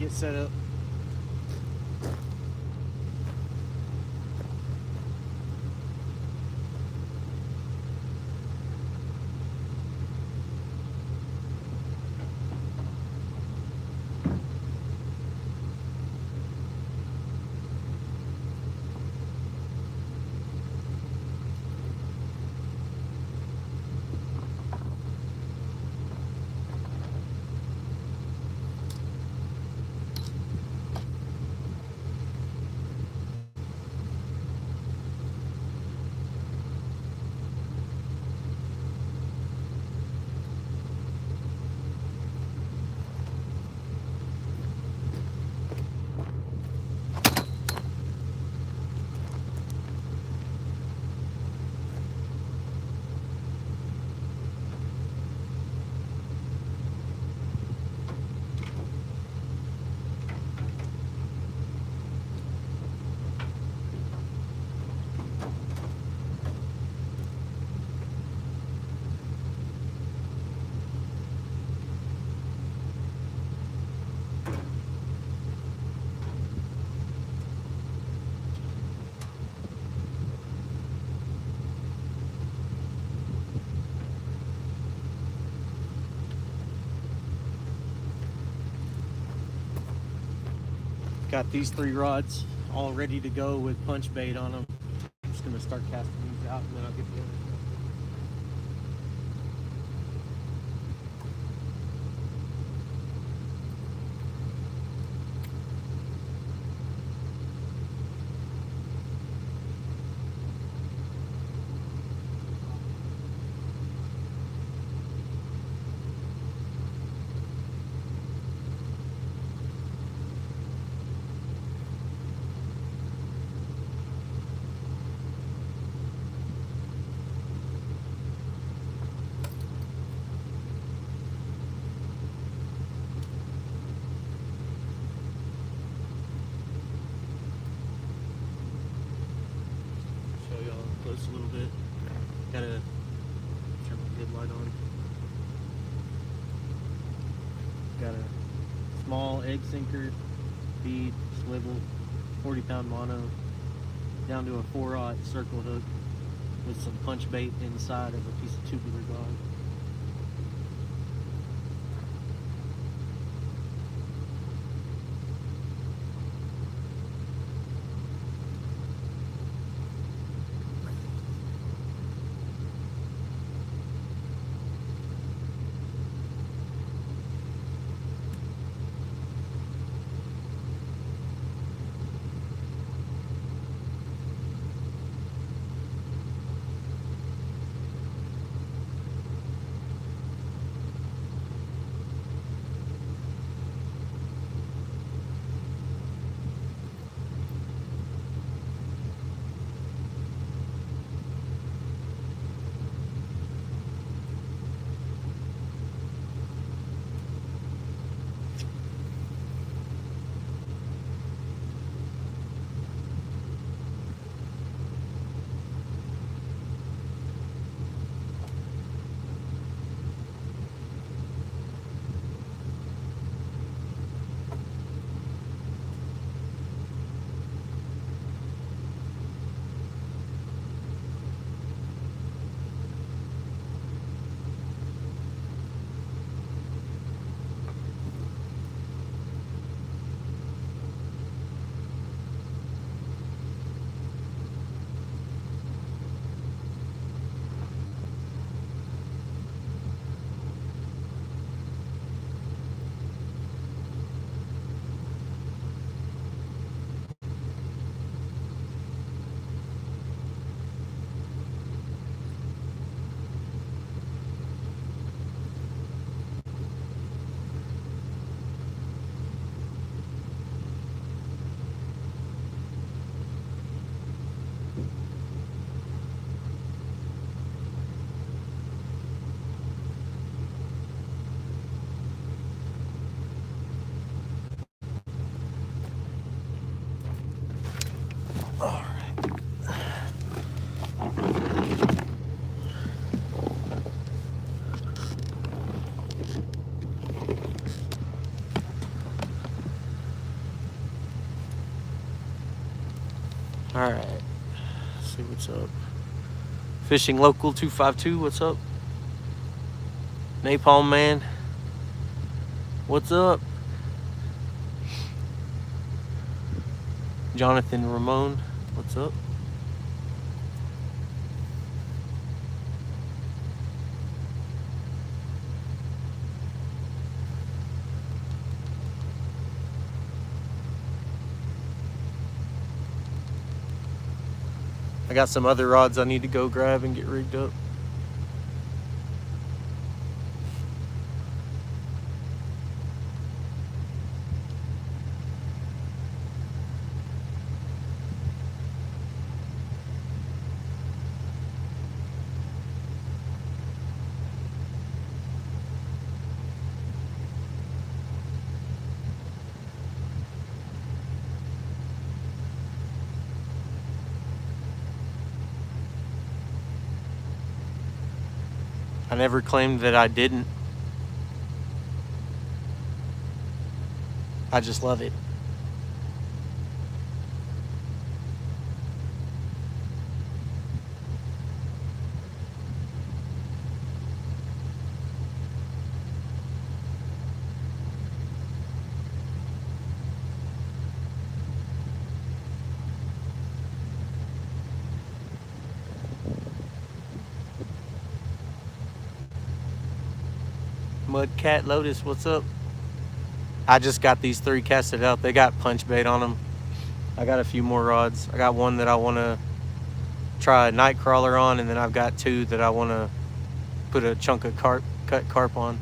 get set up. Got these 3 rods all ready to go with punch bait on them. I'm just gonna start casting these out and then I'll get the other stuff. Show y'all up close a little bit. Gotta turn my headlight on. Got a small egg sinker, bead, swivel, 40-pound mono, down to a 4/0 circle hook with some punch bait inside of a piece of tubular dog. All right. Let's see what's up. Fishing Local 252, what's up? Napalm Man, what's up? Jonathan Ramon, what's up? I got some other rods I need to go grab and get rigged up. I never claimed that I didn't. I just love it. Mudcat Lotus, what's up? I just got these 3 casted out. They got punch bait on them. I got a few more rods. I got one that I want to try a night crawler on, and then I've got 2 that I want to put a chunk of cut carp on.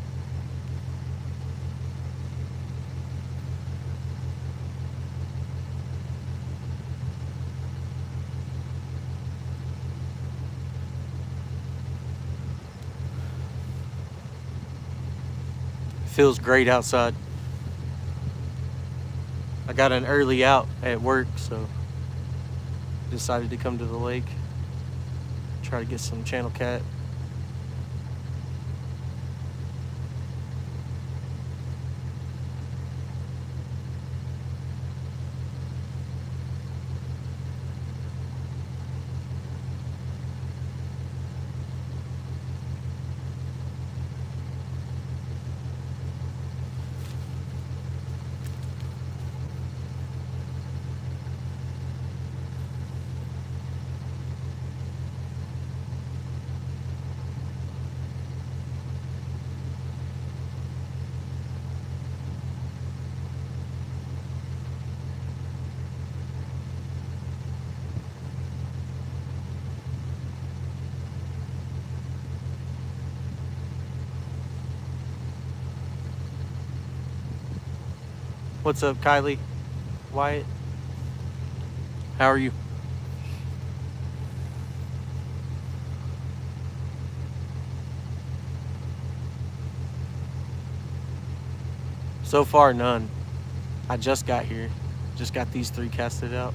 Feels great outside. I got an early out at work, so decided to come to the lake, try to get some channel cat. What's up, Kylie? Wyatt? How are you? So far, none. I just got here. Just got these 3 casted out.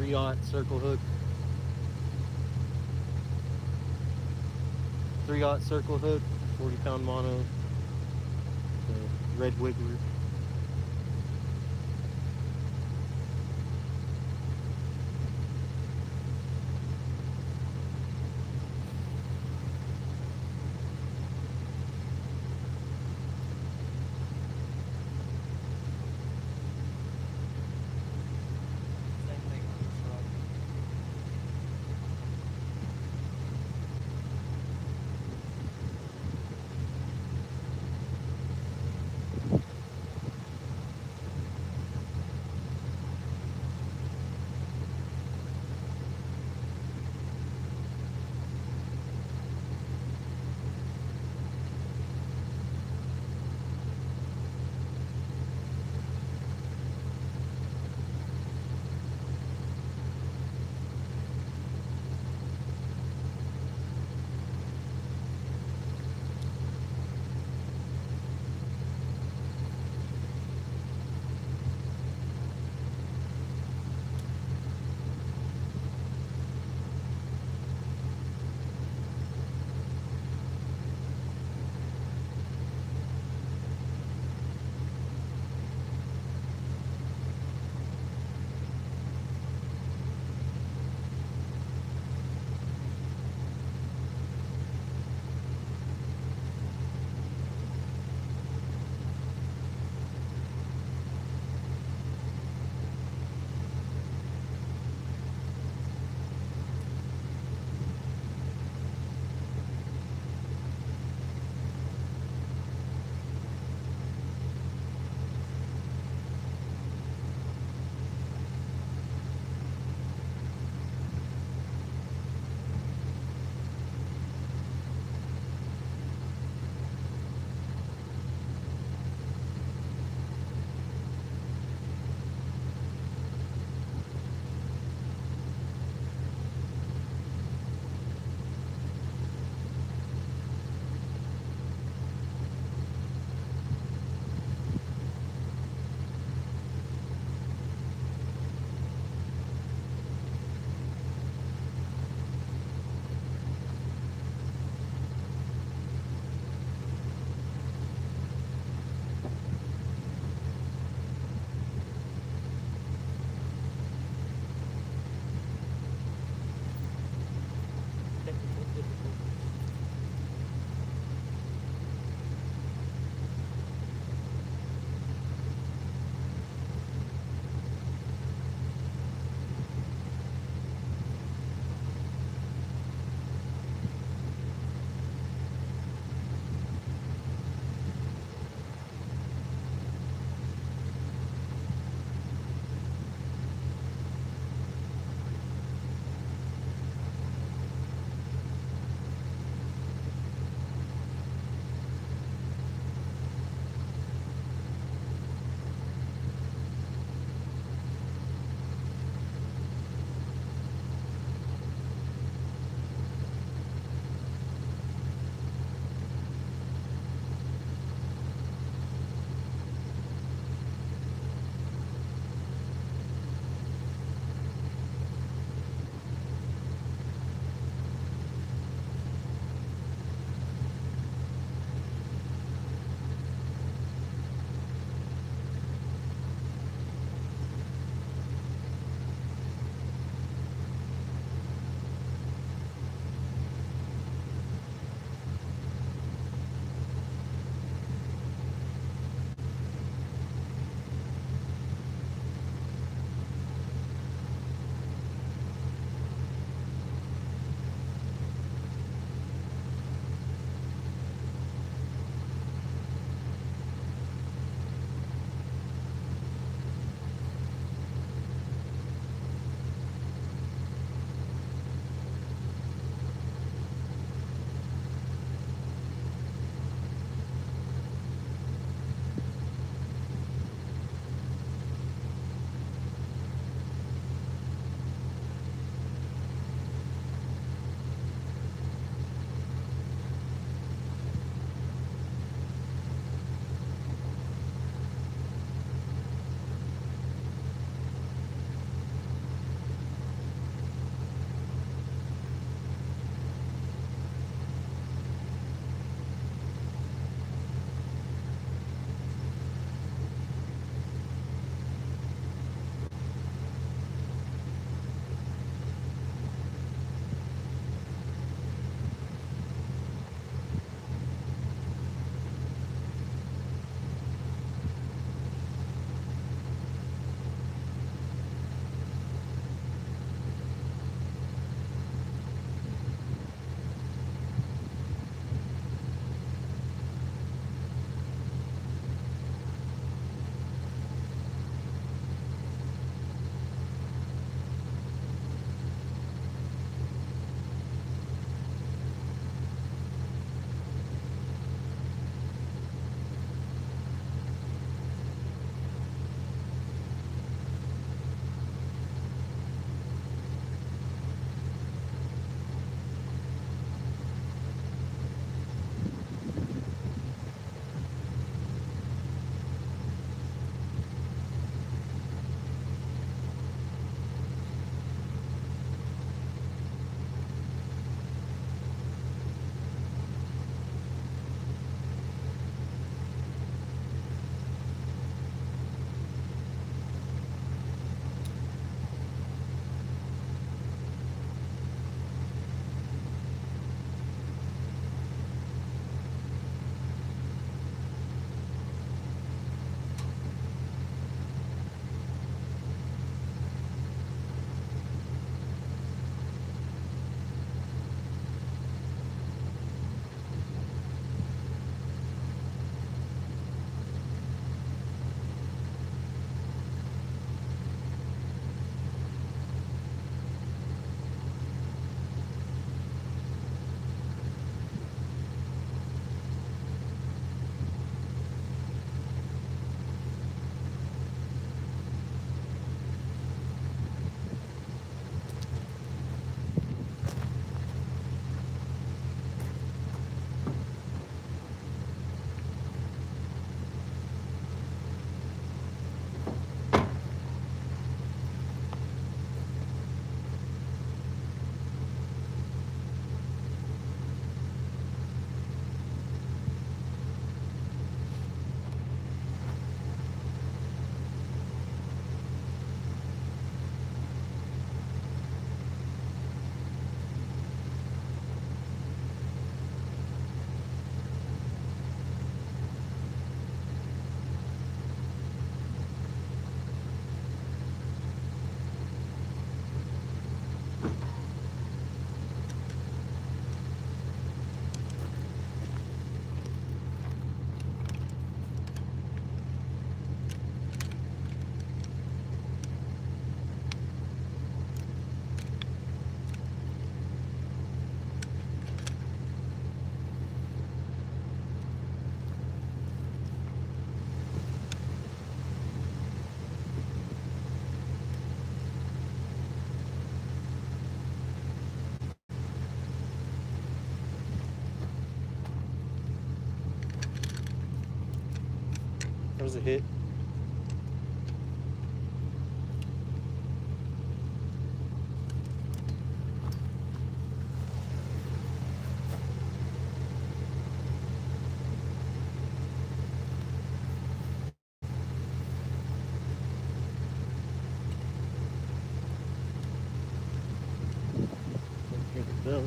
3/0 circle hook. 3/0 circle hook, 40-pound mono, the red wiggler. That was a hit. Hear the bell.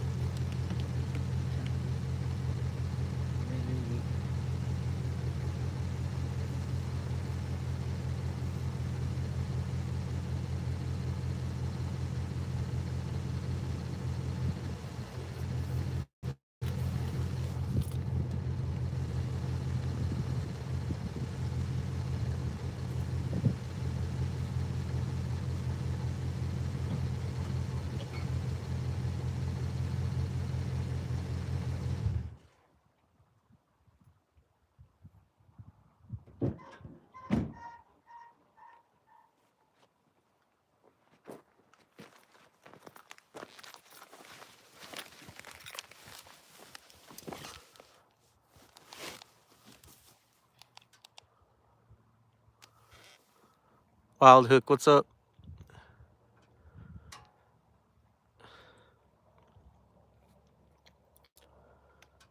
Wild Hook, what's up?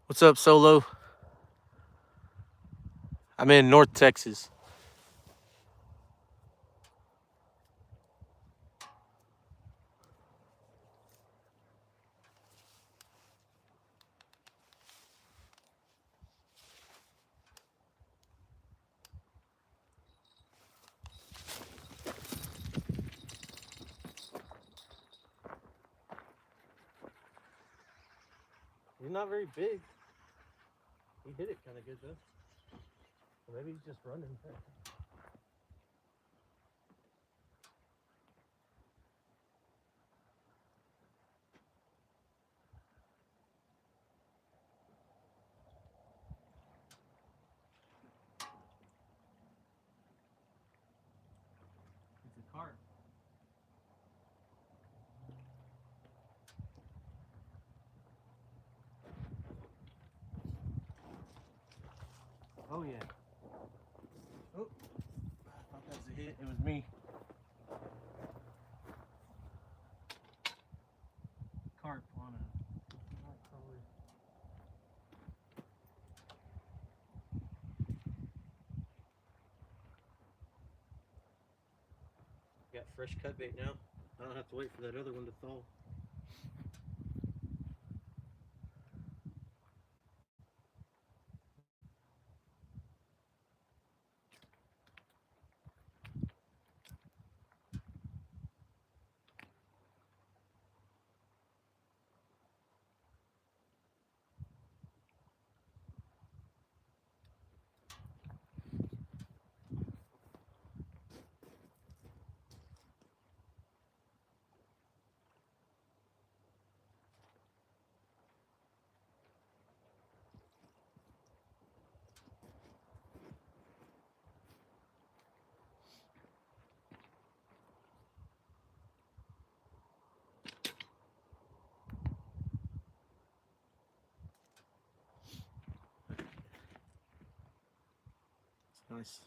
What's up, Solo? I'm in North Texas. He's not very big. He hit it kind of good though. Or maybe he's just running. It's a carp. Oh yeah. Oh, I thought that was a hit. It was me. Carp on a. Got fresh cut bait now. I don't have to wait for that other one to thaw. Nice.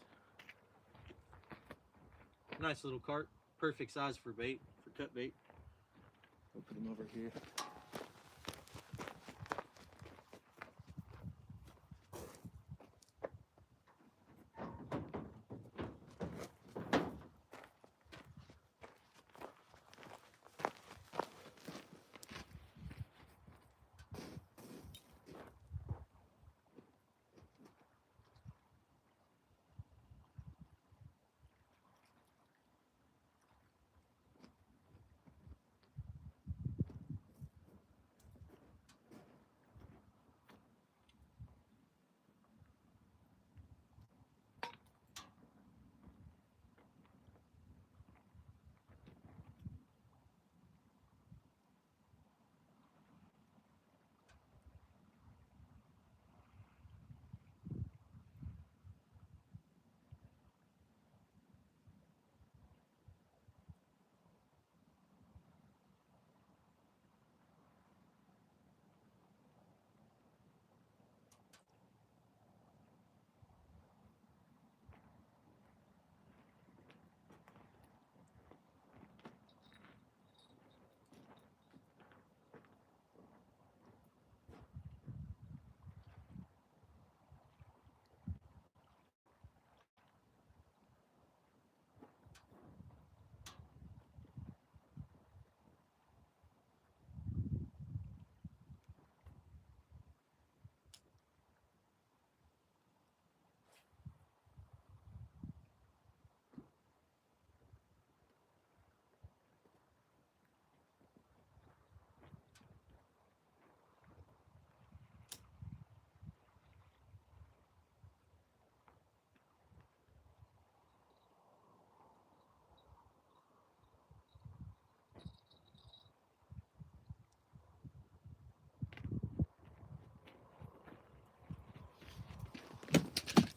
Nice little cart. Perfect size for bait, for cut bait. We'll put him over here.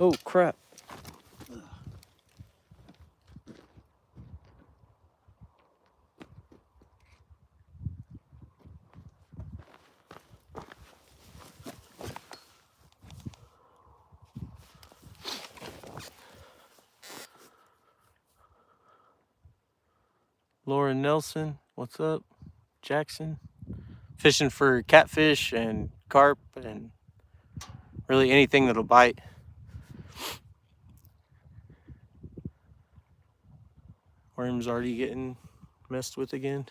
Oh, crap. Lauren Nelson, what's up? Jackson. Fishing for catfish and carp and really anything that'll bite. Worm's already getting messed with again.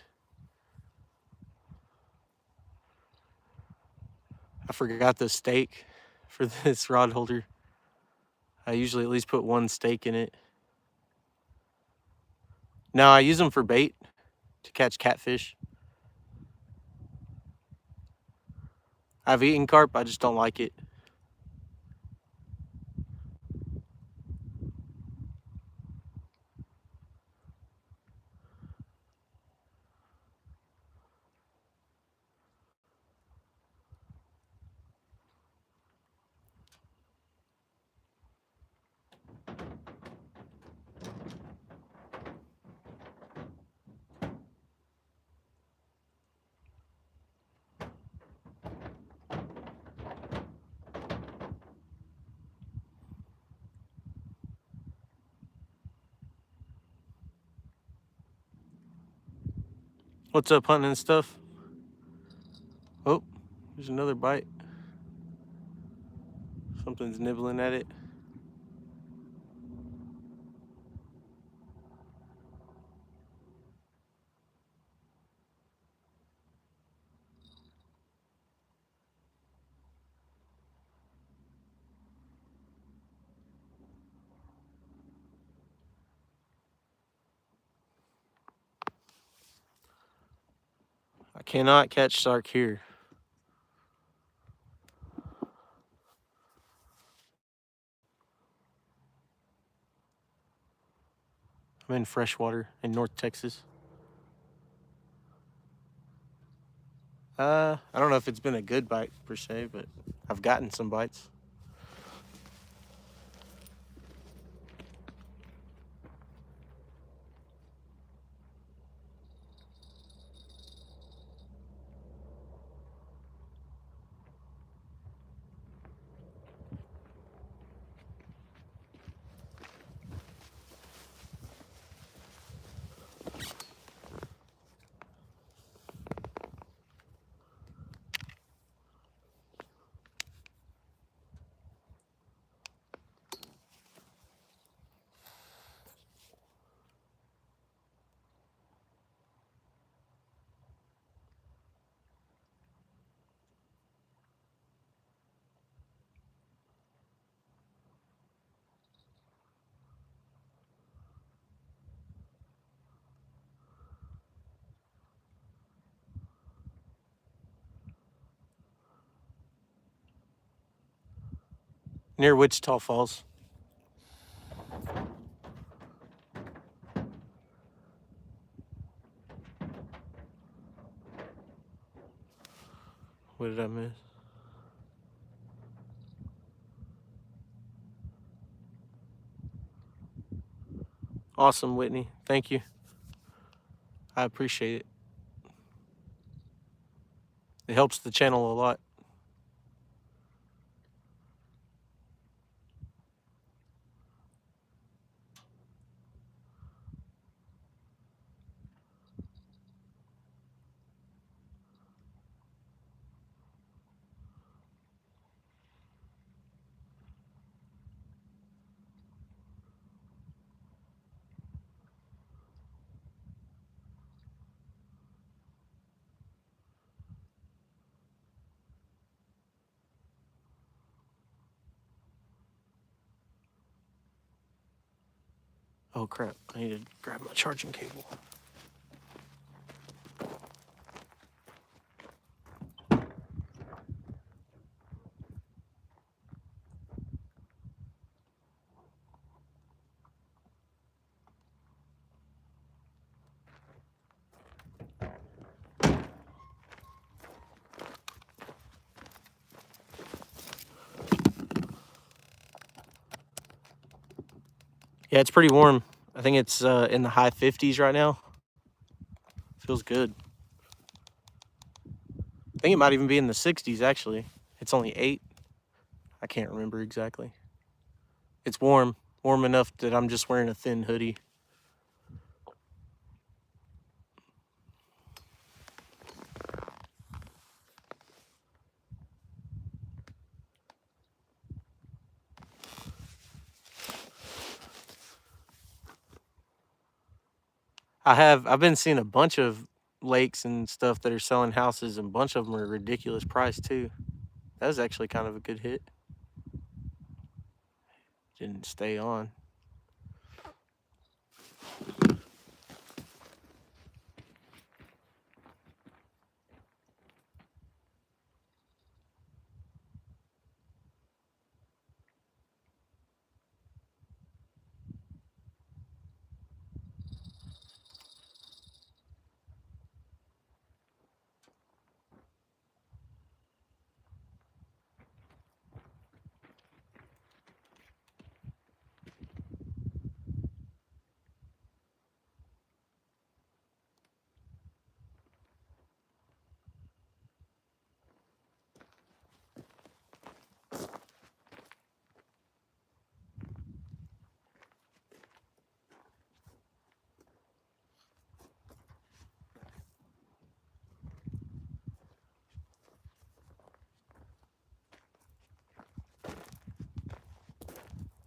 I forgot the stake for this rod holder. I usually at least put one stake in it. No, I use them for bait to catch catfish. I've eaten carp, I just don't like it. What's up, hunting and stuff? Oh, there's another bite. Something's nibbling at it. I cannot catch sark here. I'm in freshwater in North Texas. I don't know if it's been a good bite per se, but I've gotten some bites. Near Wichita Falls. What did I miss? Awesome, Whitney. Thank you. I appreciate it. It helps the channel a lot. Oh crap, I need to grab my charging cable. Yeah, it's pretty warm. I think it's in the high 50s right now. Feels good. I think it might even be in the 60s, actually. It's only 8. I can't remember exactly. It's warm. Warm enough that I'm just wearing a thin hoodie. I've been seeing a bunch of lakes and stuff that are selling houses, and a bunch of them are ridiculous price too. That was actually kind of a good hit. Didn't stay on.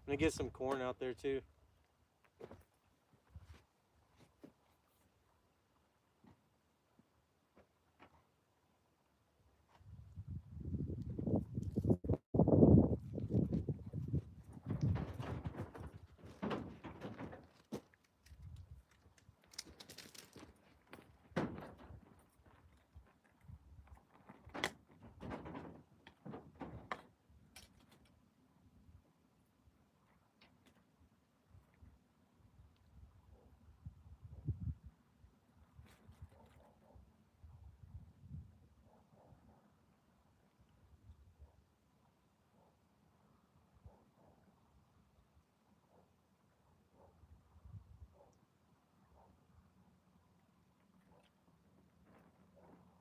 I'm gonna get some corn out there too.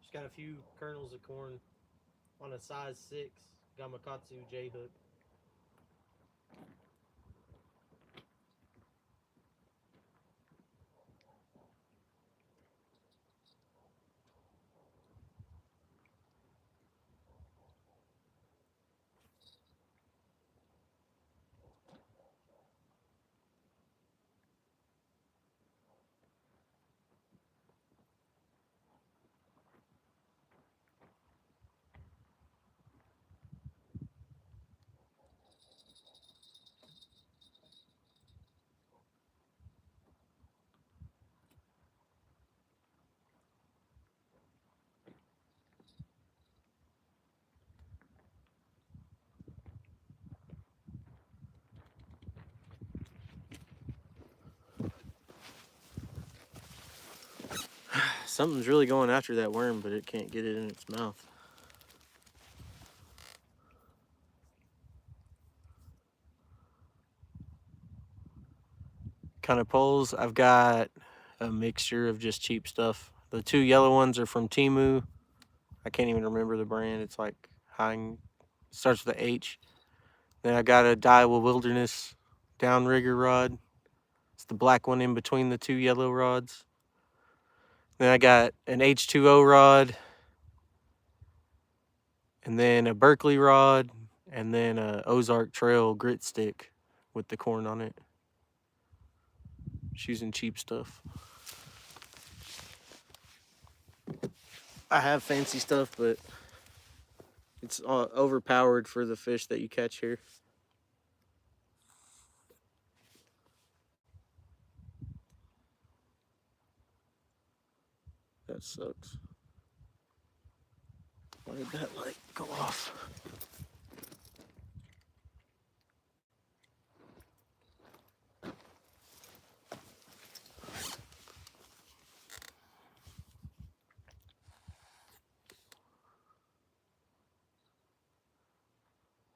Just got a few kernels of corn on a size 6 Gamakatsu J hook. Something's really going after that worm, but it can't get it in its mouth. Kind of poles, I've got a mixture of just cheap stuff. The 2 yellow ones are from Temu. I can't even remember the brand. It's like Hein, starts with a H. Then I got a Daiwa Wilderness downrigger rod. It's the black one in between the 2 yellow rods. Then I got an H2O rod, and then a Berkeley rod, and then a Ozark Trail grit stick with the corn on it. Just using cheap stuff. I have fancy stuff, but it's overpowered for the fish that you catch here. That sucks. Why did that light go off?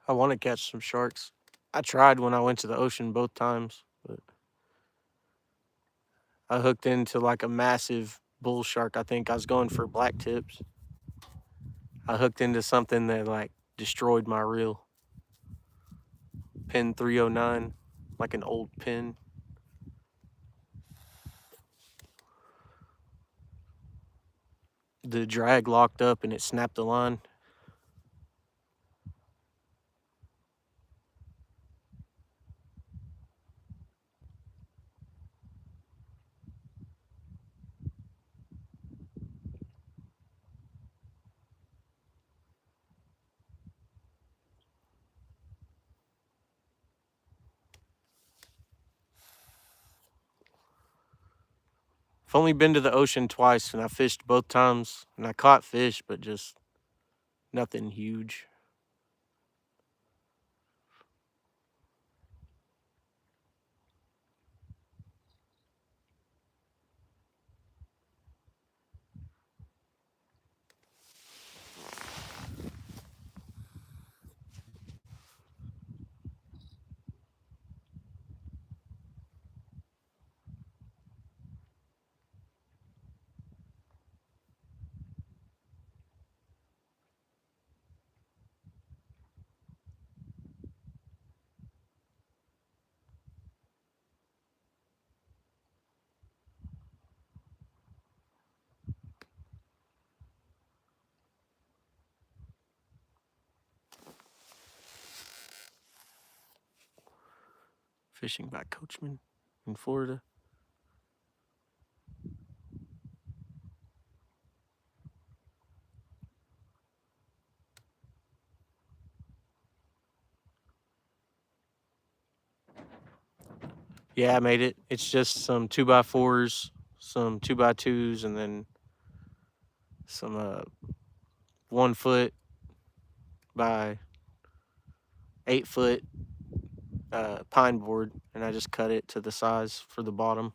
I want to catch some sharks. I tried when I went to the ocean both times, but I hooked into like a massive bull shark. I think I was going for black tips. I hooked into something that like destroyed my reel. Pin 309, like an old pin. The drag locked up and it snapped the line. I've only been to the ocean twice and I fished both times and I caught fish, but just nothing huge. Fishing by Coachman in Florida. Yeah, I made it. It's just some 2x4s, some 2x2s, and then some 1 foot by 8 foot pine board, and I just cut it to the size for the bottom.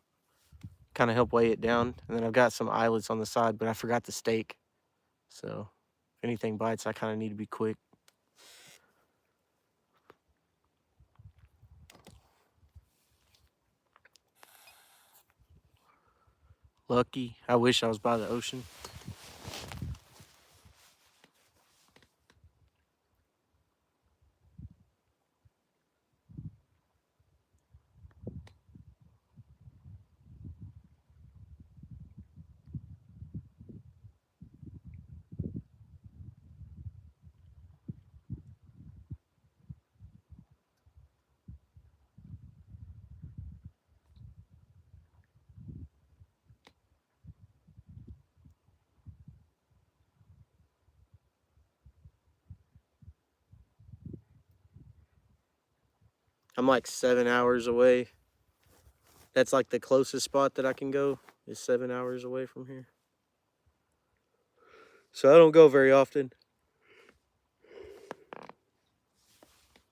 Kind of help weigh it down, and then I've got some eyelets on the side, but I forgot the stake. So if anything bites, I kind of need to be quick. Lucky. I wish I was by the ocean. I'm like 7 hours away. That's like the closest spot that I can go is 7 hours away from here. So I don't go very often.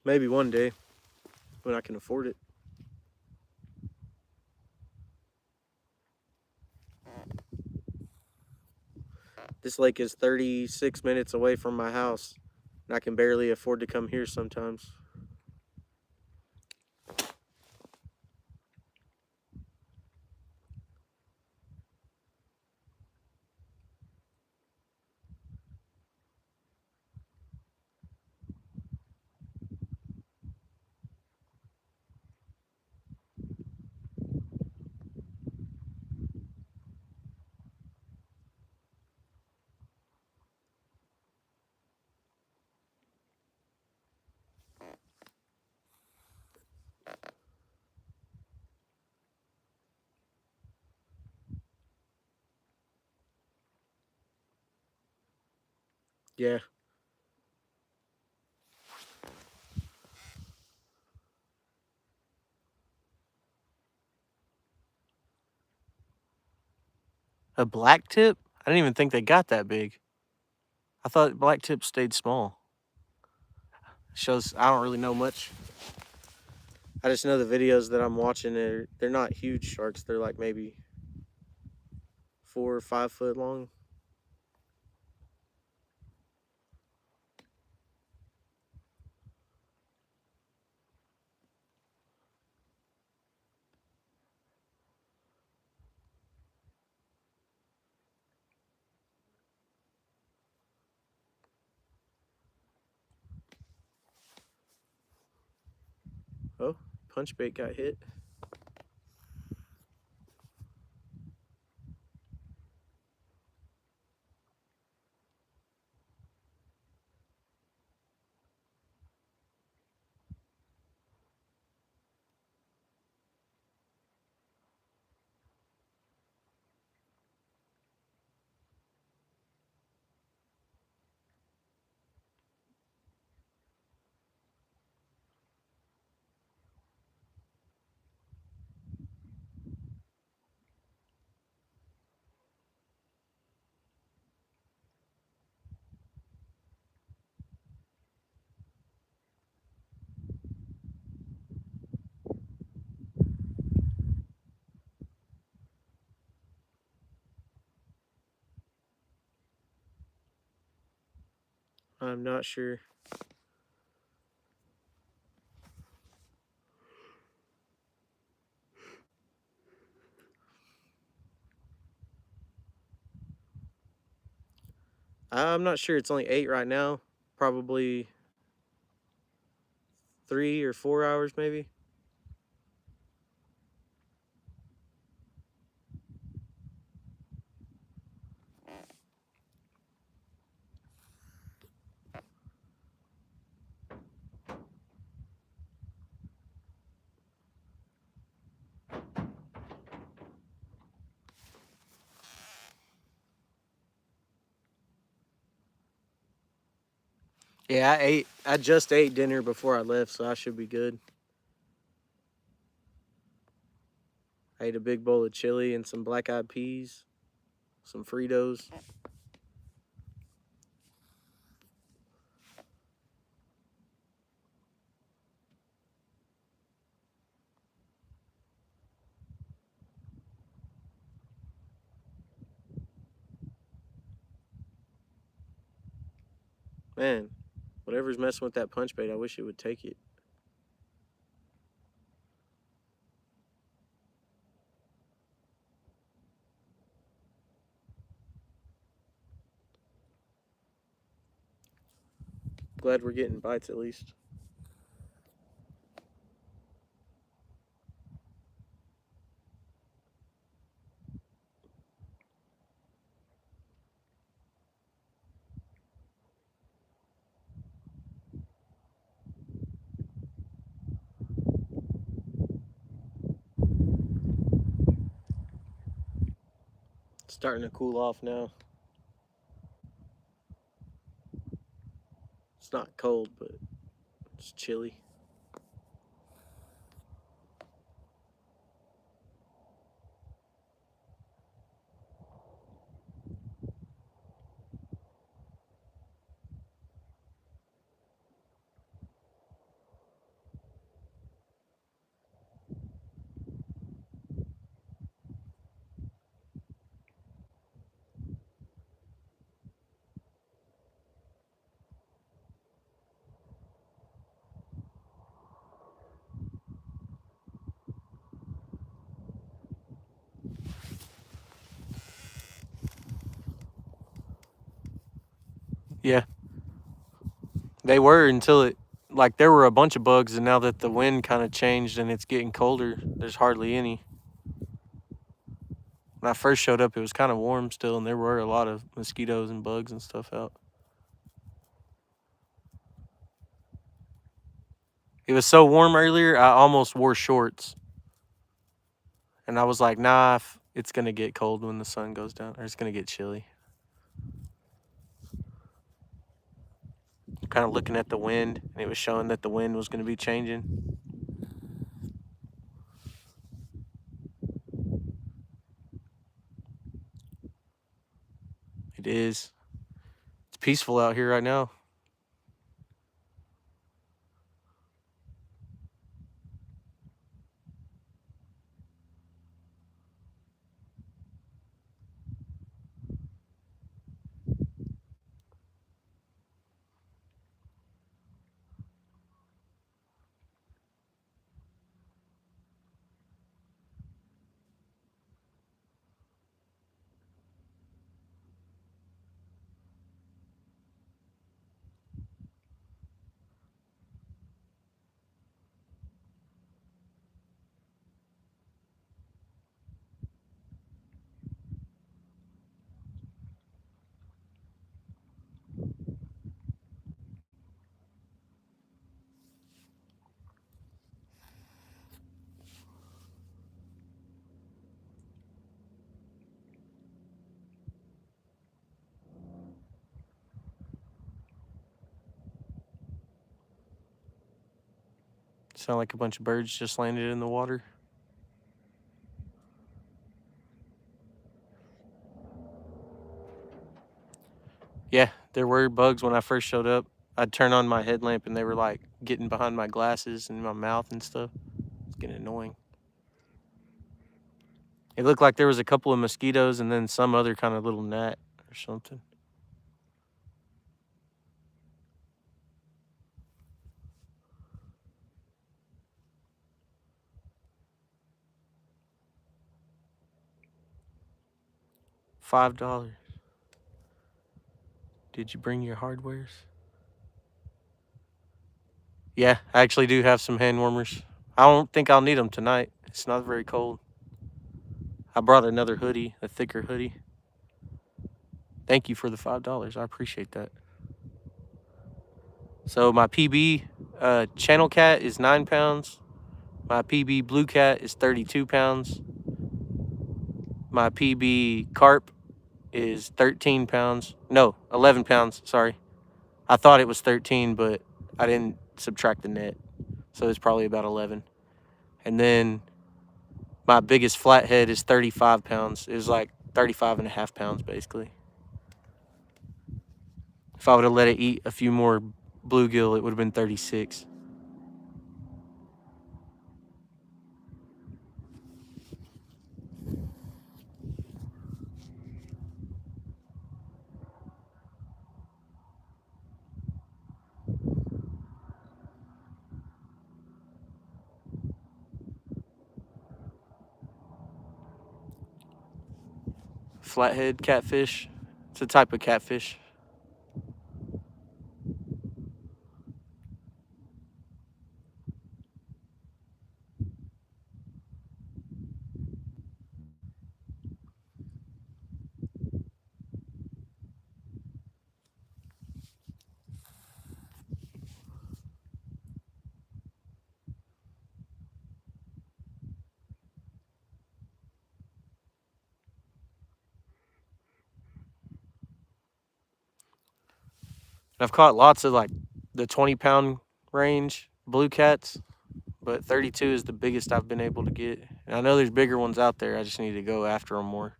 Maybe one day when I can afford it. This lake is 36 minutes away from my house, and I can barely afford to come here sometimes. Yeah. A black tip? I didn't even think they got that big. I thought black tips stayed small. Shows I don't really know much. I just know the videos that I'm watching they're not huge sharks. They're like maybe 4 or 5 foot long. punch bait got hit. I'm not sure. I'm not sure. It's only 8 right now. Probably 3 or 4 hours, maybe. Yeah, I just ate dinner before I left, so I should be good. I ate a big bowl of chili and some black eyed peas, some Fritos. Man, whatever's messing with that punch bait, I wish it would take it. Glad we're getting bites at least. It's starting to cool off now. It's not cold, but it's chilly. Yeah, they were until it, like, there were a bunch of bugs, and now that the wind kind of changed and it's getting colder, there's hardly any. When I first showed up, it was kind of warm still, and there were a lot of mosquitoes and bugs and stuff out. It was so warm earlier, I almost wore shorts. And I was like, nah, it's going to get cold when the sun goes down, or it's going to get chilly. Kind of looking at the wind, and it was showing that the wind was going to be changing. It is. It's peaceful out here right now. Sound like a bunch of birds just landed in the water. Yeah, there were bugs when I first showed up. I'd turn on my headlamp and they were like getting behind my glasses and my mouth and stuff. It's getting annoying. It looked like there was a couple of mosquitoes and then some other kind of little gnat or something. $5. Did you bring your hardwares? Yeah, I actually do have some hand warmers. I don't think I'll need them tonight. It's not very cold. I brought another hoodie, a thicker hoodie. Thank you for the $5. I appreciate that. So my PB channel cat is 9 pounds. My PB blue cat is 32 pounds. My PB carp is 13 pounds. No, 11 pounds. Sorry. I thought it was 13, but I didn't subtract the net. So it's probably about 11. And then my biggest flathead is 35 pounds. It was like 35 and a half pounds, basically. If I would have let it eat a few more bluegill, it would have been 36. Flathead catfish. It's a type of catfish. I've caught lots of like the 20-pound range blue cats, but 32 is the biggest I've been able to get. And I know there's bigger ones out there. I just need to go after them more.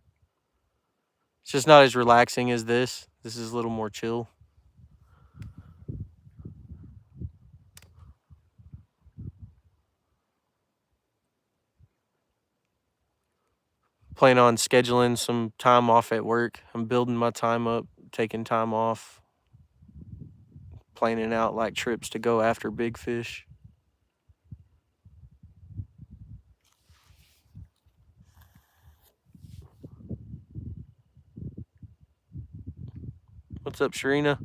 It's just not as relaxing as this. This is a little more chill. Plan on scheduling some time off at work. I'm building my time up, taking time off, planning out like trips to go after big fish. What's up, Sharina?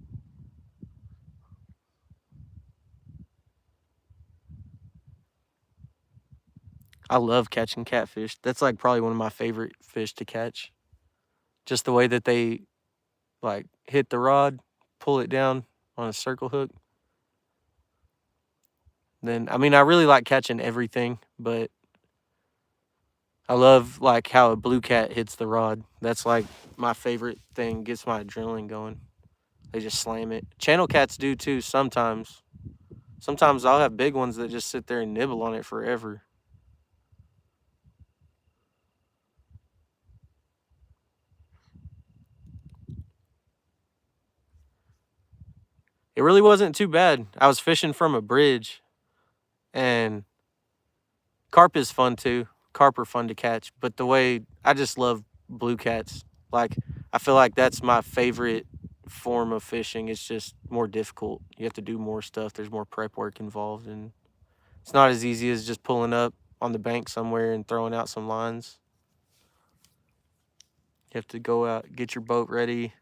I love catching catfish. That's like probably one of my favorite fish to catch. Just the way that they like hit the rod, pull it down on a circle hook. Then I mean I really like catching everything, but I love like how a blue cat hits the rod. That's like my favorite thing. Gets my adrenaline going. They just slam it. Channel cats do too sometimes. Sometimes I'll have big ones that just sit there and nibble on it forever. It really wasn't too bad. I was fishing from a bridge, and carp is fun too. Carp are fun to catch, but the way I just love blue cats. Like I feel like that's my favorite form of fishing. It's just more difficult. You have to do more stuff. There's more prep work involved, and it's not as easy as just pulling up on the bank somewhere and throwing out some lines. You have to go out, get your boat ready.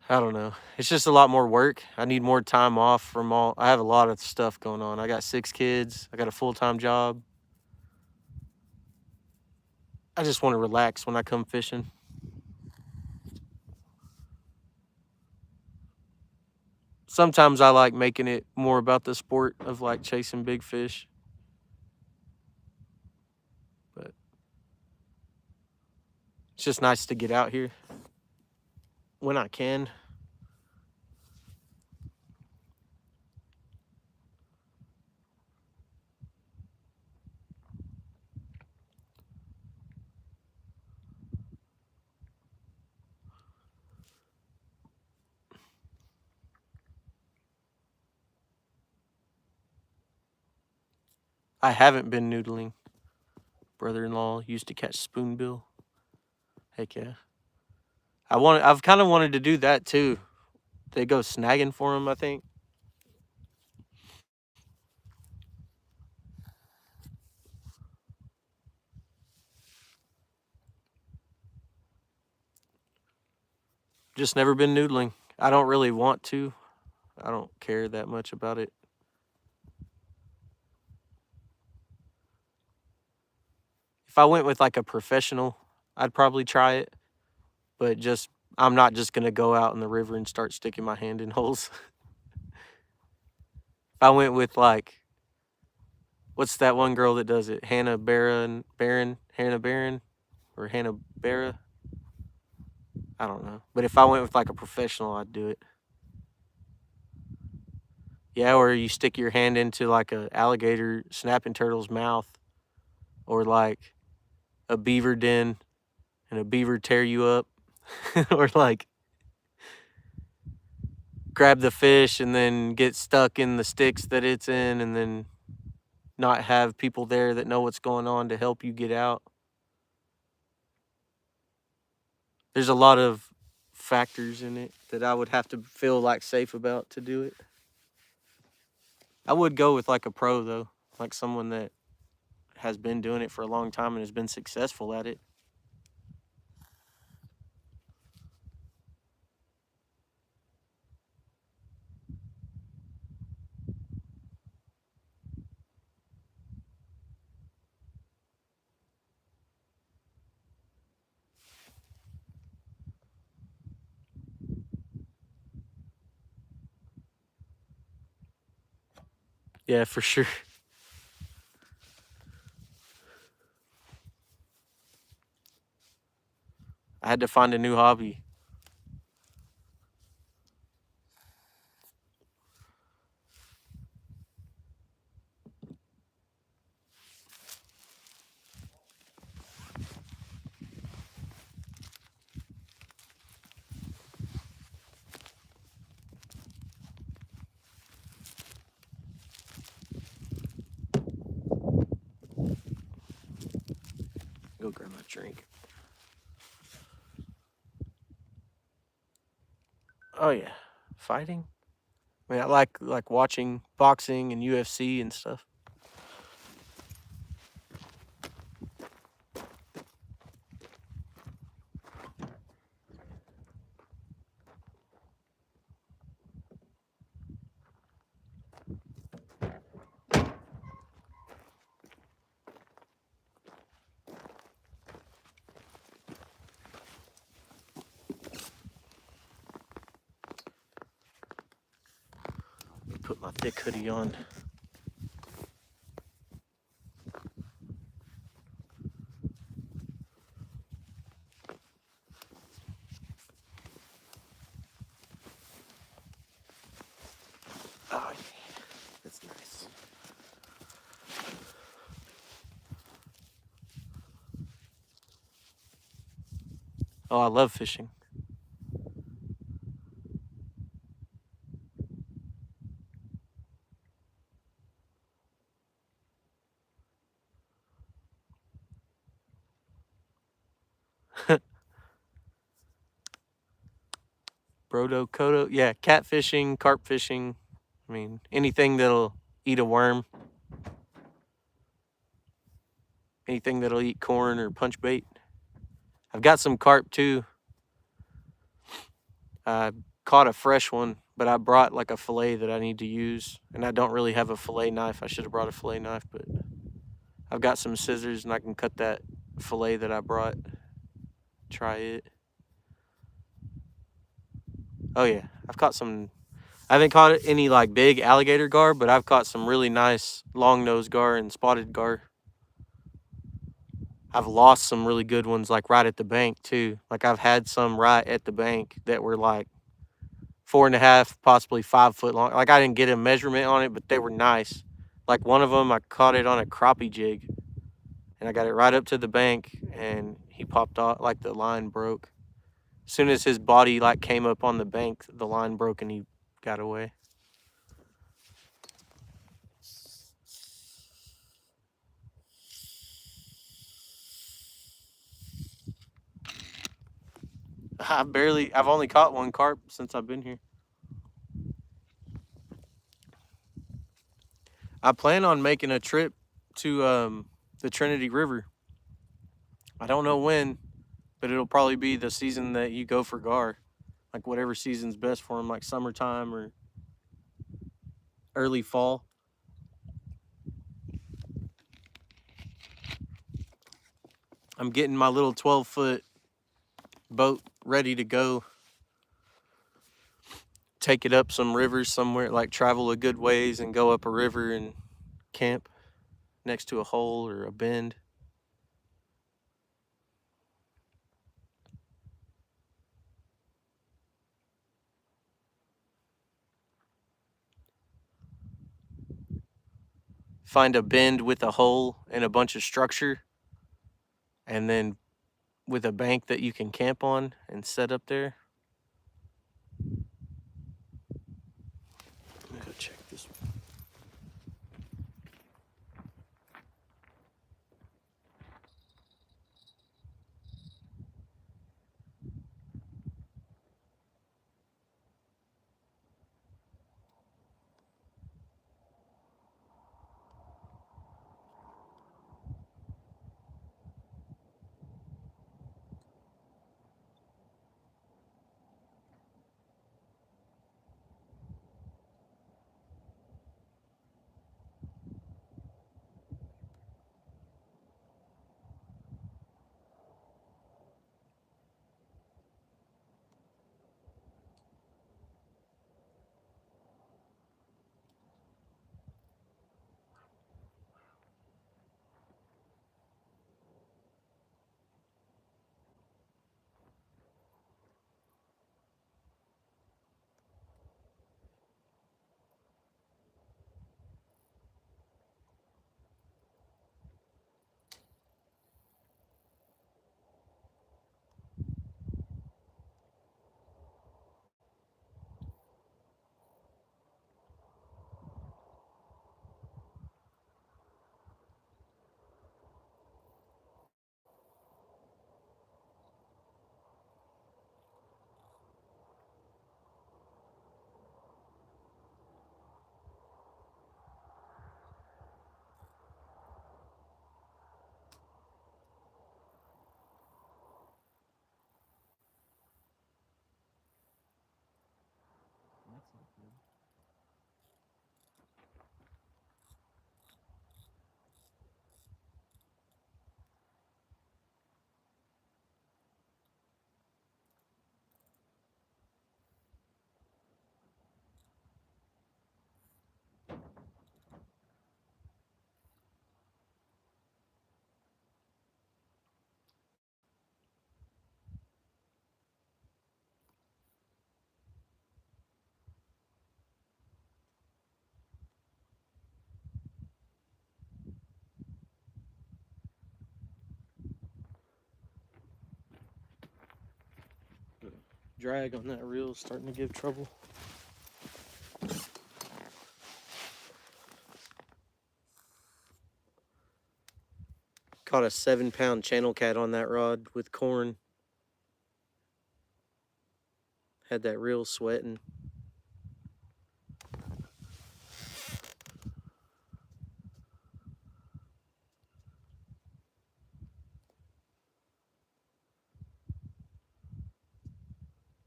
I don't know. It's just a lot more work. I need more time off from all. I have a lot of stuff going on. I got 6 kids. I got a full-time job. I just want to relax when I come fishing. Sometimes I like making it more about the sport of like chasing big fish. But it's just nice to get out here when I can. I haven't been noodling. Brother-in-law used to catch spoonbill. Heck yeah. I've kind of wanted to do that too. They go snagging for them, I think. Just never been noodling. I don't really want to. I don't care that much about it. If I went with like a professional, I'd probably try it. But just I'm not just gonna go out in the river and start sticking my hand in holes. If I went with like what's that one girl that does it? Hannah Hannah Barron, or Hannah Barra. I don't know. But if I went with like a professional, I'd do it. Yeah, or you stick your hand into like a alligator snapping turtle's mouth, or like a beaver den, and a beaver tear you up, or like grab the fish and then get stuck in the sticks that it's in, and then not have people there that know what's going on to help you get out. There's a lot of factors in it that I would have to feel like safe about to do it. I would go with like a pro though, like someone that has been doing it for a long time and has been successful at it. Yeah, for sure. I had to find a new hobby. Go grab my drink. Oh yeah, fighting. I mean, I like watching boxing and UFC and stuff. Put my thick hoodie on. Oh yeah, that's nice. Oh, I love fishing. Brodo, Kodo, yeah, catfishing, carp fishing. I mean, anything that'll eat a worm, anything that'll eat corn or punch bait. I've got some carp too. I caught a fresh one, but I brought like a fillet that I need to use, and I don't really have a fillet knife. I should have brought a fillet knife, but I've got some scissors and I can cut that fillet that I brought. Try it. Oh yeah, I've caught some. I haven't caught any like big alligator gar, but I've caught some really nice long nose gar and spotted gar. I've lost some really good ones like right at the bank too. Like I've had some right at the bank that were like 4.5, possibly 5 foot long. Like I didn't get a measurement on it, but they were nice. Like one of them, I caught it on a crappie jig, and I got it right up to the bank, and he popped off. Like the line broke. As soon as his body like came up on the bank, the line broke and he got away. I've only caught one carp since I've been here. I plan on making a trip to the Trinity River. I don't know when, but it'll probably be the season that you go for gar. Like whatever season's best for them, like summertime or early fall. I'm getting my little 12-foot boat ready to go. Take it up some rivers somewhere, like travel a good ways and go up a river and camp next to a hole or a bend. Find a bend with a hole and a bunch of structure, and then with a bank that you can camp on and set up there. Let me go check this one. That's not good. Drag on that reel is starting to give trouble. Caught a 7-pound channel cat on that rod with corn. Had that reel sweating.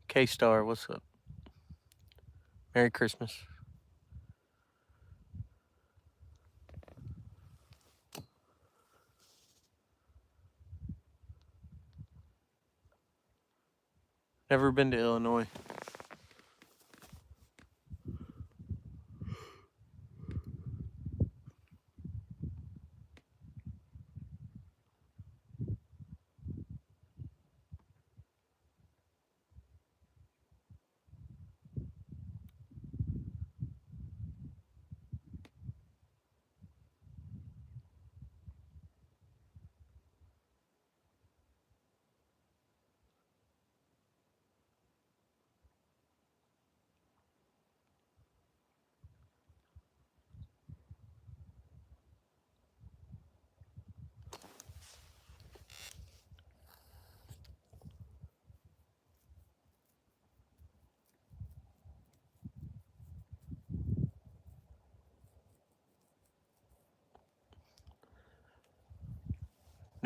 K-Star, what's up? Merry Christmas. Never been to Illinois.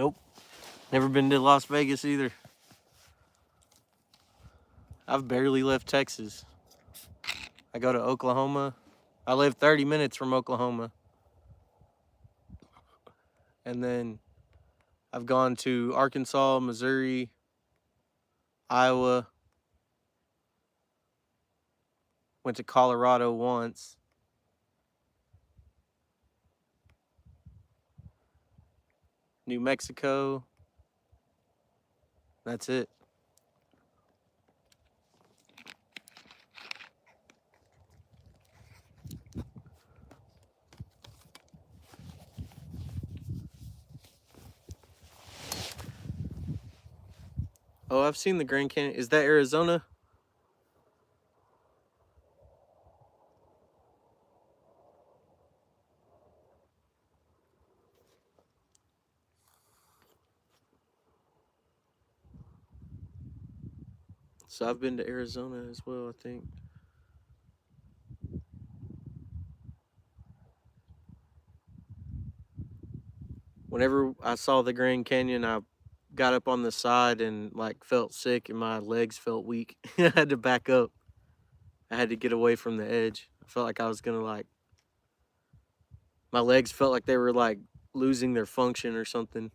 Nope. Never been to Las Vegas either. I've barely left Texas. I go to Oklahoma. I live 30 minutes from Oklahoma. And then I've gone to Arkansas, Missouri, Iowa. Went to Colorado once. New Mexico. That's it. Oh, I've seen the Grand Canyon. Is that Arizona? So I've been to Arizona as well, I think. Whenever I saw the Grand Canyon, I got up on the side and like felt sick and my legs felt weak. I had to back up. I had to get away from the edge. I felt like I was gonna like my legs felt like they were like losing their function or something.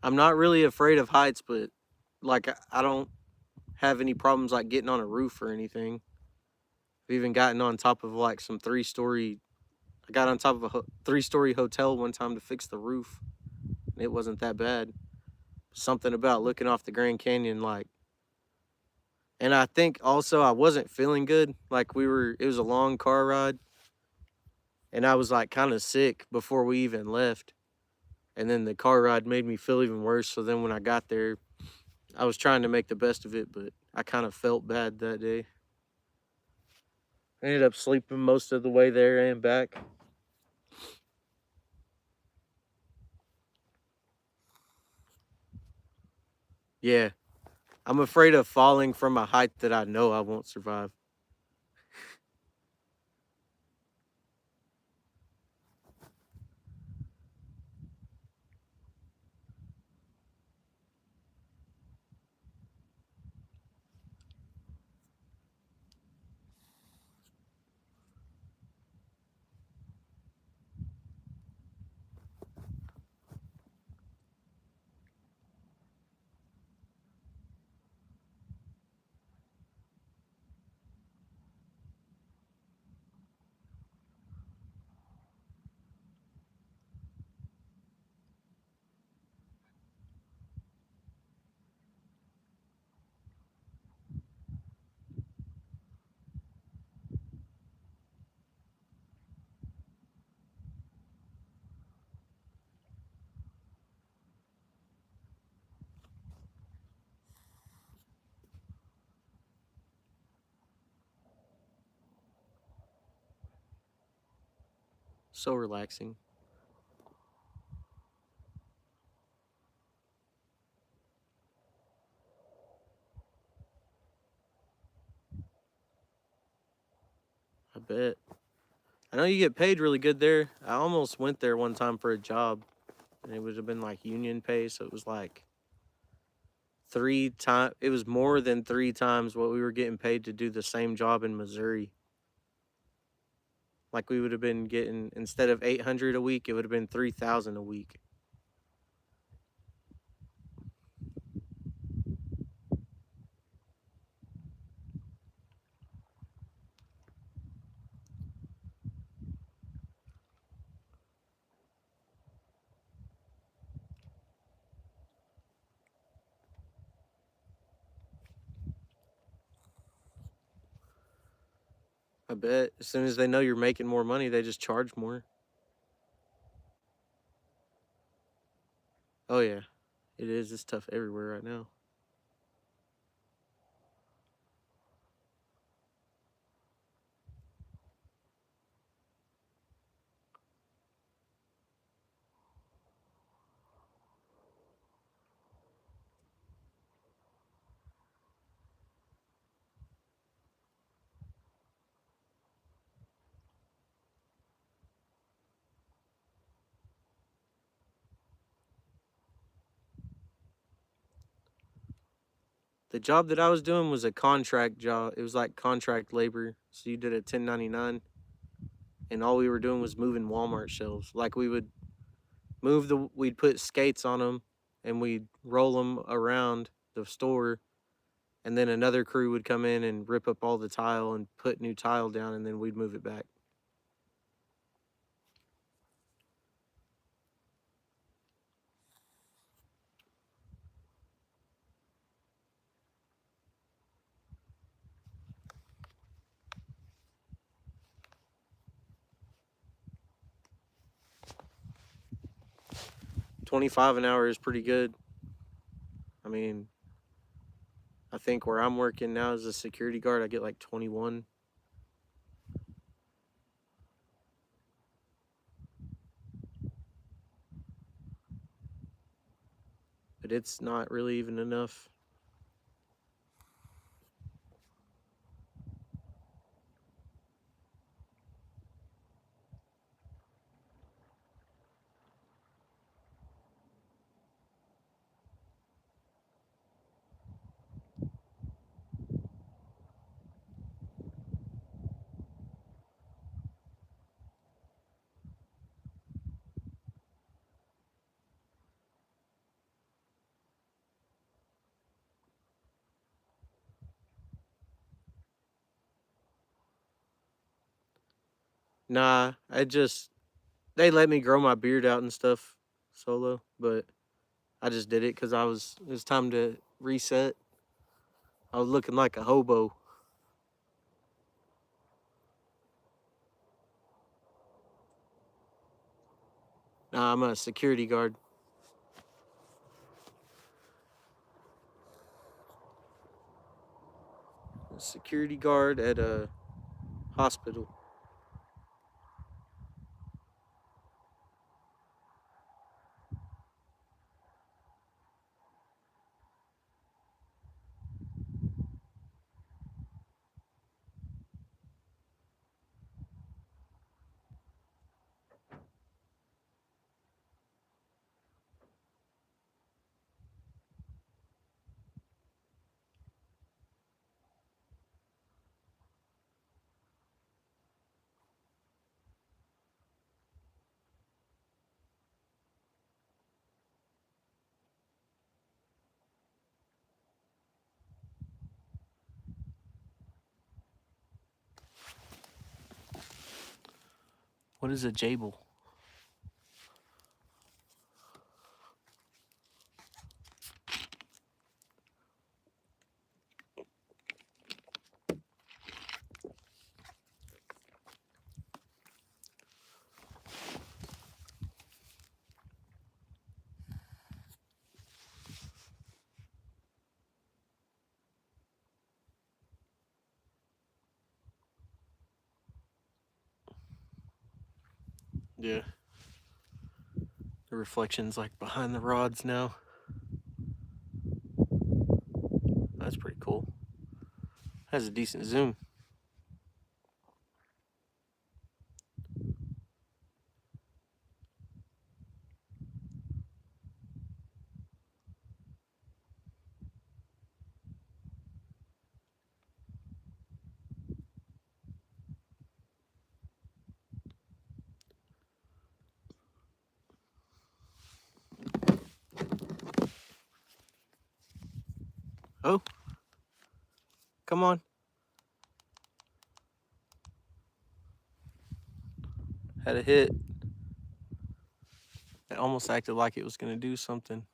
I'm not really afraid of heights, but like I don't have any problems like getting on a roof or anything. I've even gotten on top of like some 3-story. I got on top of a 3-story hotel one time to fix the roof. It wasn't that bad. Something about looking off the Grand Canyon, like, and I think also I wasn't feeling good. Like it was a long car ride, and I was like kind of sick before we even left. And then the car ride made me feel even worse. So then when I got there, I was trying to make the best of it, but I kind of felt bad that day. I ended up sleeping most of the way there and back. Yeah, I'm afraid of falling from a height that I know I won't survive. So relaxing. I bet. I know you get paid really good there. I almost went there one time for a job, and it would have been like union pay, so it was like 3 times. It was more than 3 times what we were getting paid to do the same job in Missouri. Like we would have been getting instead of 800 a week, it would have been 3,000 a week. I bet as soon as they know you're making more money, they just charge more. Oh yeah, it is. It's tough everywhere right now. The job that I was doing was a contract job. It was like contract labor. So you did a 1099, and all we were doing was moving Walmart shelves. Like we'd put skates on them, and we'd roll them around the store, and then another crew would come in and rip up all the tile and put new tile down, and then we'd move it back. $25 an hour is pretty good. I mean, I think where I'm working now as a security guard, I get like 21. But it's not really even enough. Nah, they let me grow my beard out and stuff solo, but I just did it because it was time to reset. I was looking like a hobo. Nah, I'm a security guard. A security guard at a hospital. What is a jable? Yeah. The reflection's like behind the rods now. That's pretty cool. Has a decent zoom. Oh, come on. Had a hit. It almost acted like it was going to do something.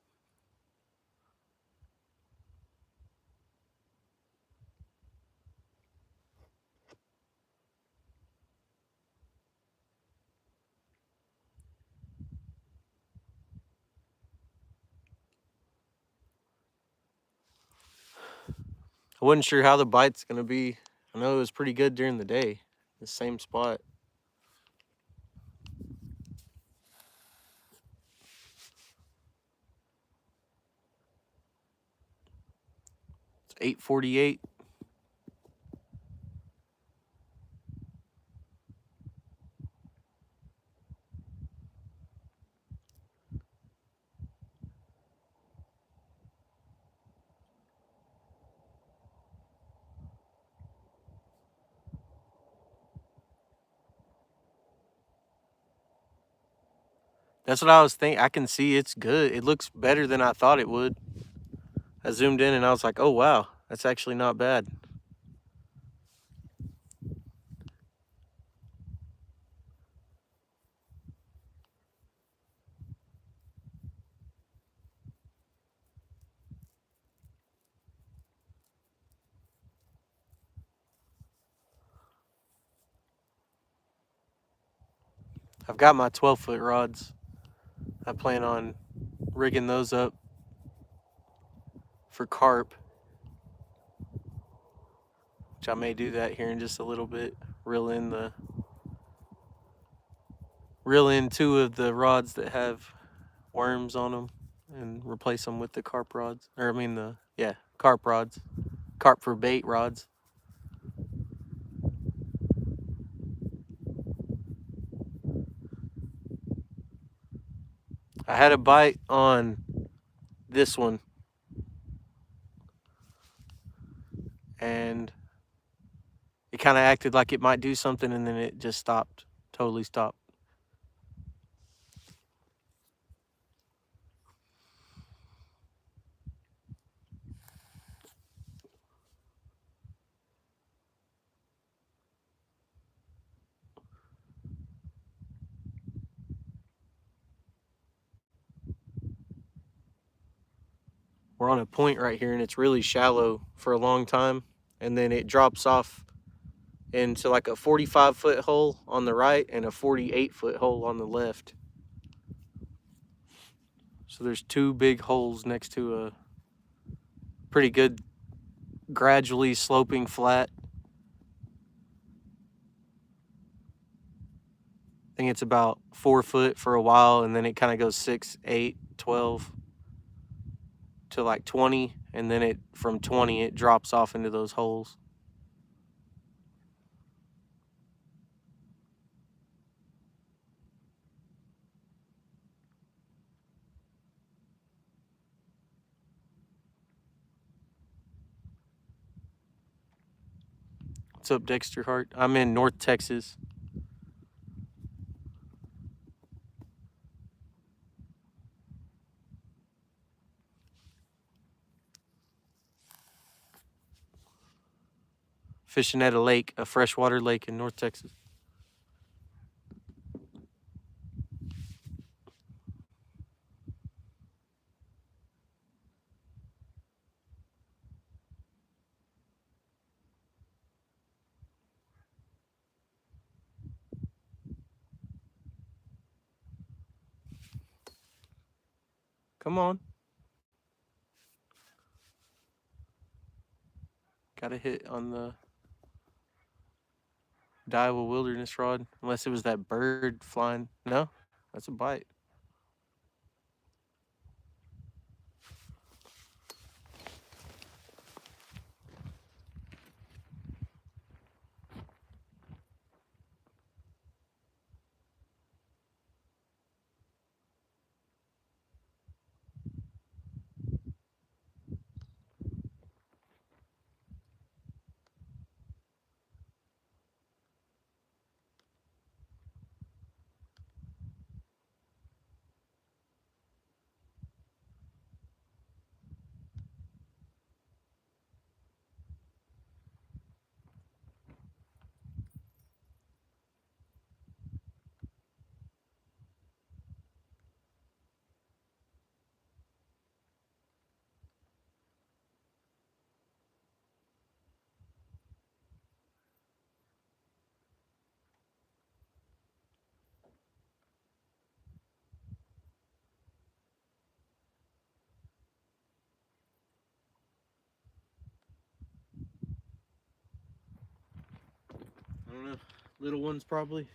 I wasn't sure how the bite's gonna be. I know it was pretty good during the day. The same spot. It's 8:48. That's what I was thinking. I can see it's good. It looks better than I thought it would. I zoomed in and I was like, oh wow, that's actually not bad. I've got my 12-foot rods. I plan on rigging those up for carp, which I may do that here in just a little bit. Reel in two of the rods that have worms on them and replace them with the carp rods. Or I mean carp rods. Carp for bait rods. I had a bite on this one and it kind of acted like it might do something and then it just stopped. Totally stopped. We're on a point right here and it's really shallow for a long time. And then it drops off into like a 45-foot hole on the right and a 48-foot hole on the left. So there's two big holes next to a pretty good gradually sloping flat. I think it's about 4 foot for a while and then it kind of goes 6, 8, 12 to like 20. And then from 20, it drops off into those holes. What's up, Dexter Hart? I'm in North Texas. Fishing at a lake, a freshwater lake in North Texas. Come on. Got a hit on the Daiwa Wilderness rod, unless it was that bird flying. No, that's a bite. I don't know. Little ones probably.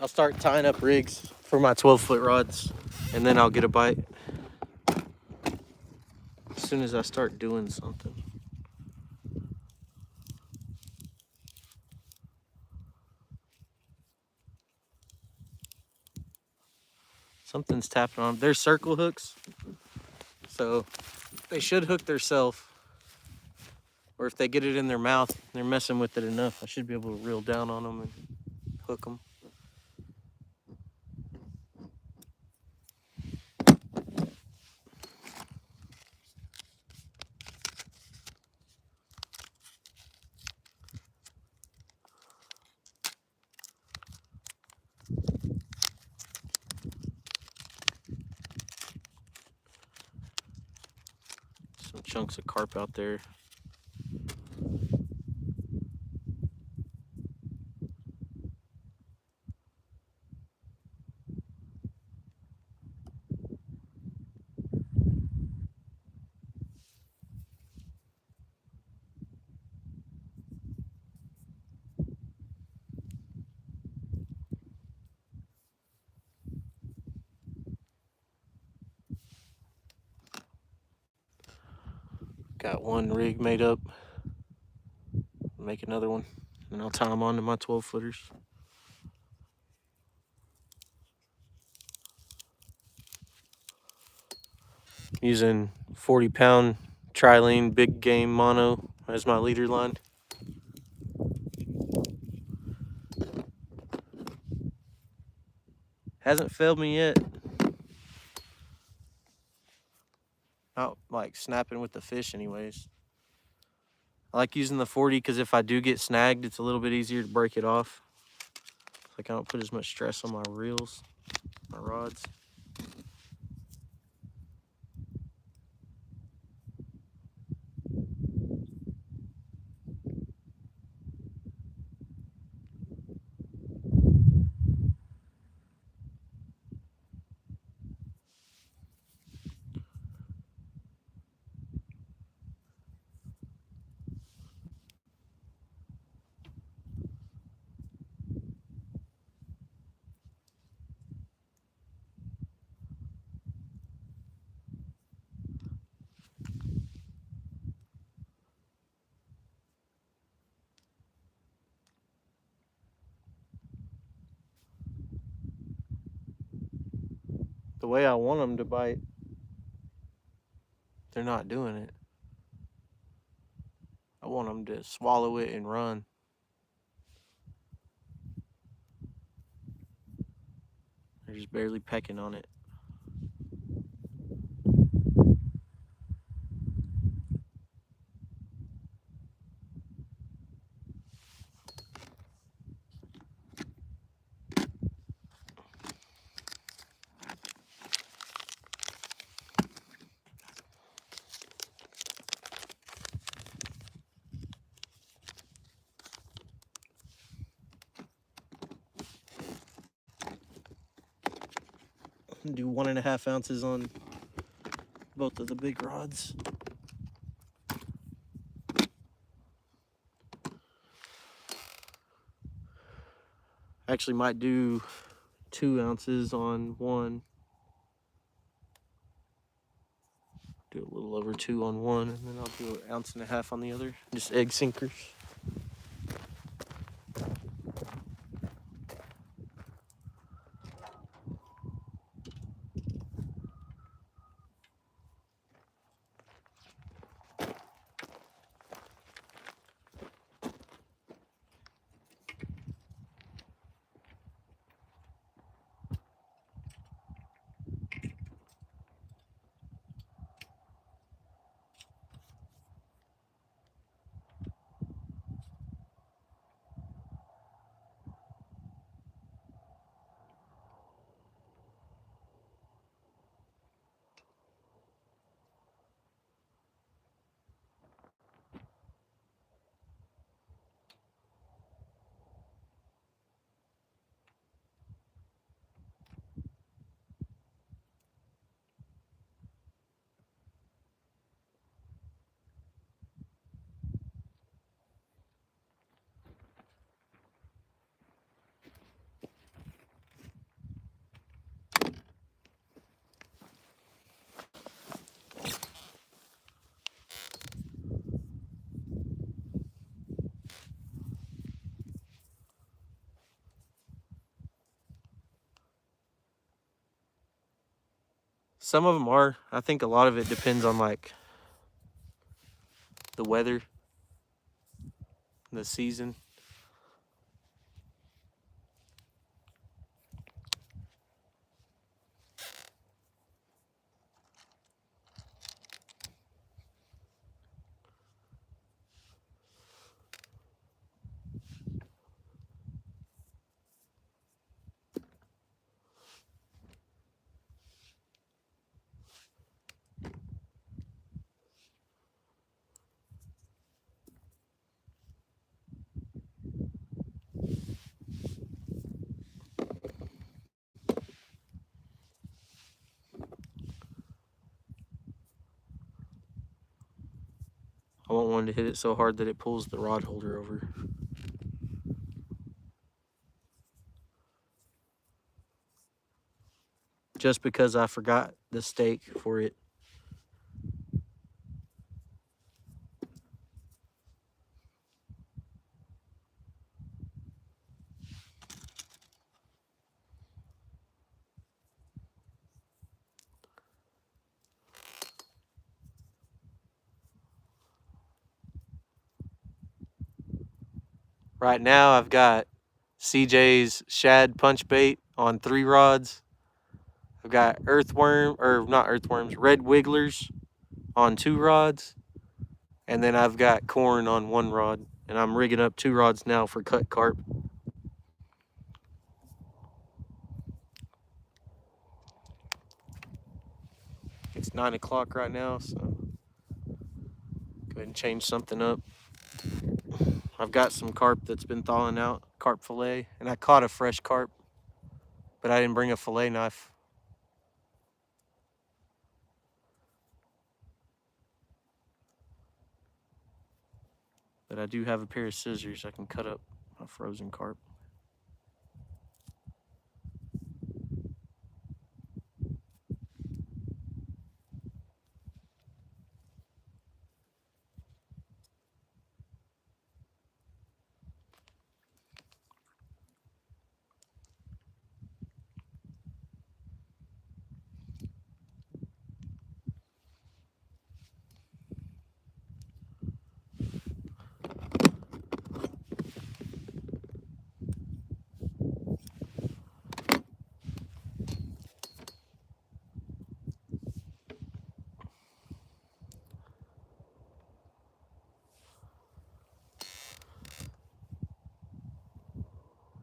I'll start tying up rigs for my 12-foot rods, and then I'll get a bite as soon as I start doing something. Something's tapping on them. They're circle hooks, so they should hook themselves. Or if they get it in their mouth, they're messing with it enough, I should be able to reel down on them and hook them. Some chunks of carp out there. Got one rig made up. Make another one, and I'll tie them onto my 12-footers. Using 40-pound trilene big game mono as my leader line. Hasn't failed me yet. Not like snapping with the fish anyways. I like using the 40 because if I do get snagged, it's a little bit easier to break it off. Like I don't put as much stress on my reels, my rods. The way I want them to bite, they're not doing it. I want them to swallow it and run. They're just barely pecking on it. Do 1.5 ounces on both of the big rods. Actually might do 2 ounces on one. Do a little over 2 on one, and then I'll do 1.5 ounces on the other. Just egg sinkers. Some of them are. I think a lot of it depends on like the weather, the season. I want one to hit it so hard that it pulls the rod holder over. Just because I forgot the stake for it. Right now I've got CJ's shad punch bait on 3 rods. I've got red wigglers on 2 rods. And then I've got corn on 1 rod. And I'm rigging up 2 rods now for cut carp. It's 9 o'clock right now, so go ahead and change something up. I've got some carp that's been thawing out, carp fillet, and I caught a fresh carp, but I didn't bring a fillet knife. But I do have a pair of scissors I can cut up a frozen carp.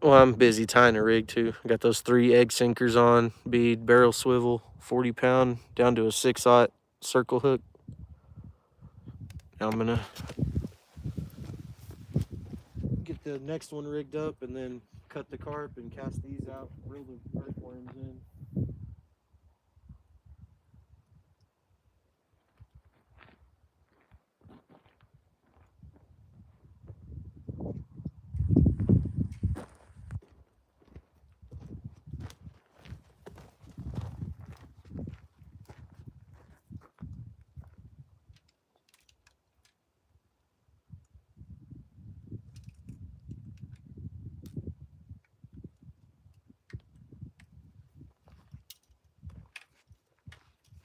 Well, I'm busy tying a rig too. I got those 3 egg sinkers on, bead, barrel swivel, 40 pound, down to a 6/0 circle hook. Now I'm gonna get the next one rigged up and then cut the carp and cast these out, reel the earthworms in.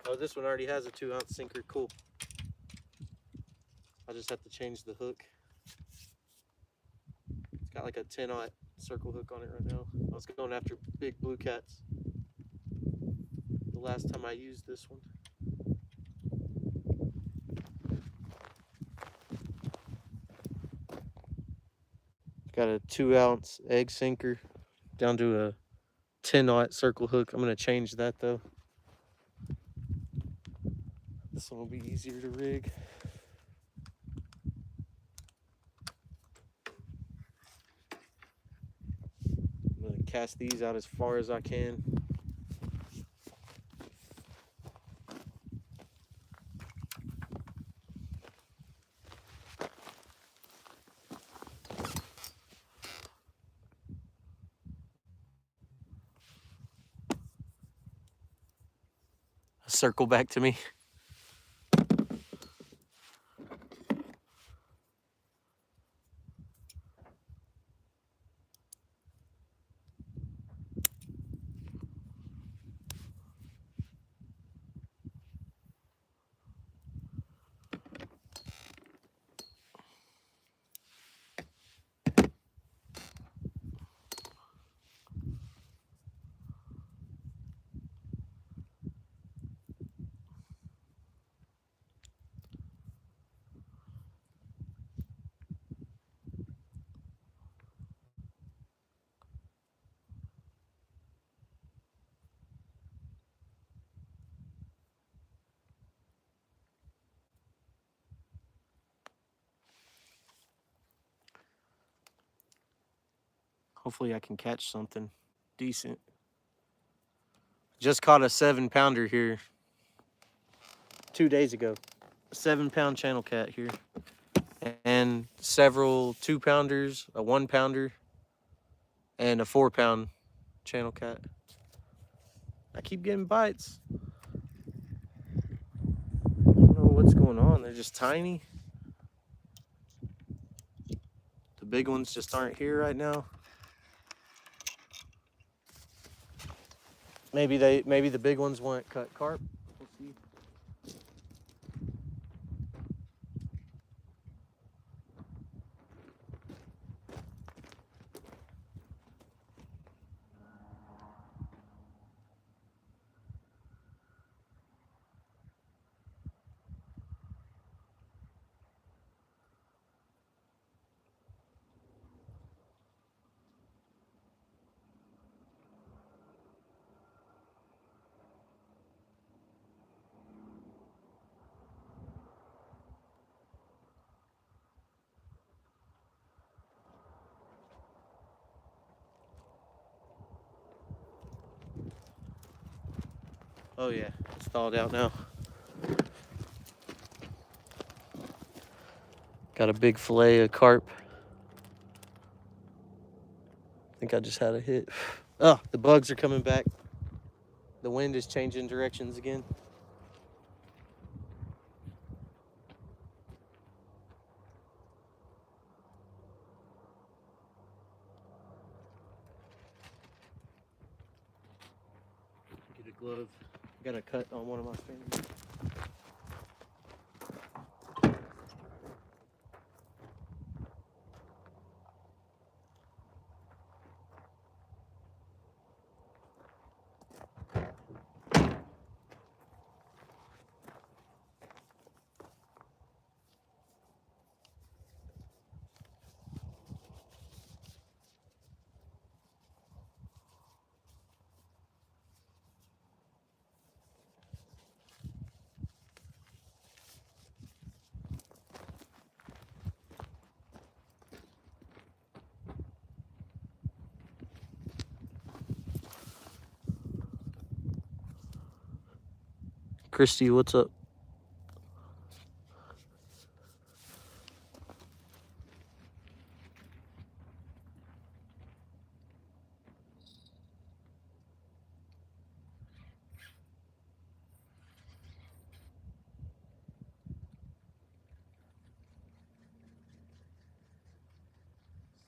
Oh, this one already has a 2-ounce sinker. Cool. I just have to change the hook. It's got like a 10-aught circle hook on it right now. I was going after big blue cats the last time I used this one. Got a 2-ounce egg sinker down to a 10-aught circle hook. I'm going to change that though. This one will be easier to rig. I'm going to cast these out as far as I can. Circle back to me. Hopefully I can catch something decent. Just caught a 7-pounder here 2 days ago. A 7-pound channel cat here. And several 2-pounders, a 1-pounder, and a 4-pound channel cat. I keep getting bites. I don't know what's going on. They're just tiny. The big ones just aren't here right now. Maybe the big ones want cut carp. We'll see. Oh yeah, it's thawed out now. Got a big fillet of carp. I think I just had a hit. Oh, the bugs are coming back. The wind is changing directions again. Get a glove. Got a cut on one of my fingers. Christy, what's up?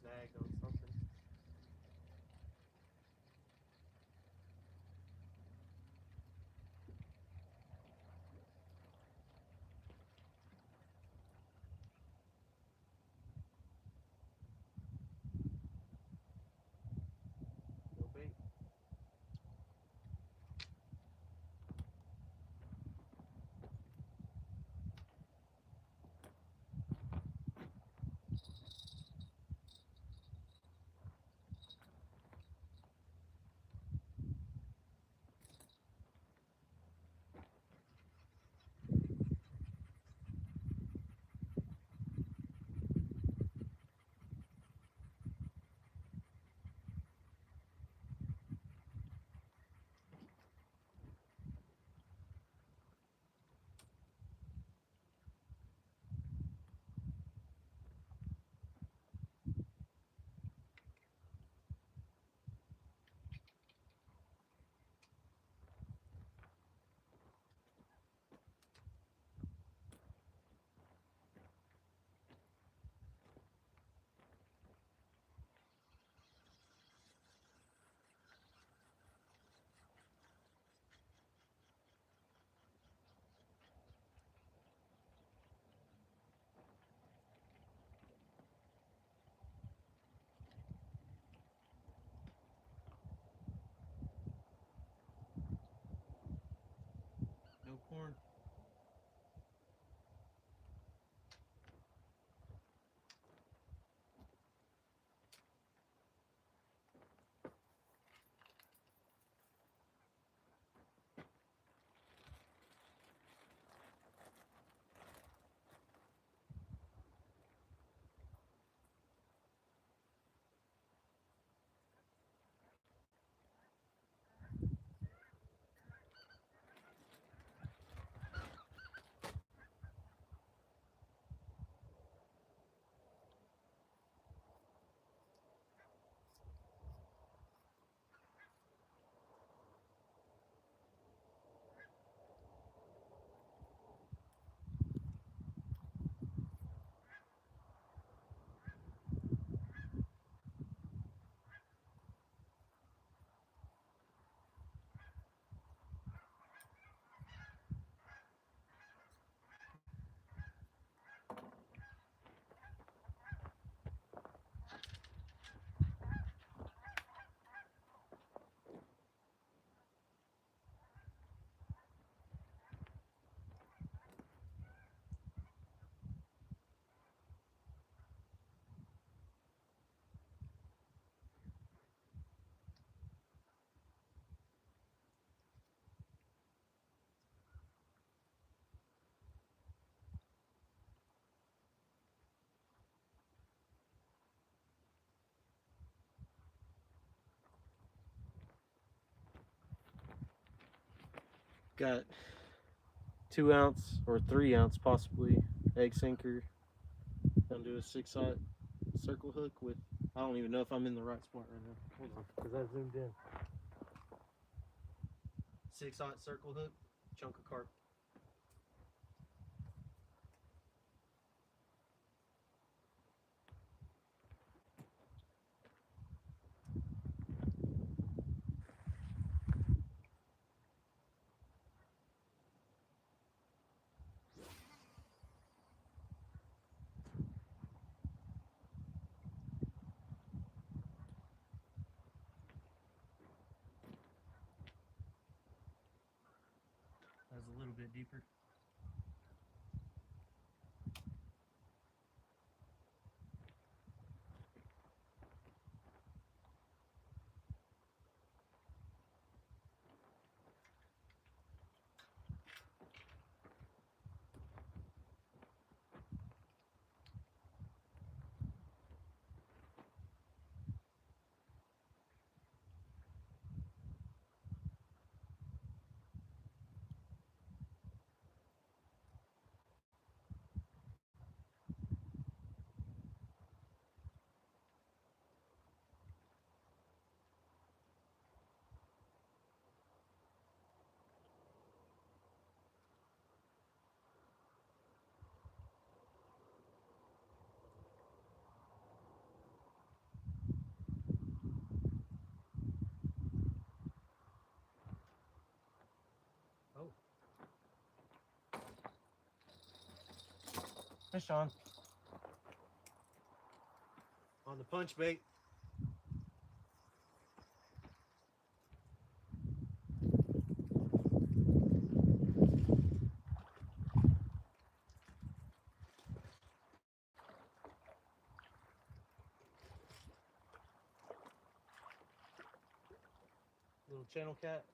Snag on something. No bait. Got 2-ounce or 3-ounce possibly egg sinker down to a 6-aught circle hook with, I don't even know if I'm in the right spot right now. Hold on, because I zoomed in. 6-aught circle hook, chunk of carp. That's a little bit deeper. Oh. Fish on the punch bait. Little channel cat.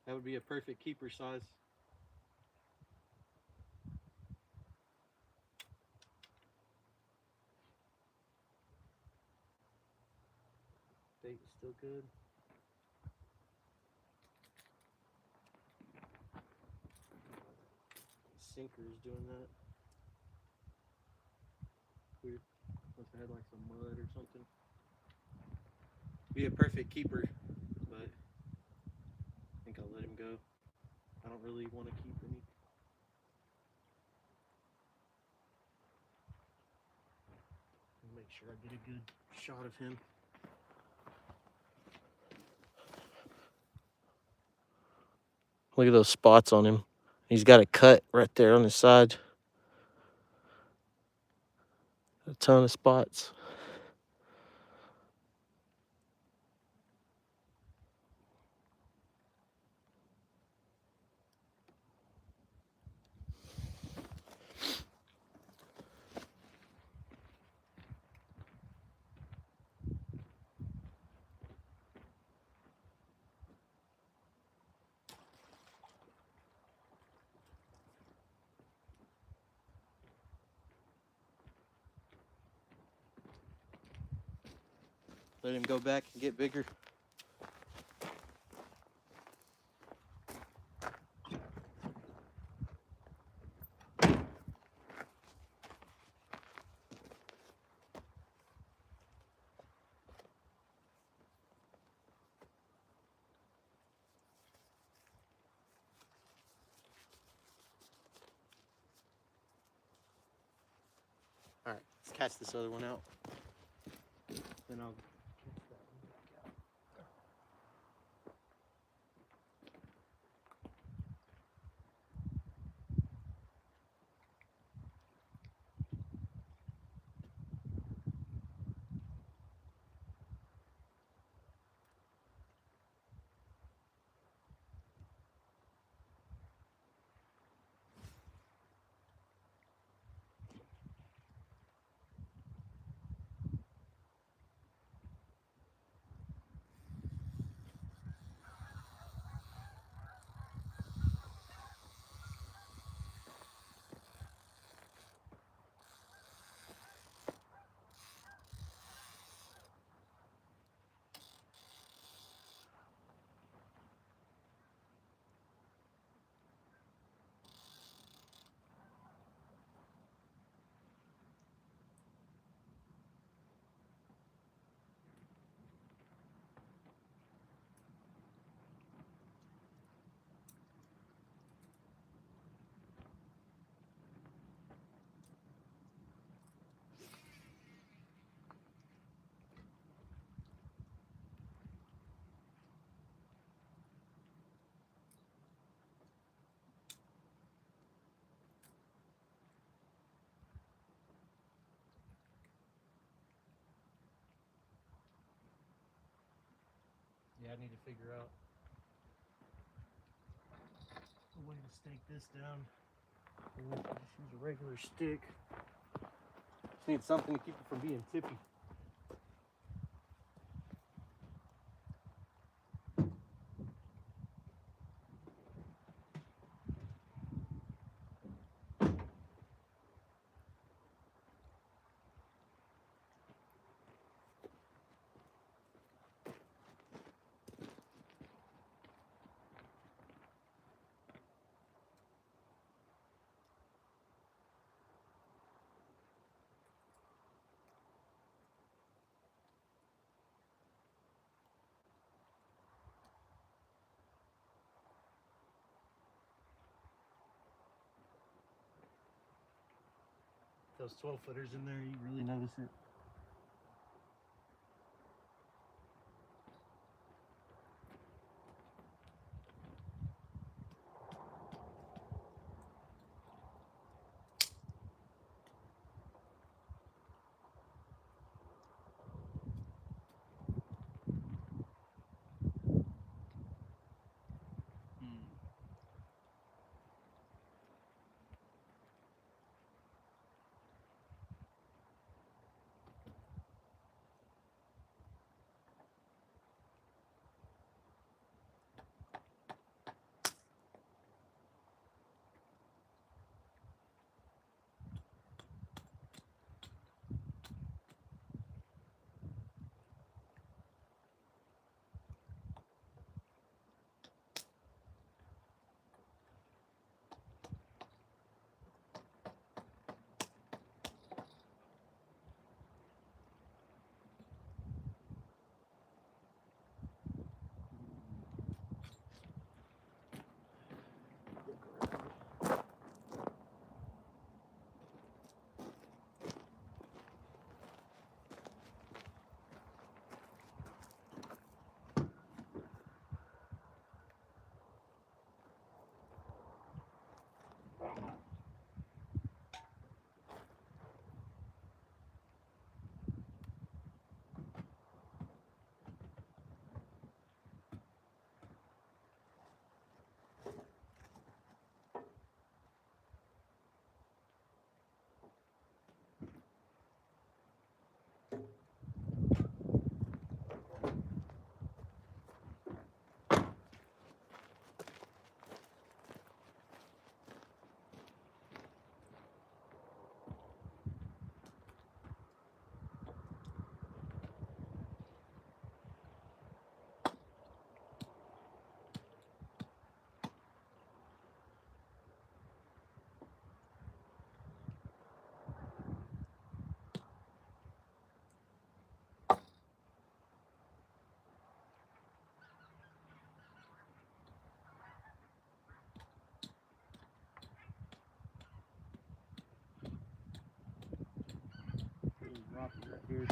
That would be a perfect keeper size. Bait is still good. Sinker is doing that. Weird. Must have had like some mud or something. Be a perfect keeper, but I think I'll let him go. I don't really want to keep any. Make sure I get a good shot of him. Look at those spots on him. He's got a cut right there on his side. A ton of spots. Let him go back and get bigger. All right, let's catch this other one out. Then I'll catch that one back out. Yeah, I need to figure out a way to stake this down. Just use a regular stick. Just need something to keep it from being tippy. Those 12-footers in there, you really notice it. Drop it right here.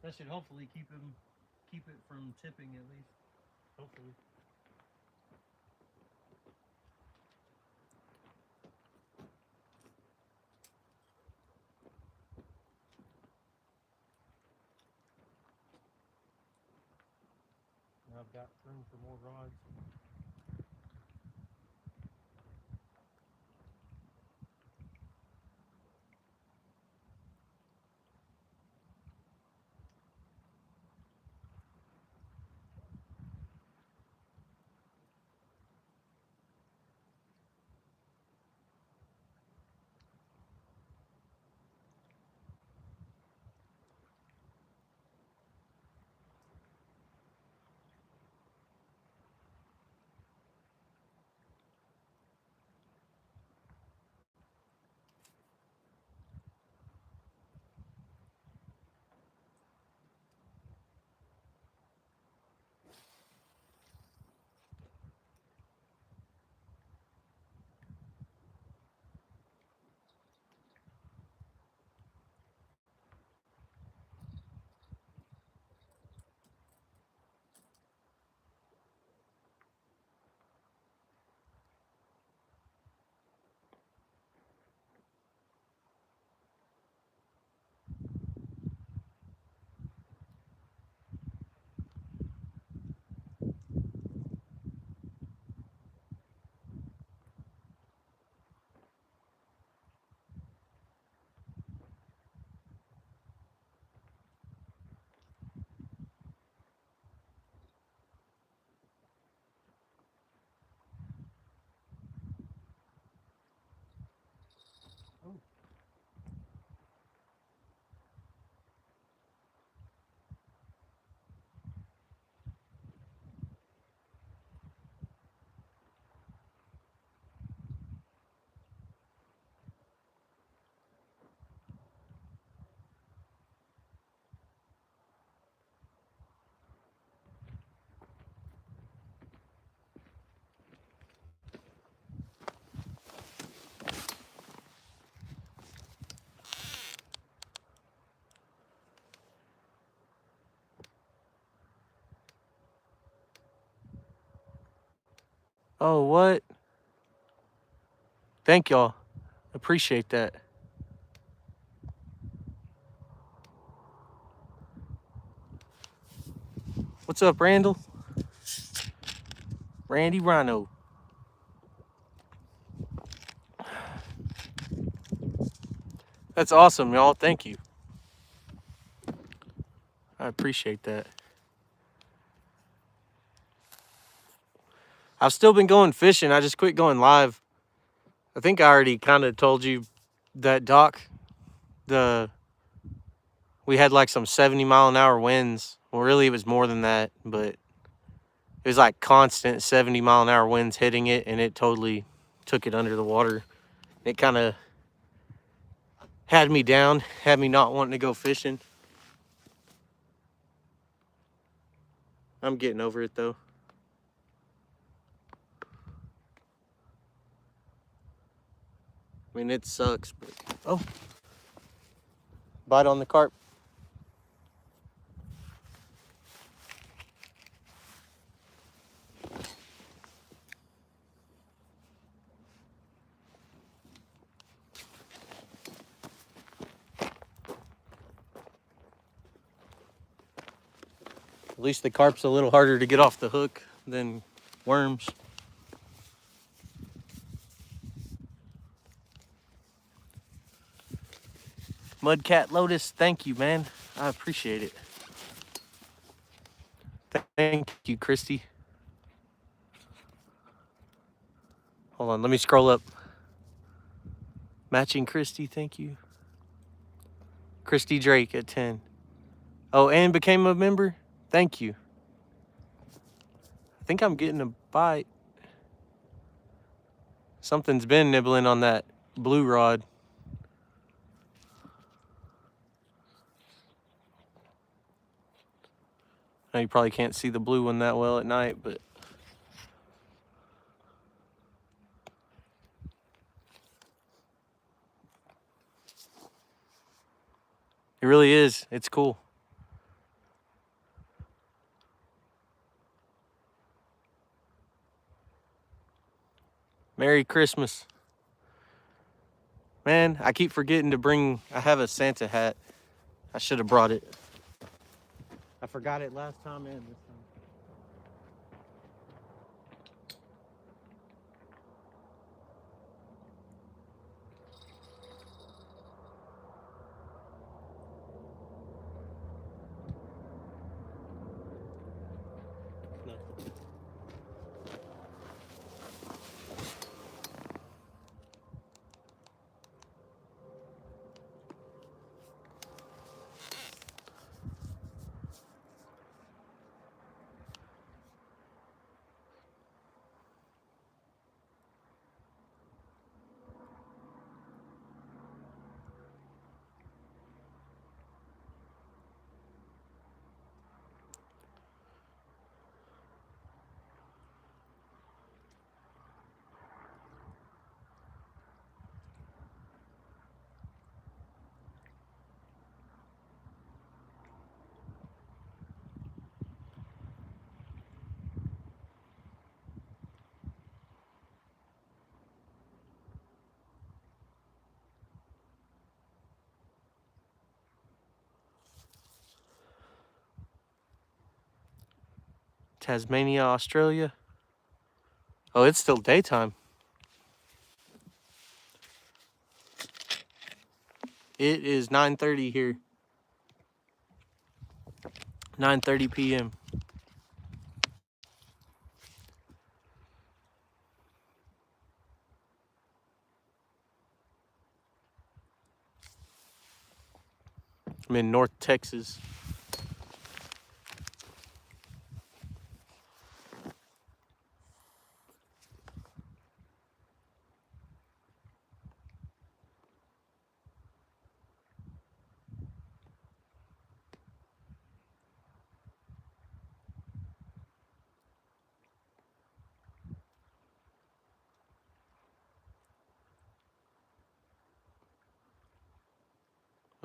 That should hopefully keep it from tipping at least. Hopefully. Now I've got room for more rods. Oh. Oh, what? Thank y'all. Appreciate that. What's up, Randall? Randy Rhino. That's awesome, y'all. Thank you. I appreciate that. I've still been going fishing. I just quit going live. I think I already kind of told you that, Doc. We had like some 70-mile-an-hour winds. Well, really, it was more than that, but it was like constant 70-mile-an-hour winds hitting it, and it totally took it under the water. It kind of had me down, had me not wanting to go fishing. I'm getting over it, though. I mean, it sucks, but... Oh. Bite on the carp. At least the carp's a little harder to get off the hook than worms. Mudcat Lotus, thank you, man. I appreciate it. Thank you, Christy. Hold on, let me scroll up. Matching Christy, thank you. Christy Drake at 10. Oh, and became a member? Thank you. I think I'm getting a bite. Something's been nibbling on that blue rod. Now you probably can't see the blue one that well at night, but it really is. It's cool. Merry Christmas. Man, I keep forgetting to bring, I have a Santa hat. I should have brought it. I forgot it last time and this time. Nothing. Tasmania, Australia. Oh, it's still daytime. It is 9:30 here. 9:30 p.m. I'm in North Texas.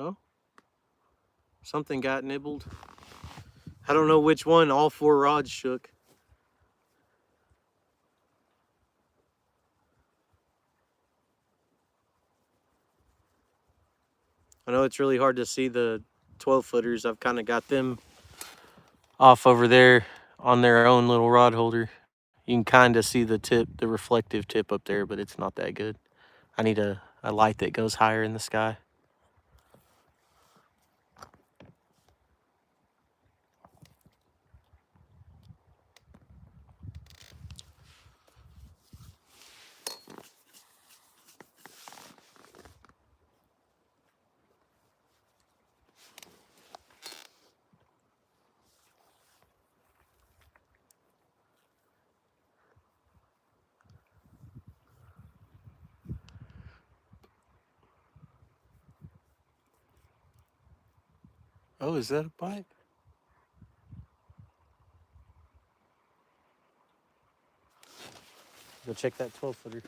Oh, something got nibbled. I don't know which one. All 4 rods shook. I know it's really hard to see the 12-footers. I've kind of got them off over there on their own little rod holder. You can kind of see the tip, the reflective tip up there, but it's not that good. I need a light that goes higher in the sky. Oh, is that a bite? Go check that 12-footer.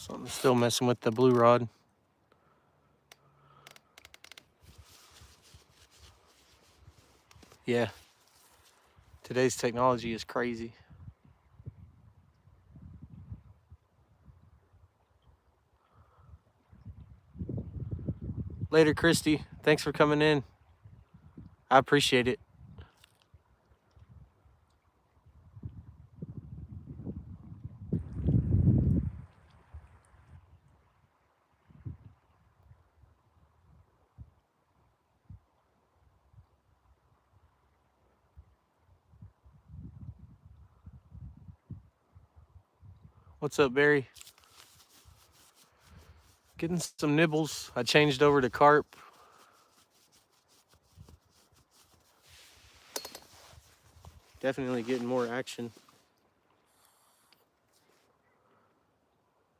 So I'm still messing with the blue rod. Yeah. Today's technology is crazy. Later, Christy. Thanks for coming in. I appreciate it. What's up, Barry? Getting some nibbles. I changed over to carp. Definitely getting more action.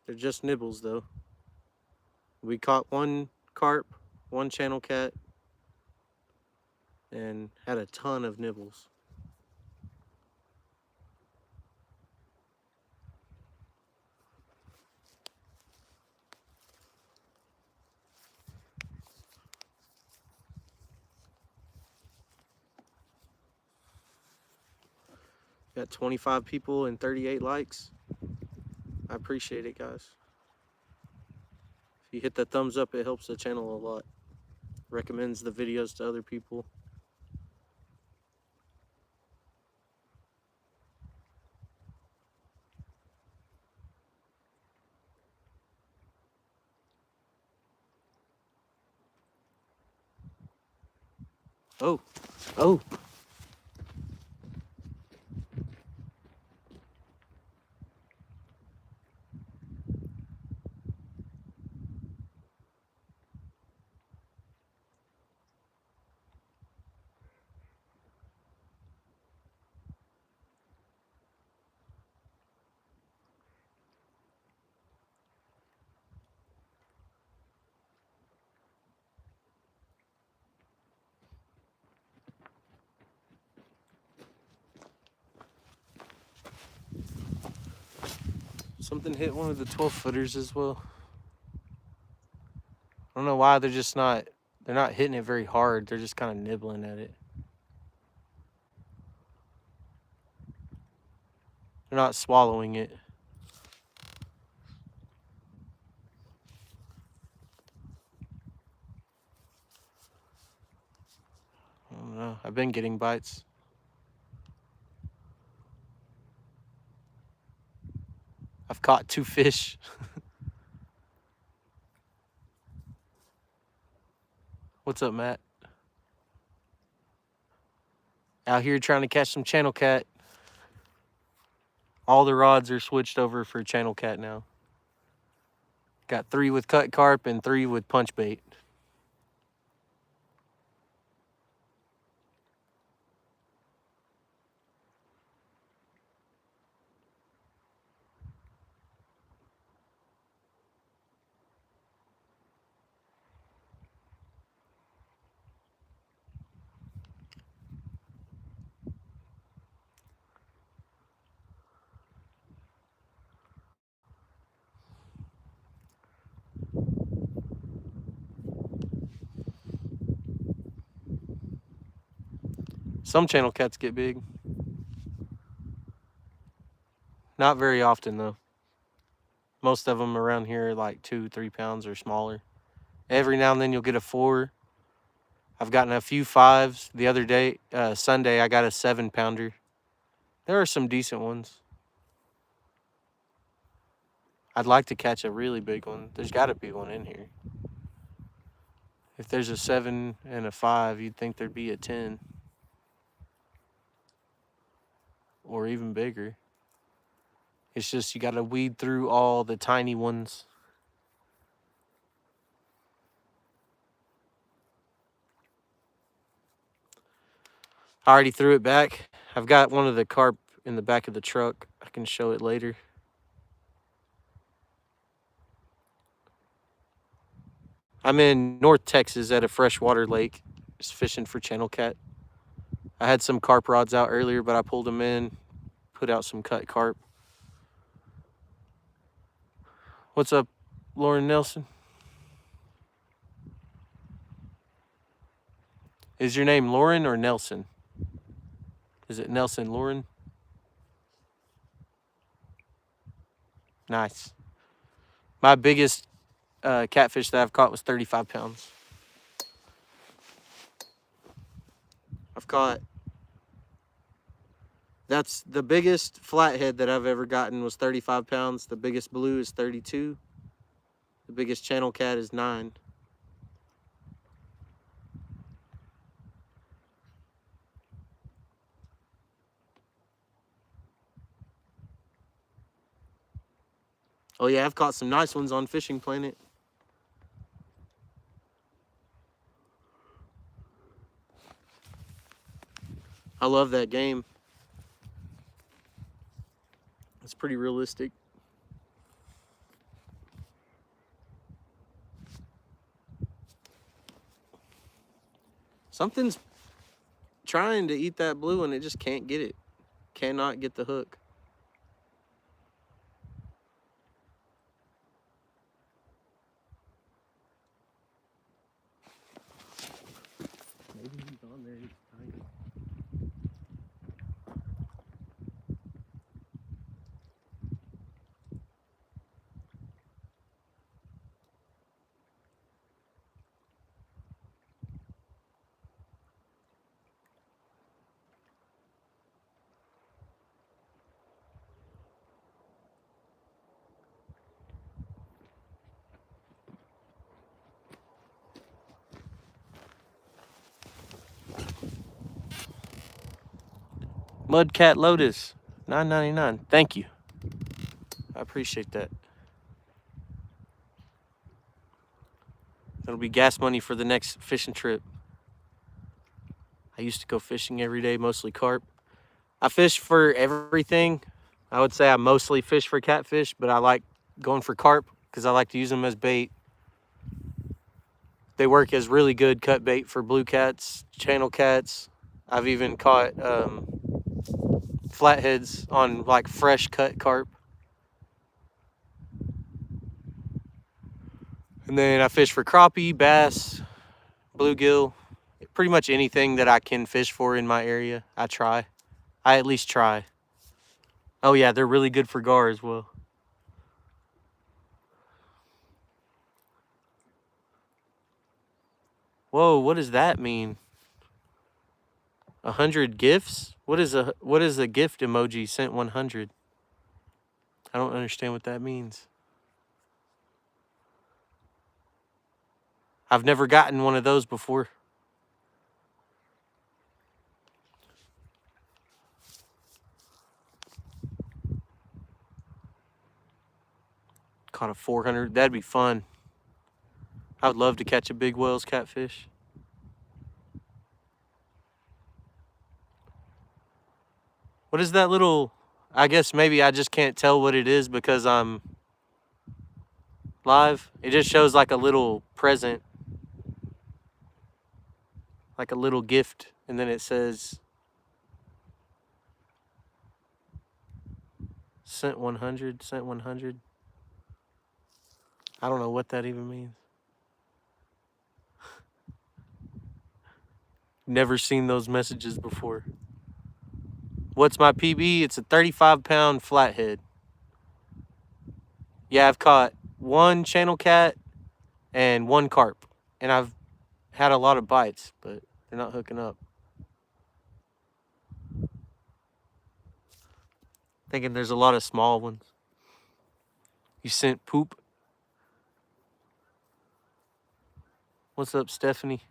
They're just nibbles, though. We caught one carp, one channel cat, and had a ton of nibbles. Got 25 people and 38 likes. I appreciate it, guys. If you hit the thumbs up, it helps the channel a lot. Recommends the videos to other people. Oh, oh. Something hit one of the 12-footers as well. I don't know why they're not hitting it very hard. They're just kind of nibbling at it. They're not swallowing it. I don't know. I've been getting bites. I've caught 2 fish. What's up, Matt? Out here trying to catch some channel cat. All the rods are switched over for channel cat now. Got 3 with cut carp and 3 with punch bait. Some channel cats get big. Not very often, though. Most of them around here are like 2-3 pounds or smaller. Every now and then you'll get a 4. I've gotten a few 5s. The other day, Sunday, I got a 7-pounder. There are some decent ones. I'd like to catch a really big one. There's got to be one in here. If there's a 7 and a 5, you'd think there'd be a 10. Or even bigger. It's just you got to weed through all the tiny ones. I already threw it back. I've got one of the carp in the back of the truck. I can show it later. I'm in North Texas at a freshwater lake, just fishing for channel cat. I had some carp rods out earlier, but I pulled them in, put out some cut carp. What's up, Lauren Nelson? Is your name Lauren or Nelson? Is it Nelson Lauren? Nice. My biggest catfish that I've caught was 35 pounds. I've caught... That's the biggest flathead that I've ever gotten was 35 pounds. The biggest blue is 32. The biggest channel cat is 9. Oh yeah, I've caught some nice ones on Fishing Planet. I love that game. It's pretty realistic. Something's trying to eat that blue and it just can't get it. Cannot get the hook. Maybe he's on there. He's tiny. Mudcat Lotus, $9.99. Thank you. I appreciate that. That'll be gas money for the next fishing trip. I used to go fishing every day, mostly carp. I fish for everything. I would say I mostly fish for catfish, but I like going for carp because I like to use them as bait. They work as really good cut bait for blue cats, channel cats. I've even caught flatheads on like fresh cut carp. And then I fish for crappie, bass, bluegill, pretty much anything that I can fish for in my area. I try. I at least try. Oh yeah, they're really good for gar as well. Whoa, what does that mean? 100 gifts? What is a gift emoji sent 100? I don't understand what that means. I've never gotten one of those before. Caught a 400. That'd be fun. I would love to catch a big Whales catfish. What is that little... I guess maybe I just can't tell what it is because I'm live. It just shows like a little present. Like a little gift. And then it says... Sent 100, sent 100. I don't know what that even means. Never seen those messages before. What's my PB? It's a 35-pound flathead. Yeah, I've caught one channel cat and one carp. And I've had a lot of bites, but they're not hooking up. Thinking there's a lot of small ones. You sent poop? What's up, Stephanie?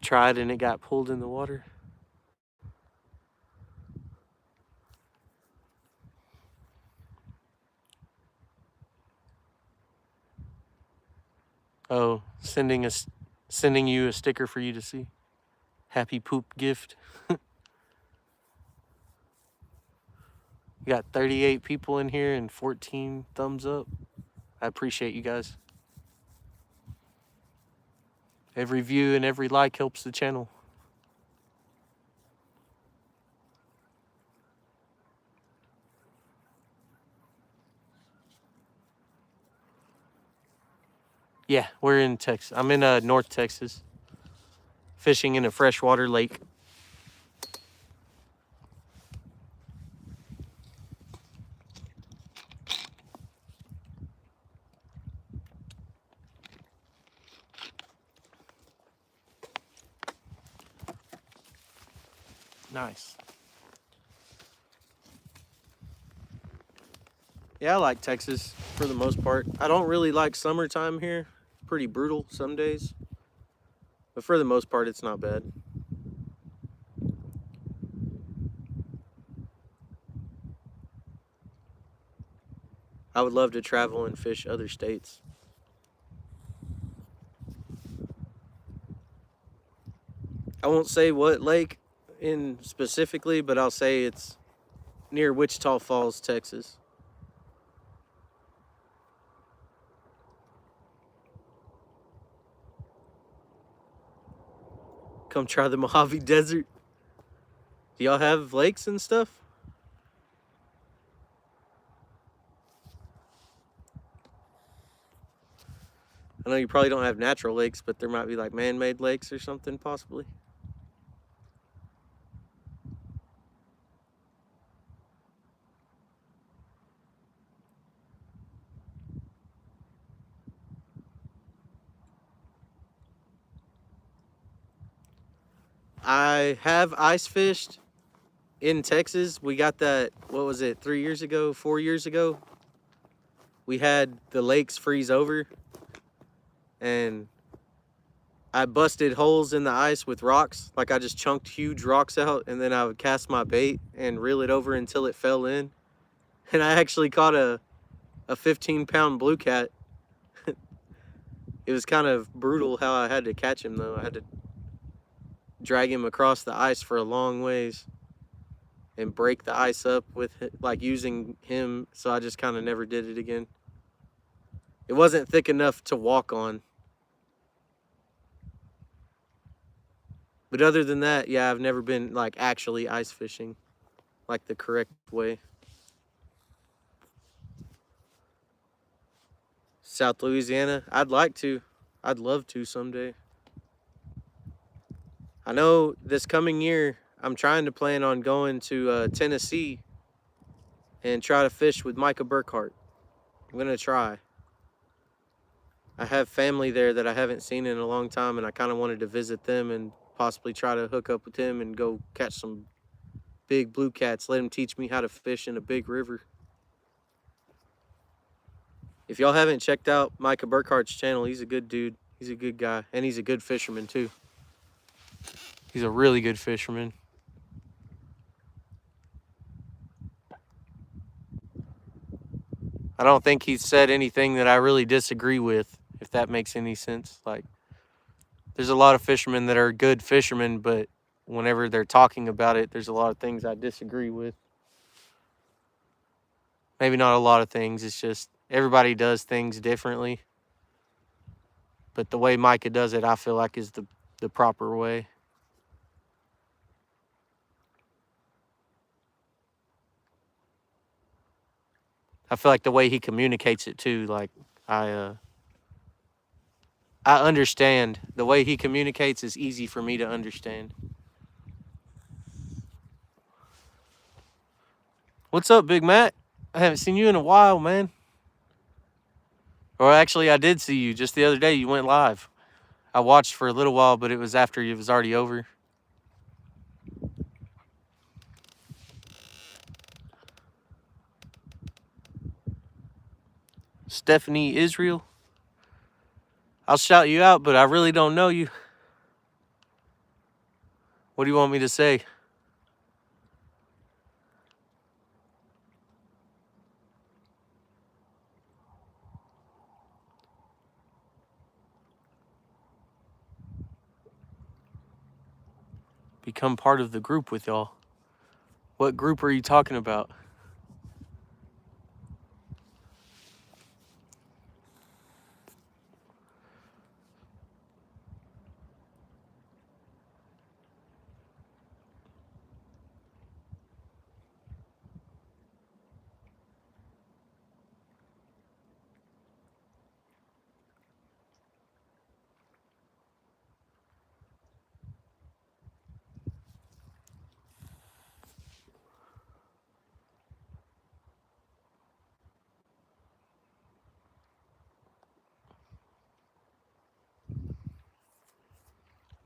Tried and it got pulled in the water. Oh, sending you a sticker for you to see. Happy poop gift. We got 38 people in here and 14 thumbs up. I appreciate you guys. Every view and every like helps the channel. Yeah, we're in Texas. I'm in North Texas, fishing in a freshwater lake. Nice. Yeah, I like Texas for the most part. I don't really like summertime here. Pretty brutal some days. But for the most part, it's not bad. I would love to travel and fish other states. I won't say what lake in specifically, but I'll say it's near Wichita Falls, Texas. Come try the Mojave Desert. Do y'all have lakes and stuff? I know you probably don't have natural lakes, but there might be like man-made lakes or something possibly. I have ice fished in Texas. We got that, what was it, 3 years ago, 4 years ago? We had the lakes freeze over and I busted holes in the ice with rocks. Like I just chunked huge rocks out and then I would cast my bait and reel it over until it fell in. And I actually caught a 15-pound blue cat. It was kind of brutal how I had to catch him though. I had to drag him across the ice for a long ways and break the ice up with like using him, so I just kind of never did it again. It wasn't thick enough to walk on. But other than that, yeah, I've never been like actually ice fishing like the correct way. South Louisiana, I'd like to. I'd love to someday. I know this coming year I'm trying to plan on going to Tennessee and try to fish with Micah Burkhart. I'm gonna try. I have family there that I haven't seen in a long time, and I kind of wanted to visit them and possibly try to hook up with him and go catch some big blue cats. Let him teach me how to fish in a big river. If y'all haven't checked out Micah Burkhart's channel, he's a good dude. He's a good guy, and he's a good fisherman too. He's a really good fisherman. I don't think he's said anything that I really disagree with, if that makes any sense. Like, there's a lot of fishermen that are good fishermen, but whenever they're talking about it, there's a lot of things I disagree with. Maybe not a lot of things. It's just everybody does things differently. But the way Micah does it, I feel like is the proper way. I feel like the way he communicates it too, like I understand. The way he communicates is easy for me to understand. What's up, Big Matt? I haven't seen you in a while, man. Or actually, I did see you just the other day. You went live. I watched for a little while, but it was after it was already over. Stephanie Israel. I'll shout you out, but I really don't know you. What do you want me to say? Become part of the group with y'all. What group are you talking about?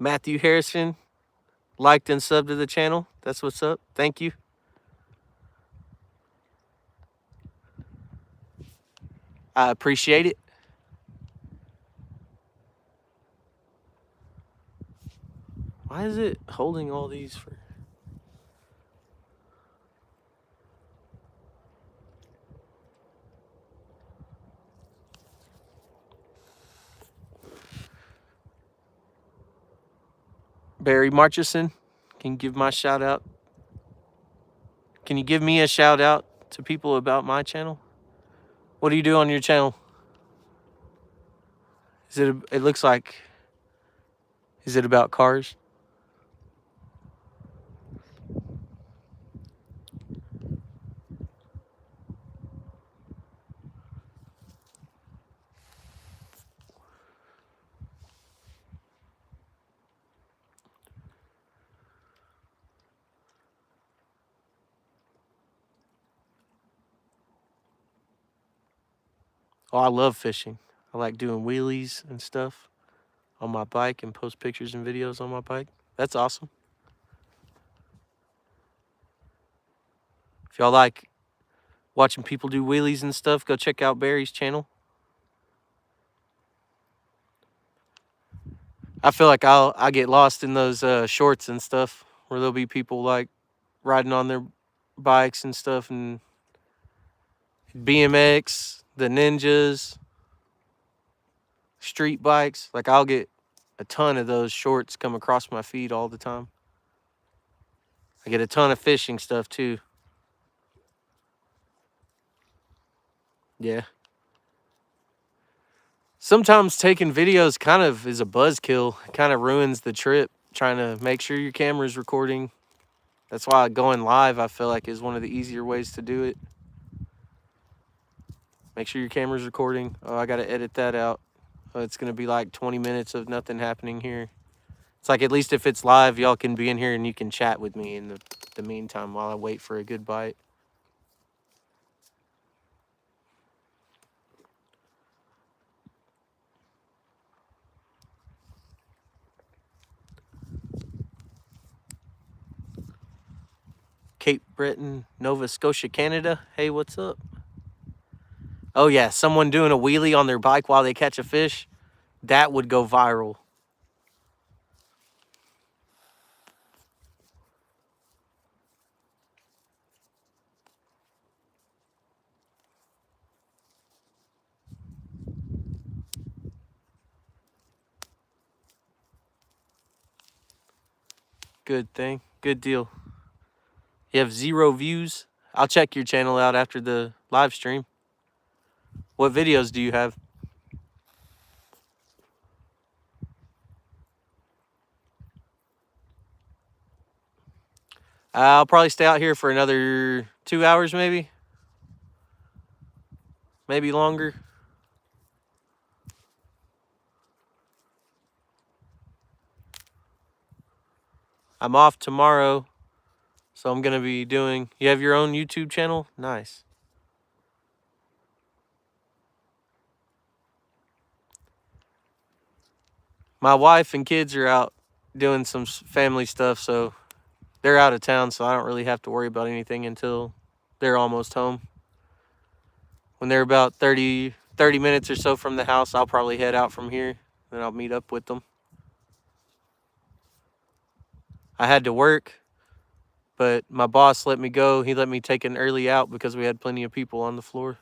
Matthew Harrison liked and subbed to the channel. That's what's up. Thank you. I appreciate it. Why is it holding all these for... Barry Marchison, can you give my shout out? Can you give me a shout out to people about my channel? What do you do on your channel? Is it? It looks like. Is it about cars? Oh, I love fishing. I like doing wheelies and stuff on my bike and post pictures and videos on my bike. That's awesome. If y'all like watching people do wheelies and stuff, go check out Barry's channel. I feel like I get lost in those shorts and stuff where there'll be people like riding on their bikes and stuff and BMX, the ninjas, street bikes. Like I'll get a ton of those shorts come across my feed all the time. I get a ton of fishing stuff too. Yeah. Sometimes taking videos kind of is a buzzkill. It kind of ruins the trip, trying to make sure your camera's recording. That's why going live, I feel like, is one of the easier ways to do it. Make sure your camera's recording. Oh, I got to edit that out. Oh, it's going to be like 20 minutes of nothing happening here. It's like, at least if it's live, y'all can be in here and you can chat with me in the meantime while I wait for a good bite. Cape Breton, Nova Scotia, Canada. Hey, what's up? Oh, yeah, someone doing a wheelie on their bike while they catch a fish. That would go viral. Good thing. Good deal. You have 0 views? I'll check your channel out after the live stream. What videos do you have? I'll probably stay out here for another 2 hours maybe. Maybe longer. I'm off tomorrow, so I'm going to be doing... You have your own YouTube channel? Nice. My wife and kids are out doing some family stuff, so they're out of town, so I don't really have to worry about anything until they're almost home. When they're about 30 minutes or so from the house, I'll probably head out from here, and I'll meet up with them. I had to work, but my boss let me go. He let me take an early out because we had plenty of people on the floor.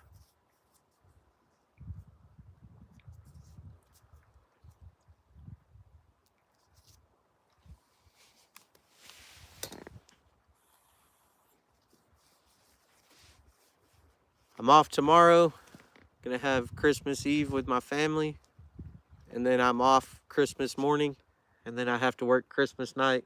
I'm off tomorrow. Gonna have Christmas Eve with my family, and then I'm off Christmas morning, and then I have to work Christmas night.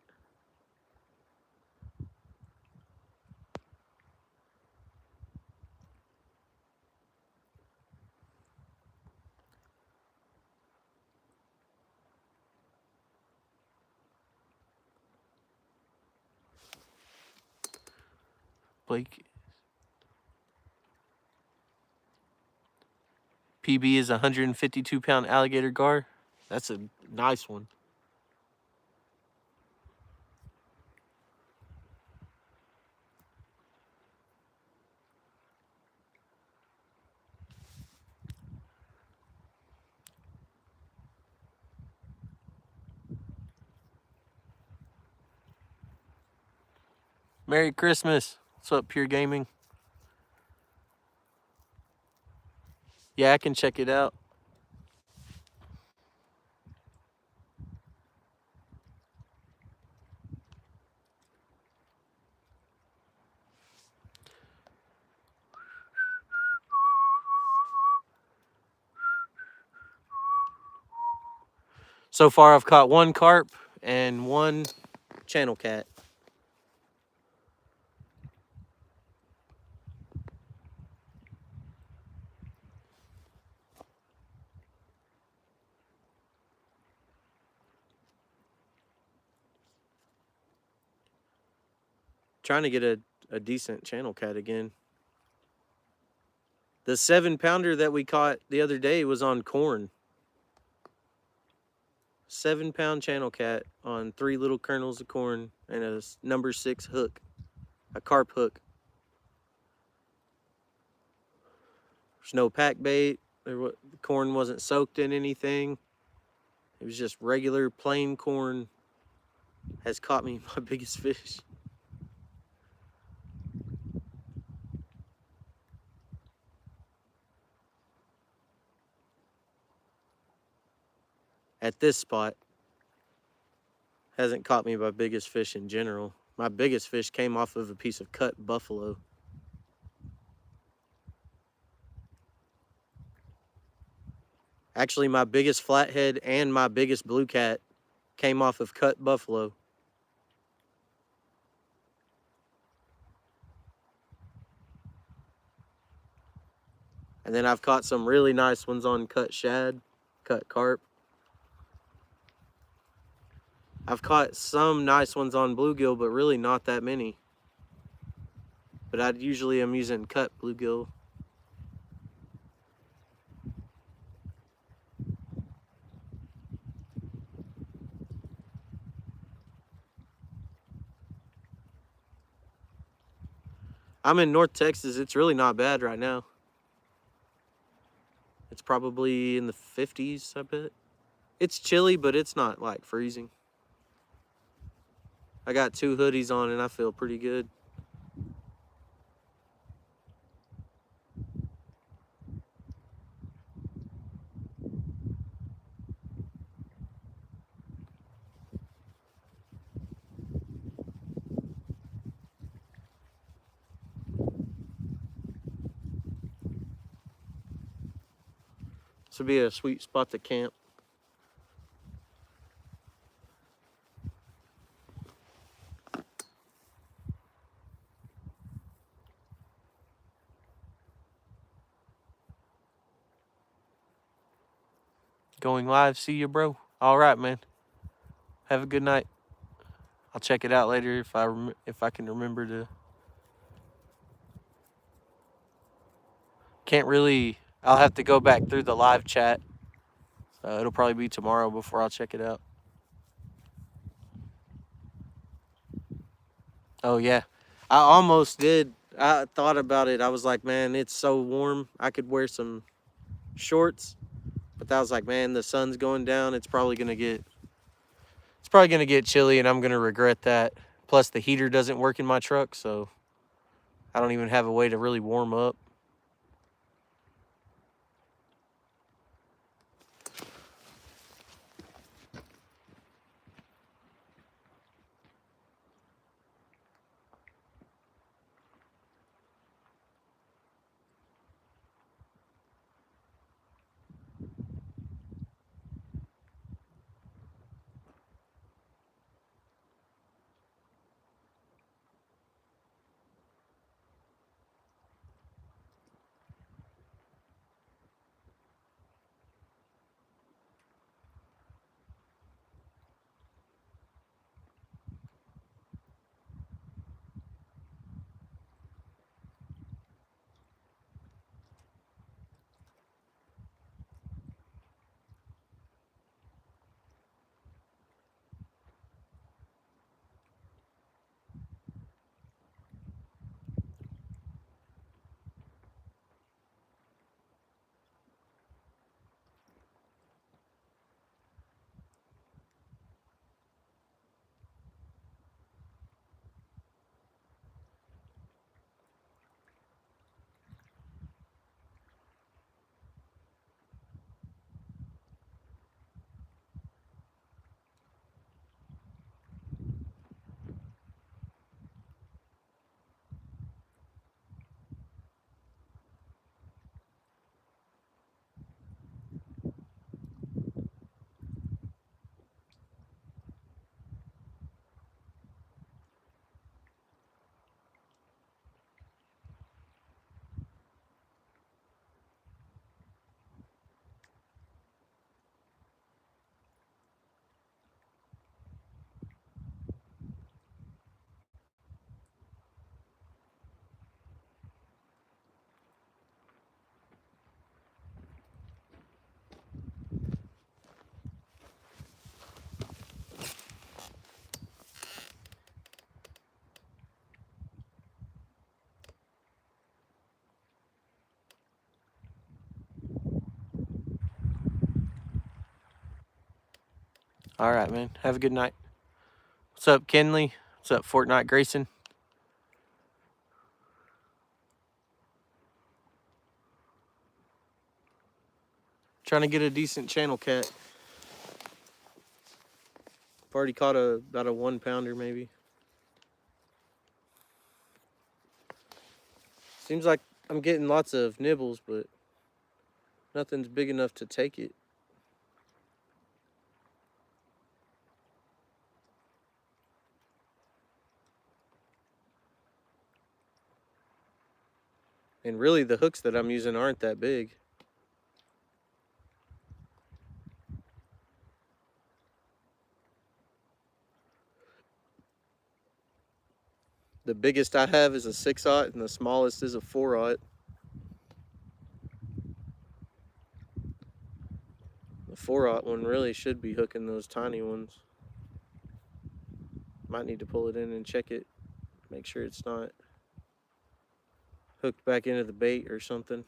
Blake. PB is a 152-pound alligator gar. That's a nice one. Merry Christmas. What's up, Pure Gaming? Yeah, I can check it out. So far, I've caught 1 carp and 1 channel cat. Trying to get a decent channel cat again. The 7-pounder that we caught the other day was on corn. 7-pound channel cat on 3 little kernels of corn and a number 6 hook, a carp hook. There's no pack bait. The corn wasn't soaked in anything. It was just regular plain corn. Has caught me my biggest fish. At this spot, hasn't caught me my biggest fish in general. My biggest fish came off of a piece of cut buffalo. Actually, my biggest flathead and my biggest blue cat came off of cut buffalo. And then I've caught some really nice ones on cut shad, cut carp. I've caught some nice ones on bluegill, but really not that many. But I usually am using cut bluegill. I'm in North Texas. It's really not bad right now. It's probably in the 50s, I bet. It's chilly, but it's not like freezing. I got 2 hoodies on and I feel pretty good. This would be a sweet spot to camp. Going live. See you, bro. All right, man. Have a good night. I'll check it out later if I can remember to. Can't really. I'll have to go back through the live chat. It'll probably be tomorrow before I'll check it out. Oh yeah, I almost did. I thought about it. I was like, man, it's so warm. I could wear some shorts, but I was like, man, the sun's going down. It's probably gonna get chilly, and I'm gonna regret that. Plus, the heater doesn't work in my truck, so I don't even have a way to really warm up. All right, man. Have a good night. What's up, Kenley? What's up, Fortnite Grayson? Trying to get a decent channel cat. I've already caught about a 1 pounder maybe. Seems like I'm getting lots of nibbles, but nothing's big enough to take it. And really, the hooks that I'm using aren't that big. The biggest I have is a 6/0, and the smallest is a 4/0. The 4/0 one really should be hooking those tiny ones. Might need to pull it in and check it. Make sure it's not hooked back into the bait or something.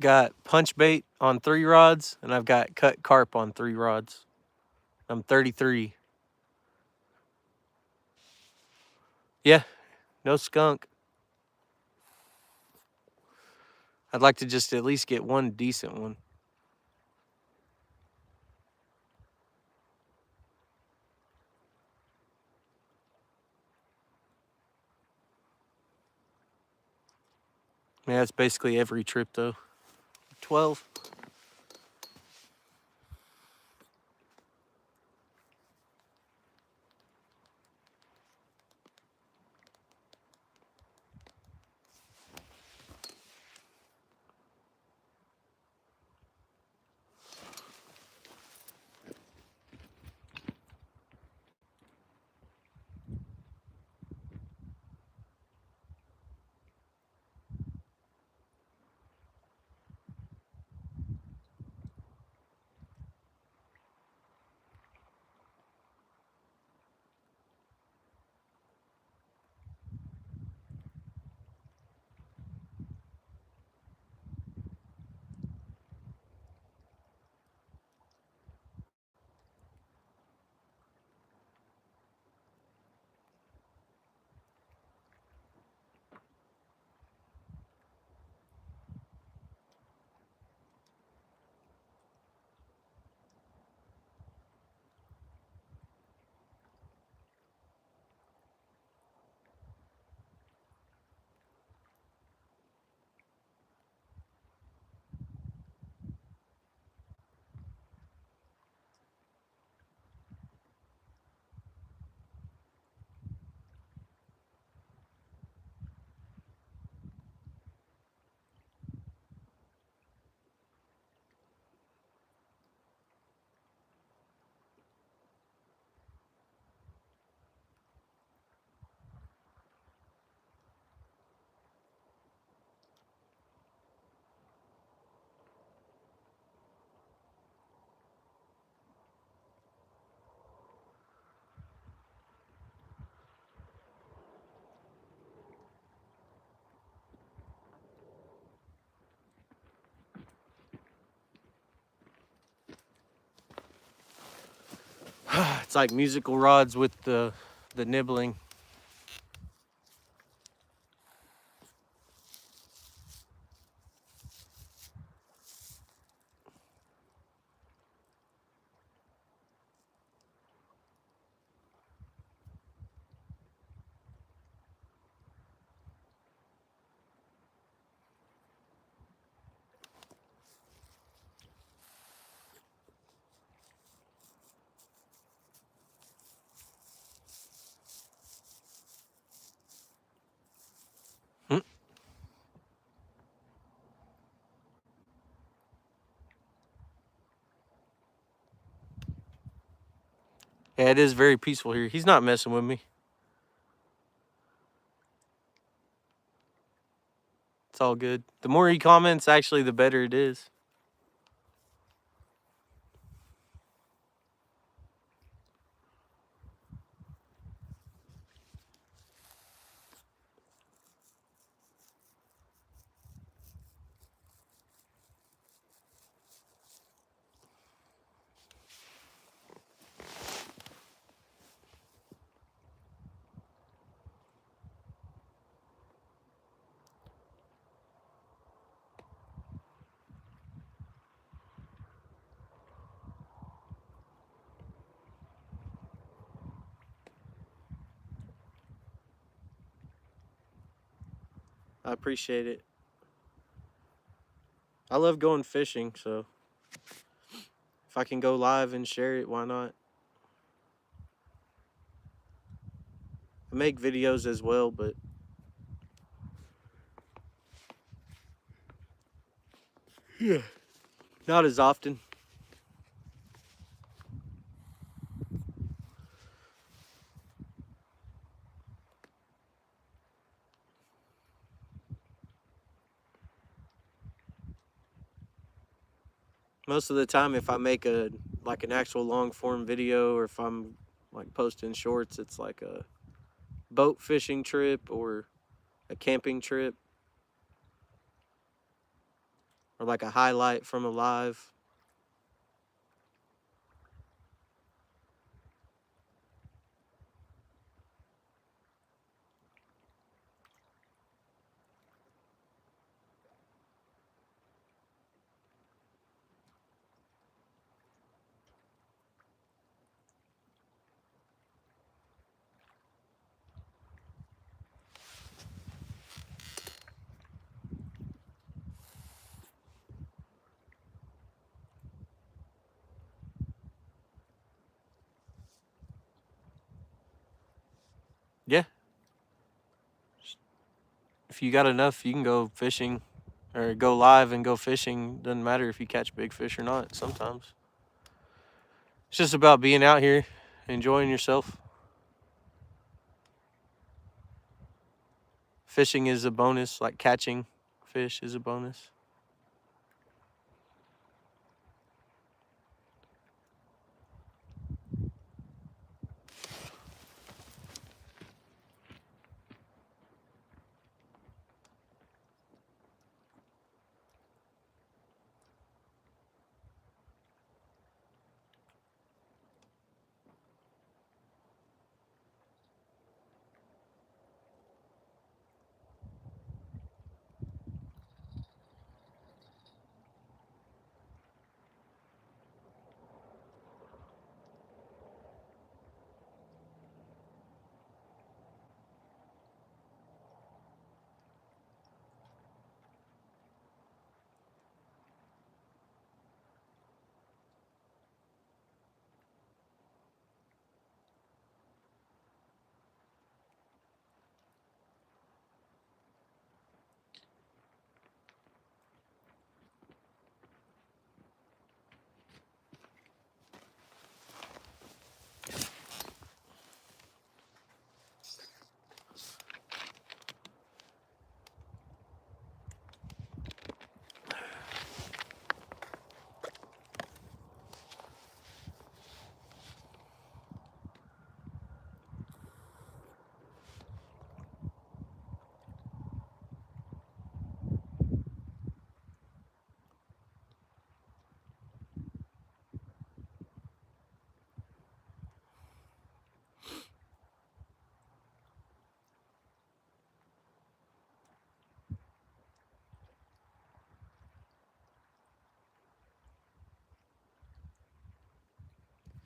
Got punch bait on 3 rods, and I've got cut carp on 3 rods. I'm 33. Yeah, no skunk. I'd like to just at least get one decent one. Yeah, that's basically every trip though. 12. It's like musical rods with the nibbling. Yeah, it is very peaceful here. He's not messing with me. It's all good. The more he comments, actually, the better it is. I appreciate it. I love going fishing, so if I can go live and share it, why not? I make videos as well, but yeah, not as often. Most of the time, if I make an actual long form video, or if I'm like posting shorts, it's like a boat fishing trip or a camping trip, or like a highlight from a live. Yeah. If you got enough, you can go fishing or go live and go fishing. Doesn't matter if you catch big fish or not sometimes. It's just about being out here, enjoying yourself. Fishing is a bonus, like catching fish is a bonus.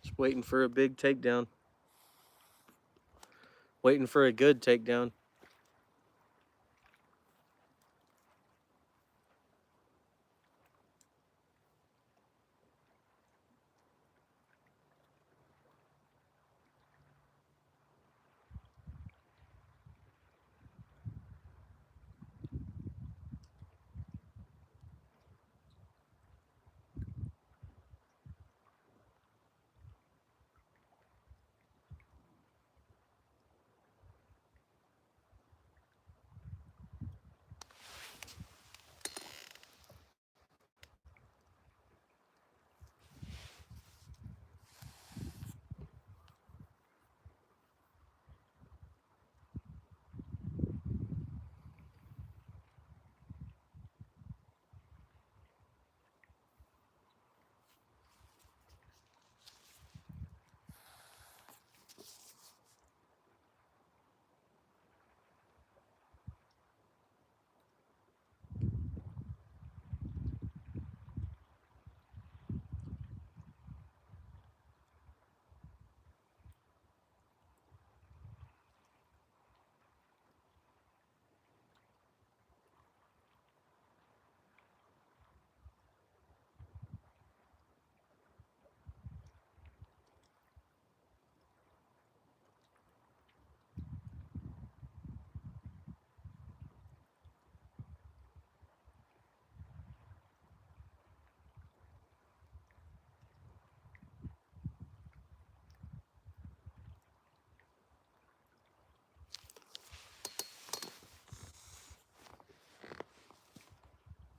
Just waiting for a big takedown. Waiting for a good takedown.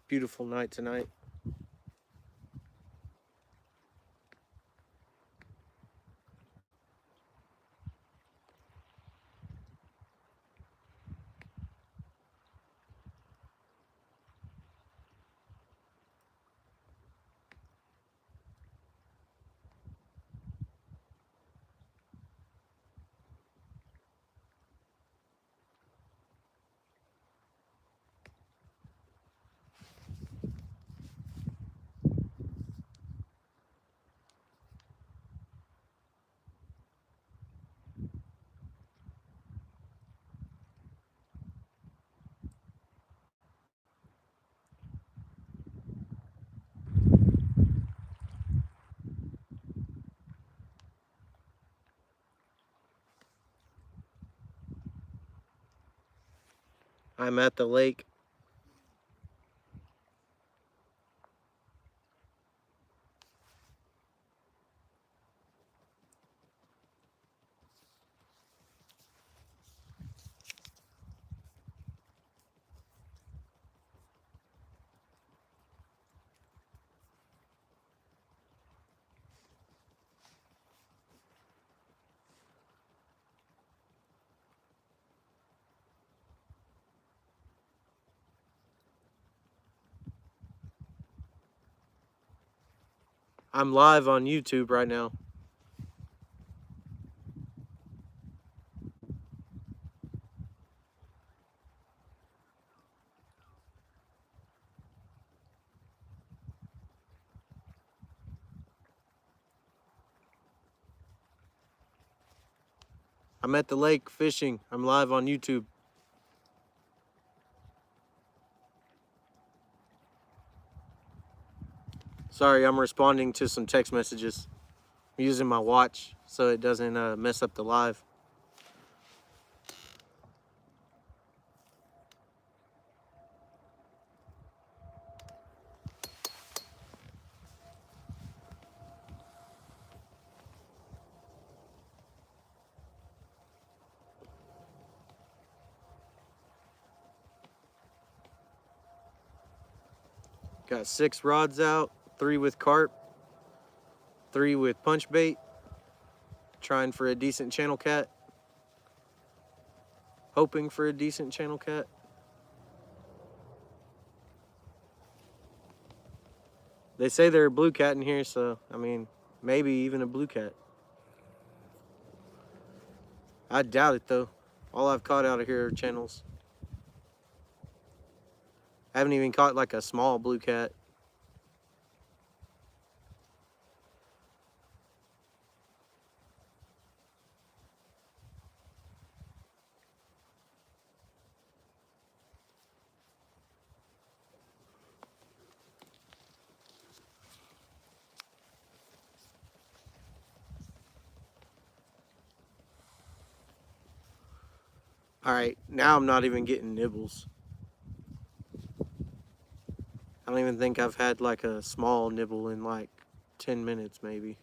Beautiful night tonight. I'm at the lake. I'm live on YouTube right now. I'm at the lake fishing. I'm live on YouTube. Sorry, I'm responding to some text messages. I'm using my watch so it doesn't mess up the live. Got 6 rods out, 3 with carp, 3 with punch bait. Trying for a decent channel cat. Hoping for a decent channel cat. They say they're a blue cat in here, so, I mean, maybe even a blue cat. I doubt it, though. All I've caught out of here are channels. I haven't even caught, like, a small blue cat. Alright, now I'm not even getting nibbles. I don't even think I've had, like, a small nibble in, like, 10 minutes, maybe.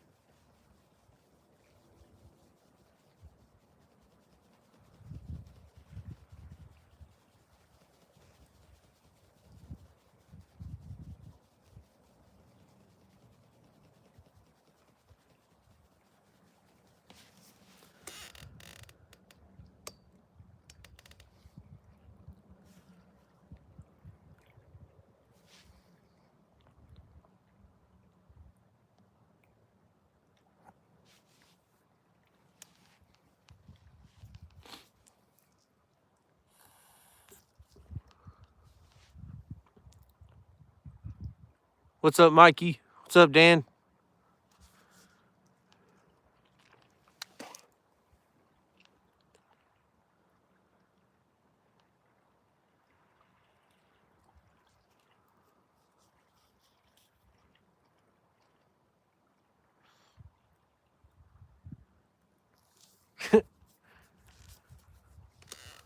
What's up, Mikey? What's up, Dan?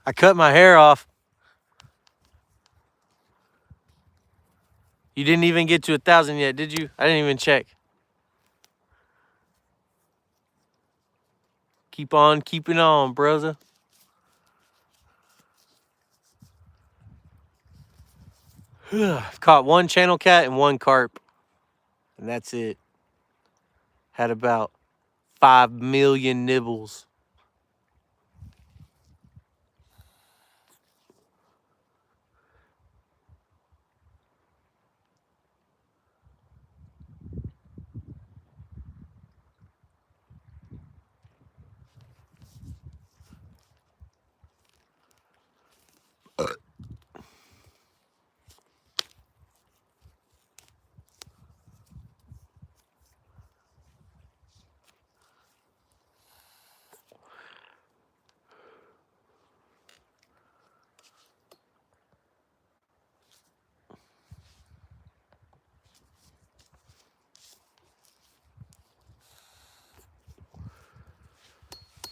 I cut my hair off. You didn't even get to 1,000 yet, did you? I didn't even check. Keep on keeping on, brother. I've caught one channel cat and one carp, and that's it. Had about 5 million nibbles.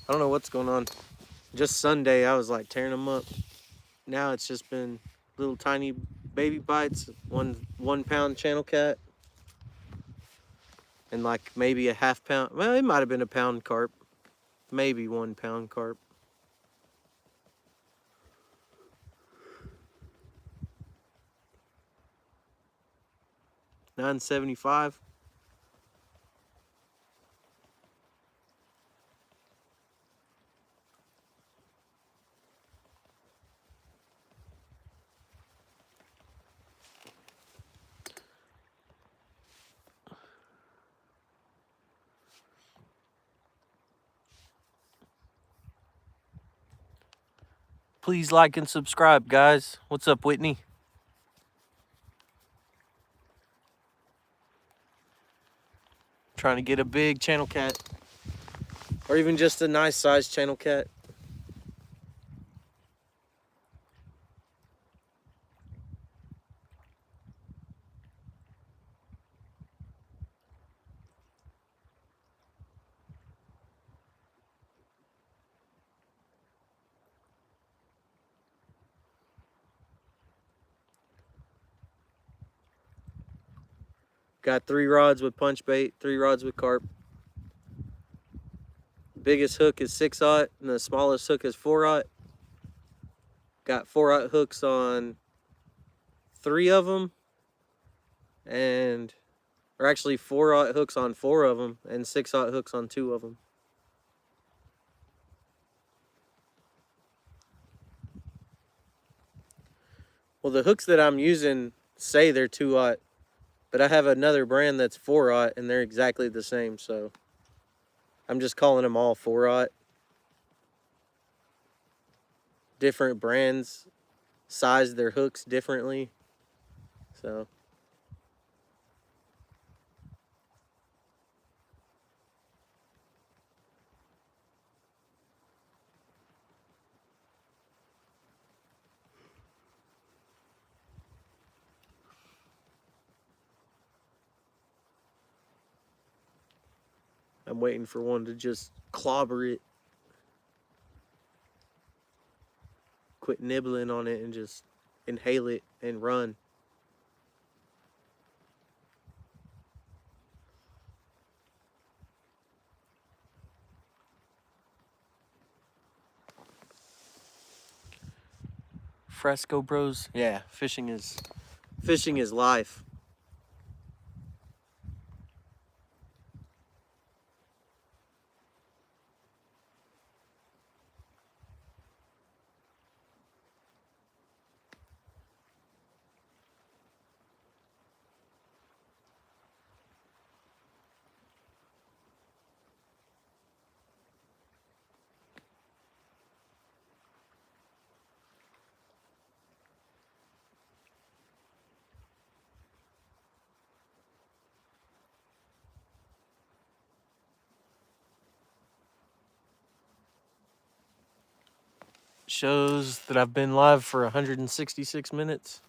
I don't know what's going on. Just Sunday, I was like tearing them up. Now it's just been little tiny baby bites, 1 pound channel cat, and like maybe a half pound. Well, it might have been a pound carp, maybe 1 pound carp. $9.75. Please like and subscribe, guys. What's up, Whitney? Trying to get a big channel cat, or even just a nice sized channel cat. Got 3 rods with punch bait, 3 rods with carp. Biggest hook is 6/0 and the smallest hook is 4/0. Got 4/0 hooks on 3 of them, or actually 4/0 hooks on 4 of them, and 6/0 hooks on 2 of them. Well, the hooks that I'm using say they're 2/0, but I have another brand that's 4/0 and they're exactly the same, so I'm just calling them all 4/0. Different brands size their hooks differently, so I'm waiting for one to just clobber it, quit nibbling on it, and just inhale it and run. Fresco Bros. Yeah, fishing is life. Shows that I've been live for 166 minutes.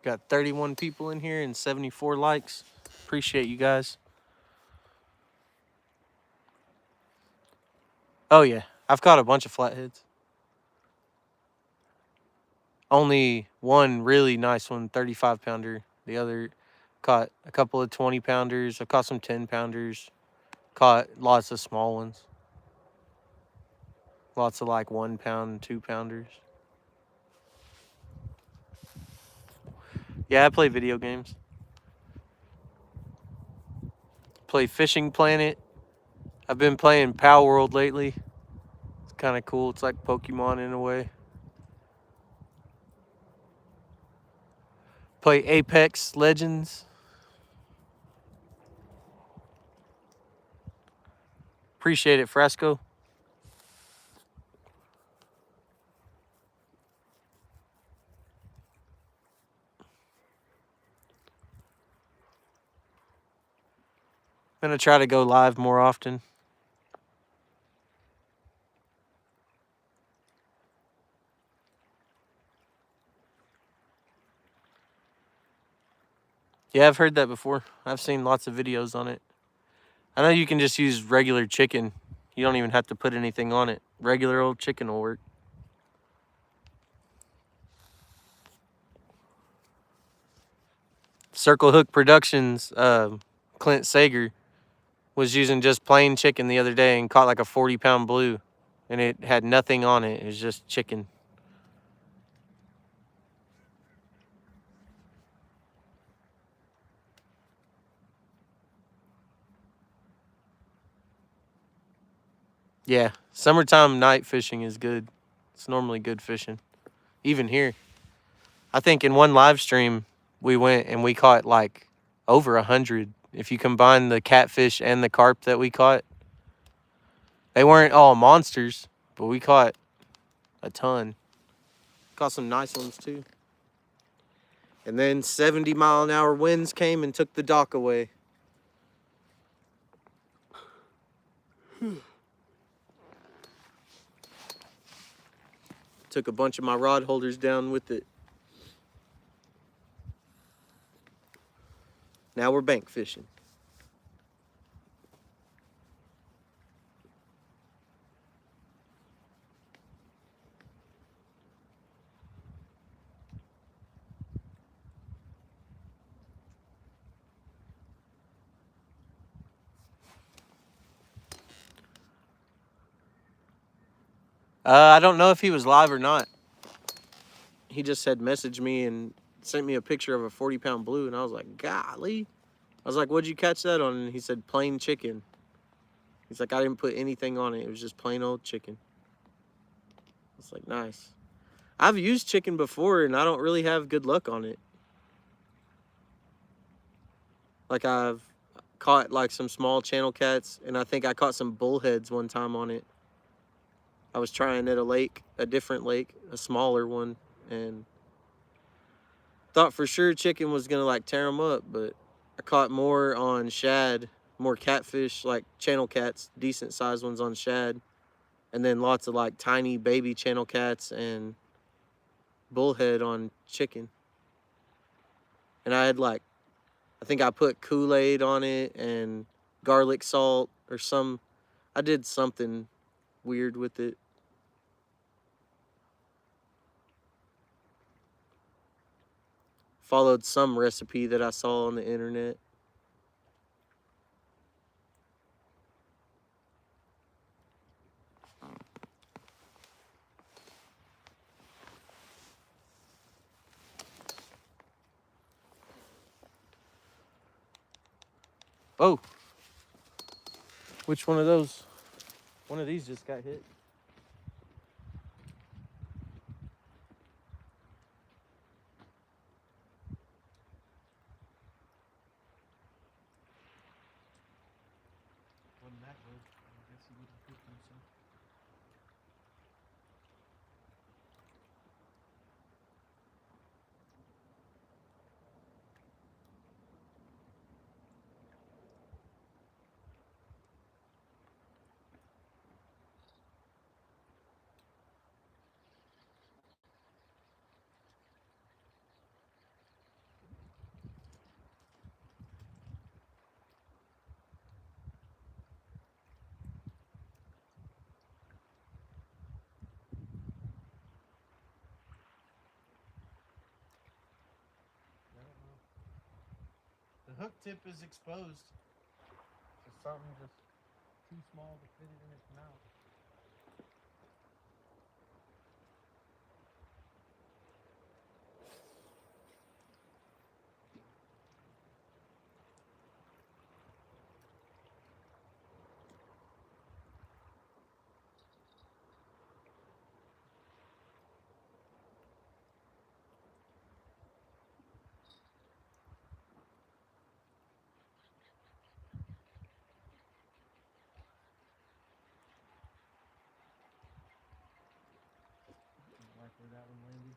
Got 31 people in here and 74 likes. Appreciate you guys. Oh yeah, I've caught a bunch of flatheads. Only one really nice one, 35 pounder. The other caught a couple of 20 pounders. I caught some 10 pounders. Caught lots of small ones. Lots of like 1 pound, 2 pounders. Yeah, I play video games. Play Fishing Planet. I've been playing Power World lately. It's kind of cool. It's like Pokemon in a way. Play Apex Legends. Appreciate it, Fresco. Gonna try to go live more often. Yeah, I've heard that before. I've seen lots of videos on it. I know you can just use regular chicken. You don't even have to put anything on it. Regular old chicken will work. Circle Hook Productions, Clint Sager was using just plain chicken the other day and caught like a 40-pound blue, and it had nothing on it. It was just chicken. Yeah, summertime night fishing is good. It's normally good fishing. Even here. I think in one live stream, we went and we caught like over 100. If you combine the catfish and the carp that we caught, they weren't all monsters, but we caught a ton. Caught some nice ones too. And then 70-mile-an-hour winds came and took the dock away. Took a bunch of my rod holders down with it. Now we're bank fishing. I don't know if he was live or not. He just said message me and sent me a picture of a 40-pound blue, and I was like, golly. I was like, what'd you catch that on? And he said, plain chicken. He's like, I didn't put anything on it. It was just plain old chicken. It's like, nice. I've used chicken before, and I don't really have good luck on it. Like, I've caught, like, some small channel cats, and I think I caught some bullheads one time on it. I was trying at a lake, a different lake, a smaller one, and thought for sure chicken was going to, like, tear them up, but I caught more on shad, more catfish, like channel cats, decent sized ones on shad, and then lots of like tiny baby channel cats and bullhead on chicken. And I had like, I think I put Kool-Aid on it and garlic salt or I did something weird with it. Followed some recipe that I saw on the internet. Oh, which one of those? One of these just got hit. Wasn't that good? I guess he wouldn't cook himself. The hook tip is exposed. So something just too small to fit it in its mouth. that one landed.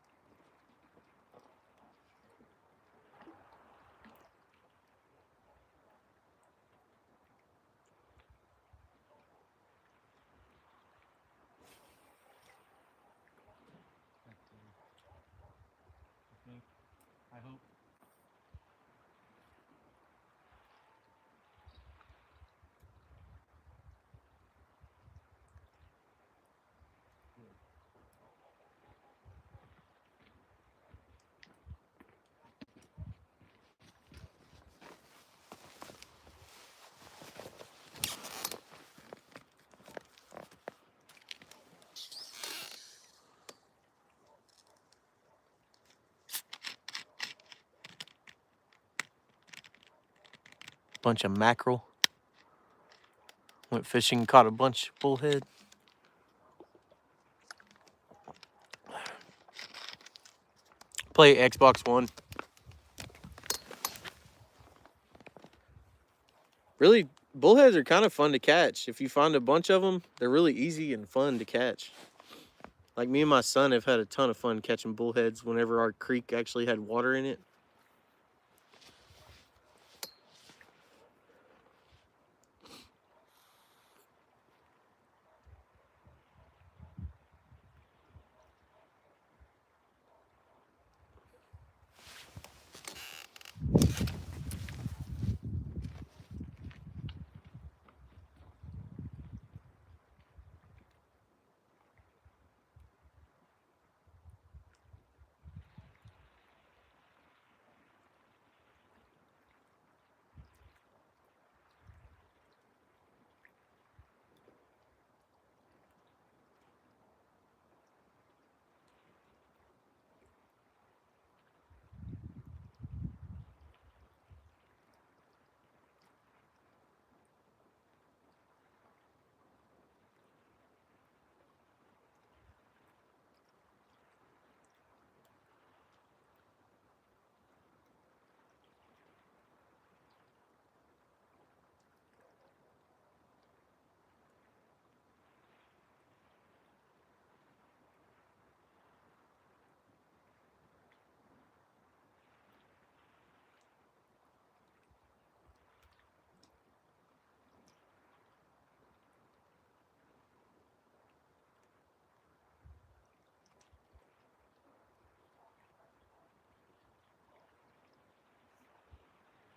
I think. I hope. Bunch of mackerel. Went fishing, caught a bunch of bullhead. Play Xbox One. Really, bullheads are kind of fun to catch. If you find a bunch of them, they're really easy and fun to catch. Like me and my son have had a ton of fun catching bullheads whenever our creek actually had water in it.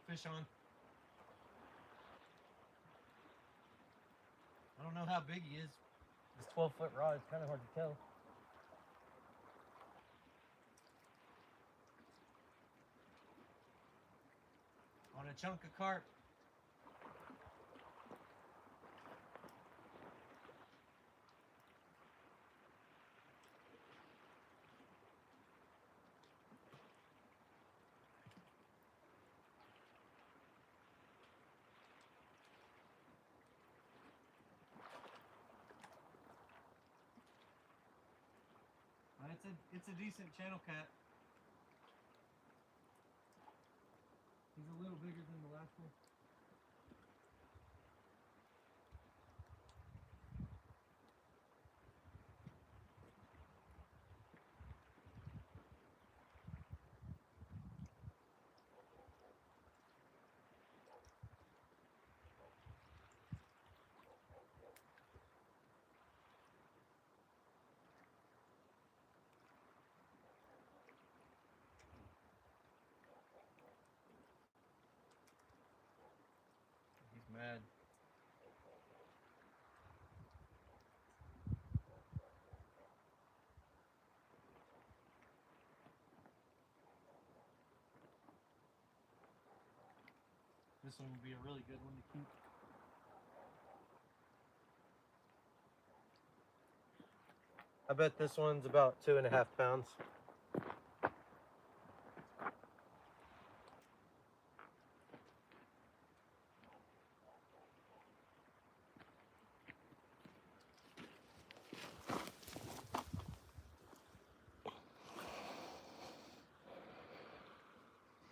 Fish on. I don't know how big he is. This 12-foot rod is kind of hard to tell. On a chunk of carp. It's a decent channel cat. He's a little bigger than the last one. He's mad. This one would be a really good one to keep. I bet this one's about 2.5 pounds.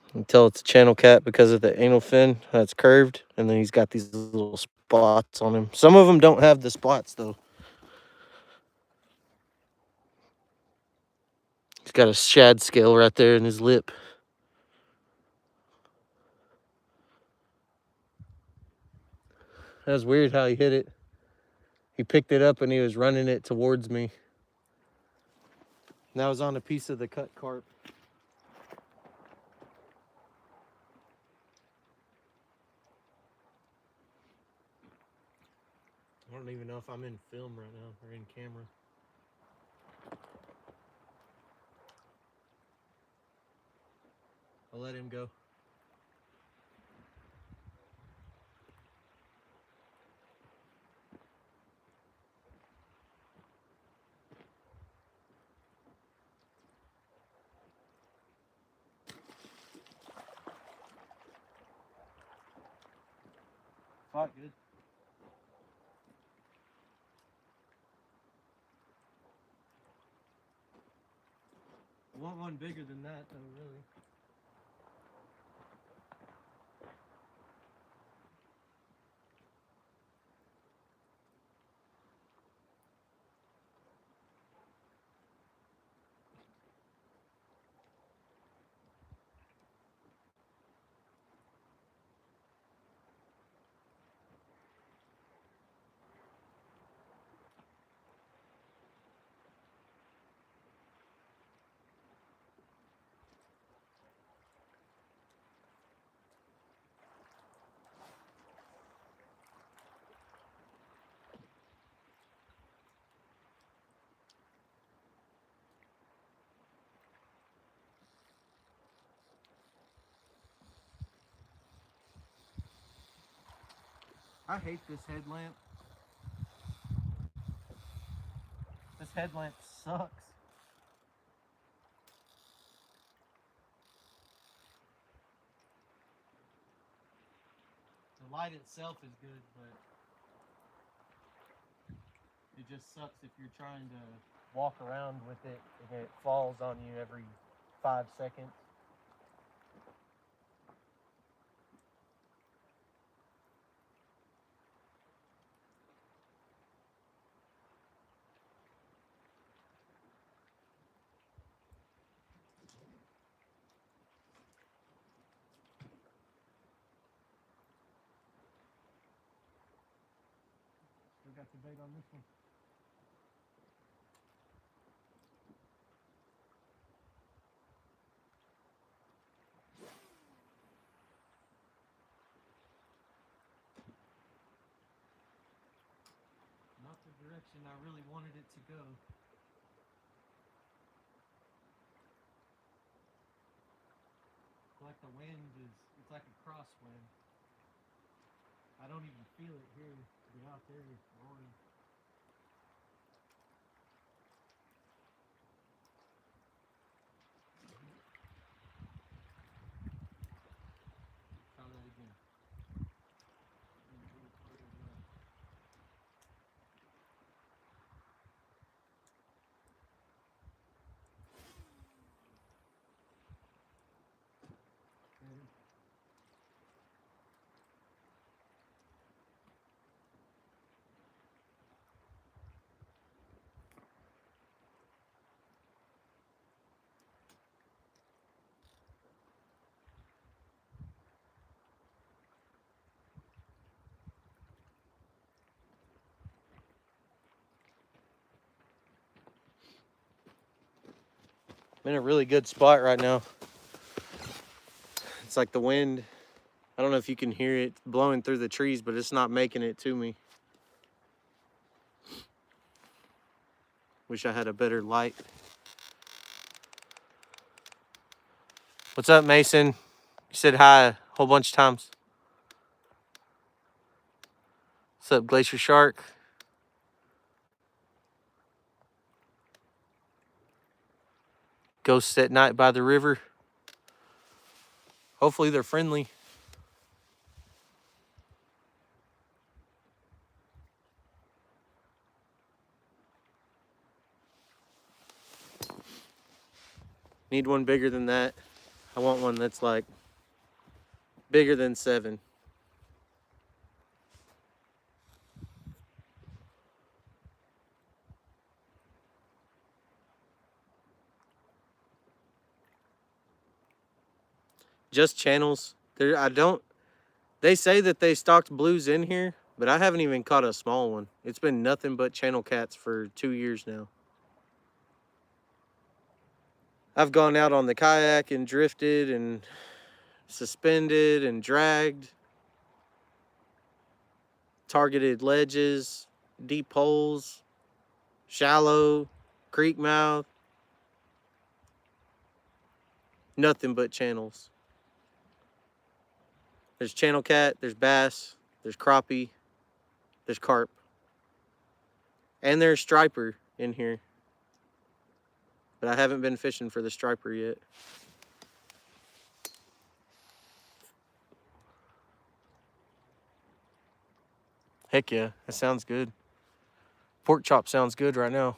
You can tell it's a channel cat because of the anal fin that's curved, and then he's got these little spots on him. Some of them don't have the spots though. He's got a shad scale right there in his lip. That was weird how he hit it. He picked it up and he was running it towards me. And that was on a piece of the cut carp. I don't even know if I'm in film right now or in camera. I'll let him go. Fought good. I want one bigger than that, though, really. I hate this headlamp. This headlamp sucks. The light itself is good, but it just sucks if you're trying to walk around with it and it falls on you every 5 seconds. Still got the bait on this one. Not the direction I really wanted it to go. Like the wind is, it's like a crosswind. I don't even feel it here, but out there it's roaring. Try that again. I'm in a really good spot right now. It's like the wind, I don't know if you can hear it blowing through the trees, but it's not making it to me. Wish I had a better light. What's up, Mason? You said hi a whole bunch of times. What's up, Glacier Shark? Ghosts at night by the river. Hopefully they're friendly. Need one bigger than that. I want one that's like bigger than 7. Just channels. They say that they stocked blues in here, but I haven't even caught a small one. It's been nothing but channel cats for 2 years now. I've gone out on the kayak and drifted and suspended and dragged, targeted ledges, deep holes, shallow, creek mouth, nothing but channels. There's channel cat, there's bass, there's crappie, there's carp, and there's striper in here. But I haven't been fishing for the striper yet. Heck yeah, that sounds good. Pork chop sounds good right now.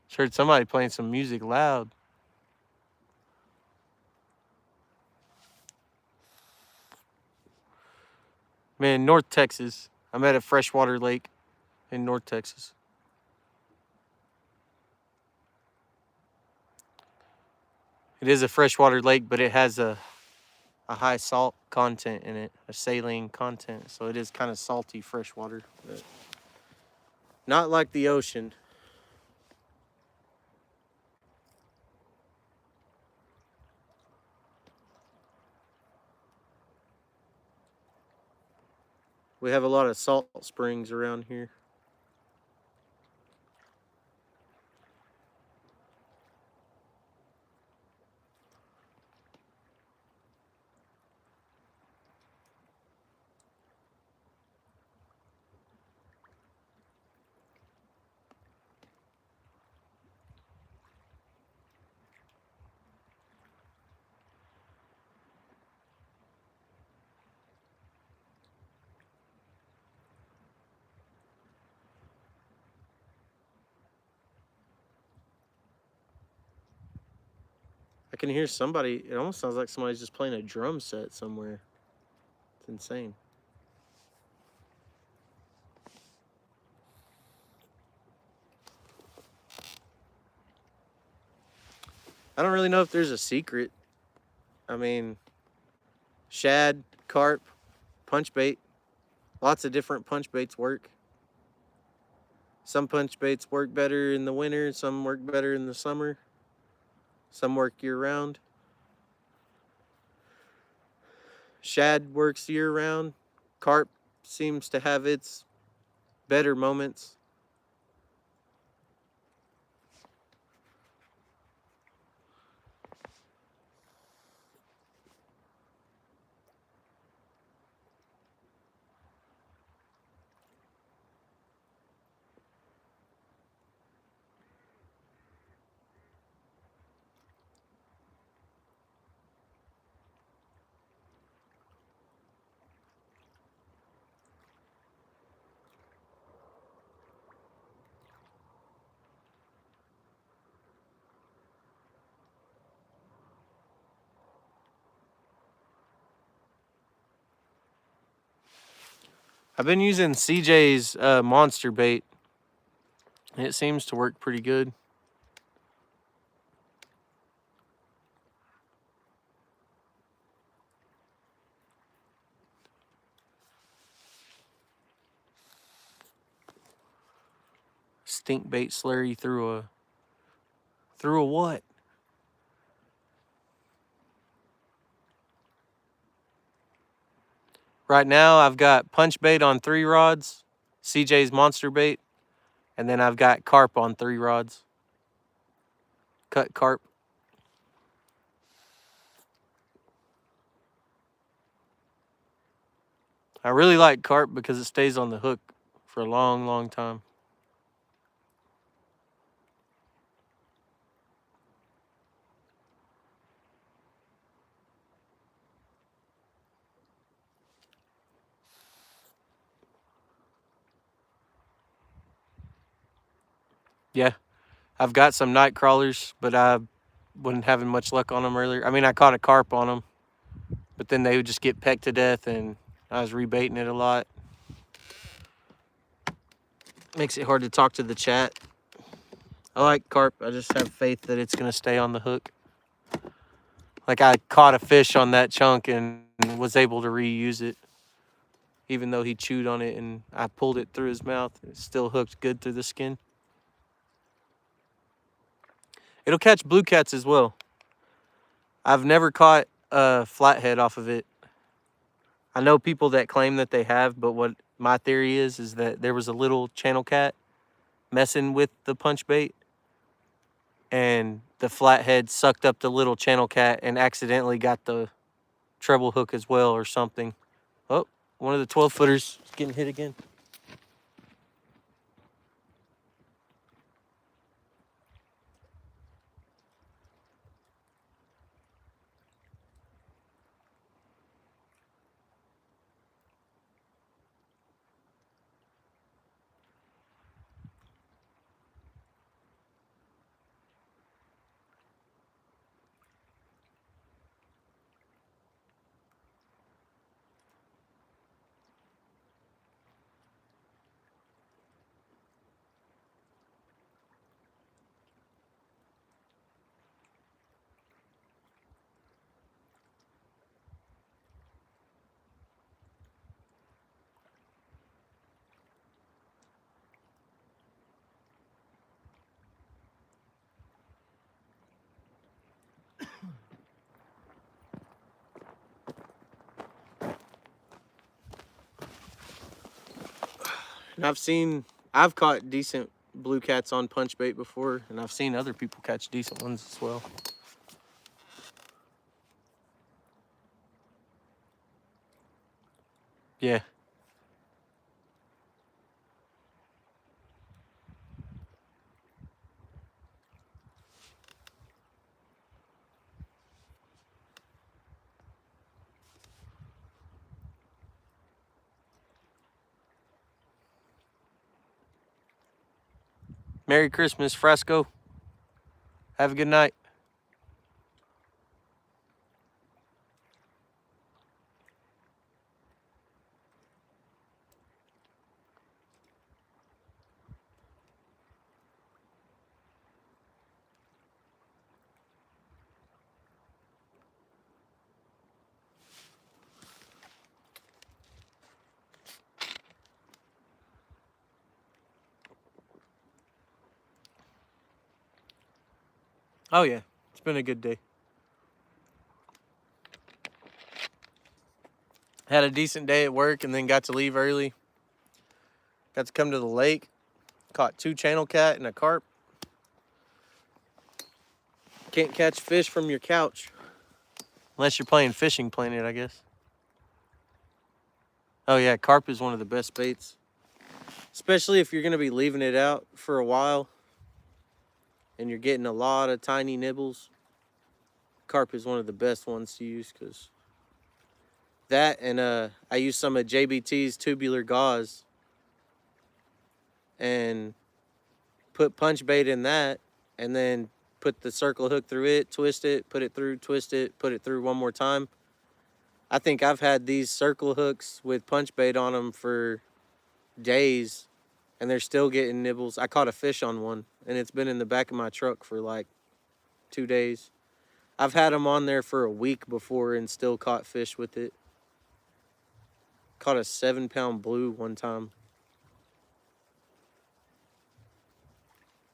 Just heard somebody playing some music loud. Man, North Texas. I'm at a freshwater lake in North Texas. It is a freshwater lake, but it has a high salt content in it, a saline content. So it is kind of salty freshwater, but not like the ocean. We have a lot of salt springs around here. I can hear somebody, it almost sounds like somebody's just playing a drum set somewhere. It's insane. I don't really know if there's a secret. I mean, shad, carp, punch bait. Lots of different punch baits work. Some punch baits work better in the winter, some work better in the summer, some work year round. Shad works year round. Carp seems to have its better moments. I've been using CJ's monster bait. It seems to work pretty good. Stink bait slurry through a what? Right now I've got punch bait on 3 rods, CJ's monster bait, and then I've got carp on 3 rods. Cut carp. I really like carp because it stays on the hook for a long, long time. Yeah, I've got some night crawlers, but I wasn't having much luck on them earlier. I mean, I caught a carp on them, but then they would just get pecked to death, and I was rebaiting it a lot. Makes it hard to talk to the chat. I like carp. I just have faith that it's gonna stay on the hook. Like I caught a fish on that chunk and was able to reuse it, even though he chewed on it and I pulled it through his mouth. It still hooked good through the skin. It'll catch blue cats as well. I've never caught a flathead off of it. I know people that claim that they have, but what my theory is that there was a little channel cat messing with the punch bait, and the flathead sucked up the little channel cat and accidentally got the treble hook as well or something. Oh, one of the 12-footers is getting hit again. And I've caught decent blue cats on punch bait before, and I've seen other people catch decent ones as well. Yeah. Merry Christmas, Fresco. Have a good night. Oh, yeah. It's been a good day. Had a decent day at work and then got to leave early. Got to come to the lake. Caught 2 channel cat and a carp. Can't catch fish from your couch. Unless you're playing Fishing Planet, I guess. Oh, yeah. Carp is one of the best baits. Especially if you're going to be leaving it out for a while and you're getting a lot of tiny nibbles. Carp is one of the best ones to use because that and I use some of JBT's tubular gauze and put punch bait in that and then put the circle hook through it, twist it, put it through, twist it, put it through one more time. I think I've had these circle hooks with punch bait on them for days and they're still getting nibbles. I caught a fish on one and it's been in the back of my truck for like 2 days. I've had them on there for a week before and still caught fish with it. Caught a 7-pound blue one time.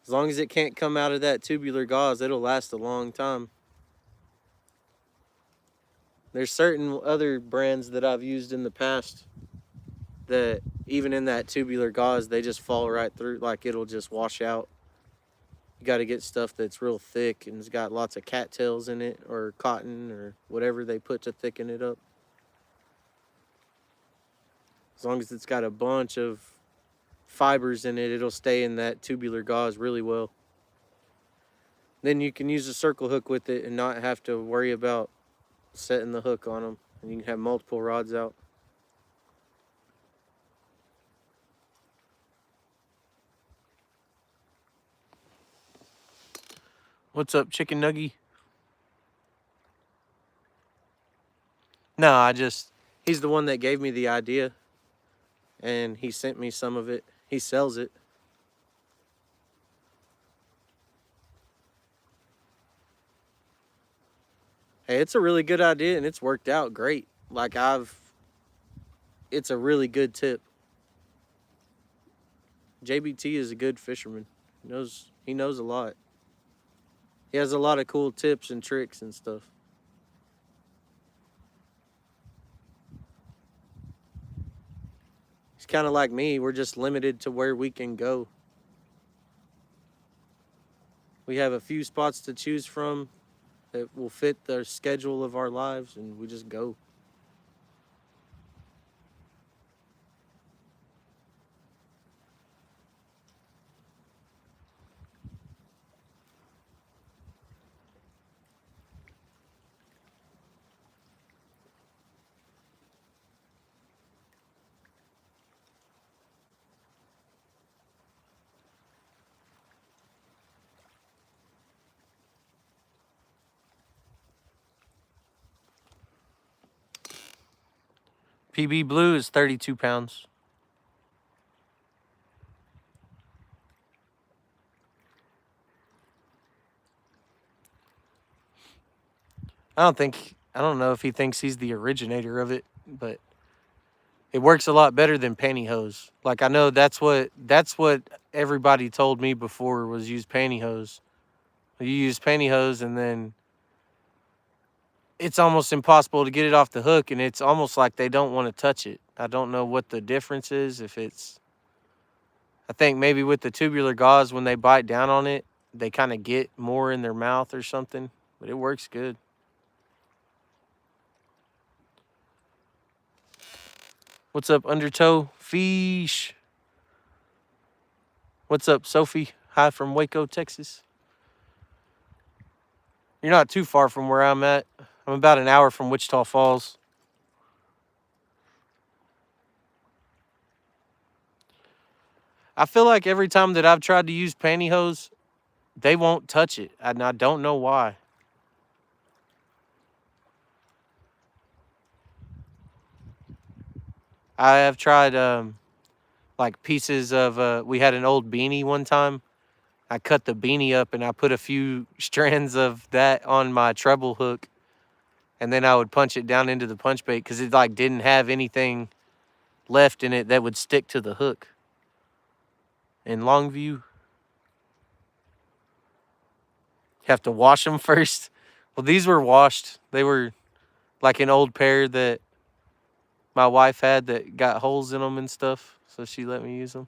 As long as it can't come out of that tubular gauze, it'll last a long time. There's certain other brands that I've used in the past that even in that tubular gauze, they just fall right through, like it'll just wash out. You got to get stuff that's real thick and it's got lots of cattails in it or cotton or whatever they put to thicken it up. As long as it's got a bunch of fibers in it, it'll stay in that tubular gauze really well. Then you can use a circle hook with it and not have to worry about setting the hook on them. And you can have multiple rods out. What's up, Chicken Nuggy? No, he's the one that gave me the idea, and he sent me some of it. He sells it. Hey, it's a really good idea, and it's worked out great. It's a really good tip. JBT is a good fisherman. He knows a lot. He has a lot of cool tips and tricks and stuff. He's kind of like me. We're just limited to where we can go. We have a few spots to choose from that will fit the schedule of our lives, and we just go. PB Blue is 32 pounds. I don't know if he thinks he's the originator of it, but it works a lot better than pantyhose. Like, I know that's what everybody told me before, was use pantyhose. You use pantyhose, and then it's almost impossible to get it off the hook, and it's almost like they don't want to touch it. I don't know what the difference is. I think maybe with the tubular gauze, when they bite down on it, they kind of get more in their mouth or something, but it works good. What's up, Undertow Fish? What's up, Sophie? Hi from Waco, Texas. You're not too far from where I'm at. I'm about an hour from Wichita Falls. I feel like every time that I've tried to use pantyhose, they won't touch it, and I don't know why. I have tried like pieces of we had an old beanie one time. I cut the beanie up and I put a few strands of that on my treble hook, and then I would punch it down into the punch bait because it like didn't have anything left in it that would stick to the hook. In Longview, you have to wash them first. Well, these were washed. They were like an old pair that my wife had that got holes in them and stuff, so she let me use them.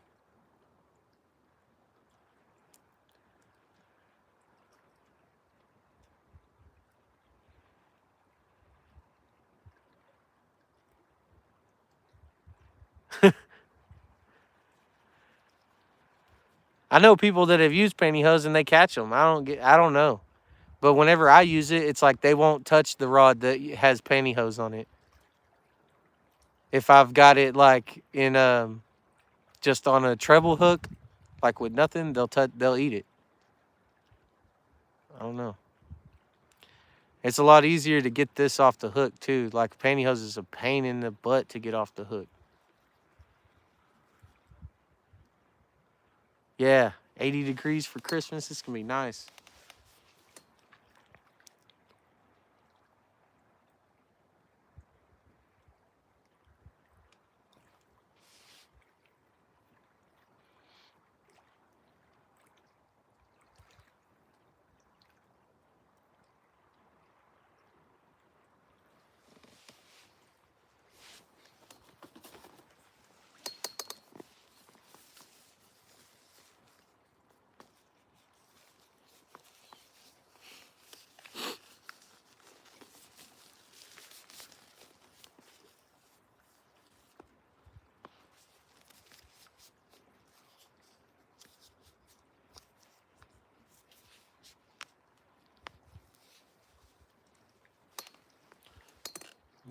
I know people that have used pantyhose and they catch them. I don't know. But whenever I use it, it's like they won't touch the rod that has pantyhose on it. If I've got it like in just on a treble hook, like with nothing, they'll eat it. I don't know. It's a lot easier to get this off the hook too. Like pantyhose is a pain in the butt to get off the hook. Yeah, 80 degrees for Christmas. This can be nice.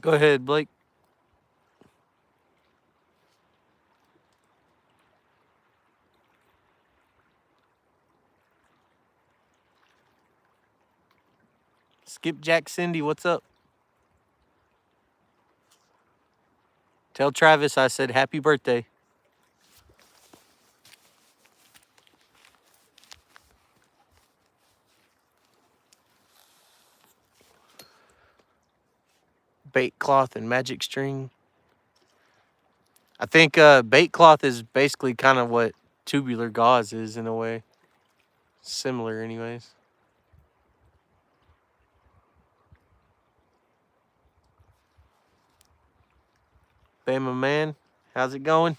Go ahead, Blake. Skipjack Cindy, what's up? Tell Travis I said happy birthday. Bait cloth and magic string. I think bait cloth is basically kind of what tubular gauze is in a way. Similar, anyways. Bama man, how's it going?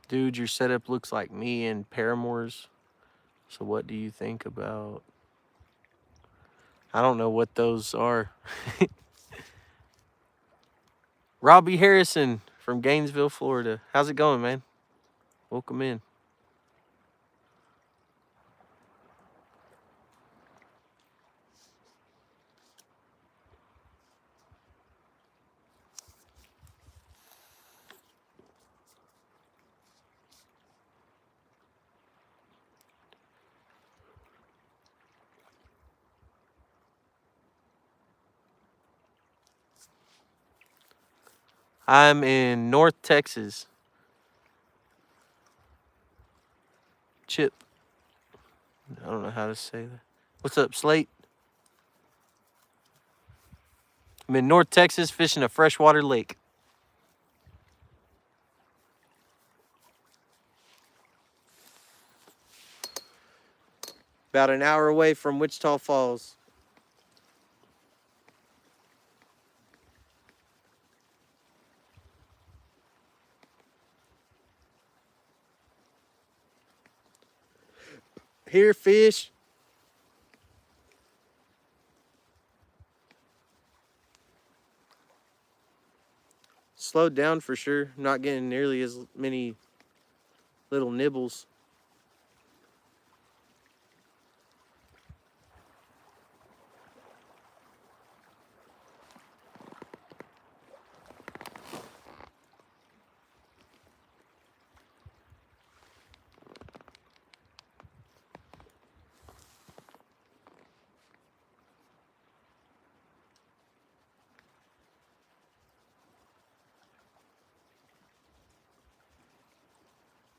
Dude, your setup looks like me and Paramore's. So what do you think about... I don't know what those are. Robbie Harrison from Gainesville, Florida. How's it going, man? Welcome in. I'm in North Texas. Chip. I don't know how to say that. What's up, Slate? I'm in North Texas fishing a freshwater lake. About an hour away from Wichita Falls. Here, fish. Slowed down for sure. Not getting nearly as many little nibbles.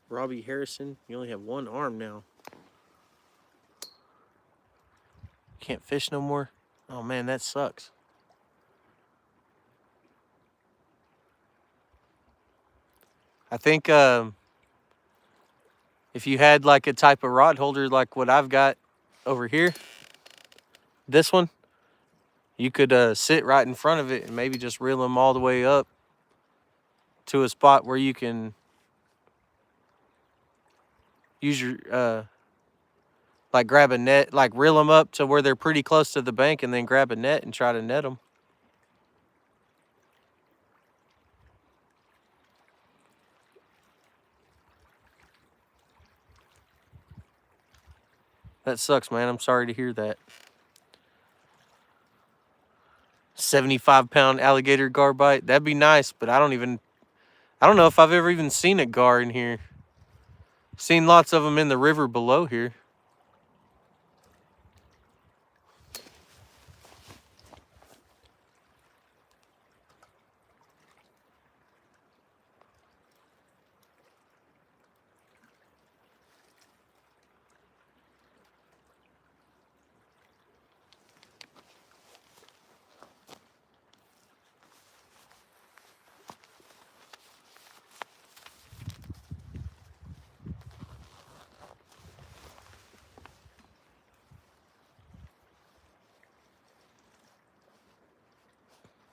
Robbie Harrison, you only have one arm now. Can't fish no more? Oh man, that sucks. I think if you had like a type of rod holder like what I've got over here, this one, you could sit right in front of it and maybe just reel them all the way up to a spot where you can use your like grab a net, like reel them up to where they're pretty close to the bank and then grab a net and try to net them. That sucks, man. I'm sorry to hear that. 75-pound alligator gar bite. That'd be nice, but I don't know if I've ever even seen a gar in here. Seen lots of them in the river below here.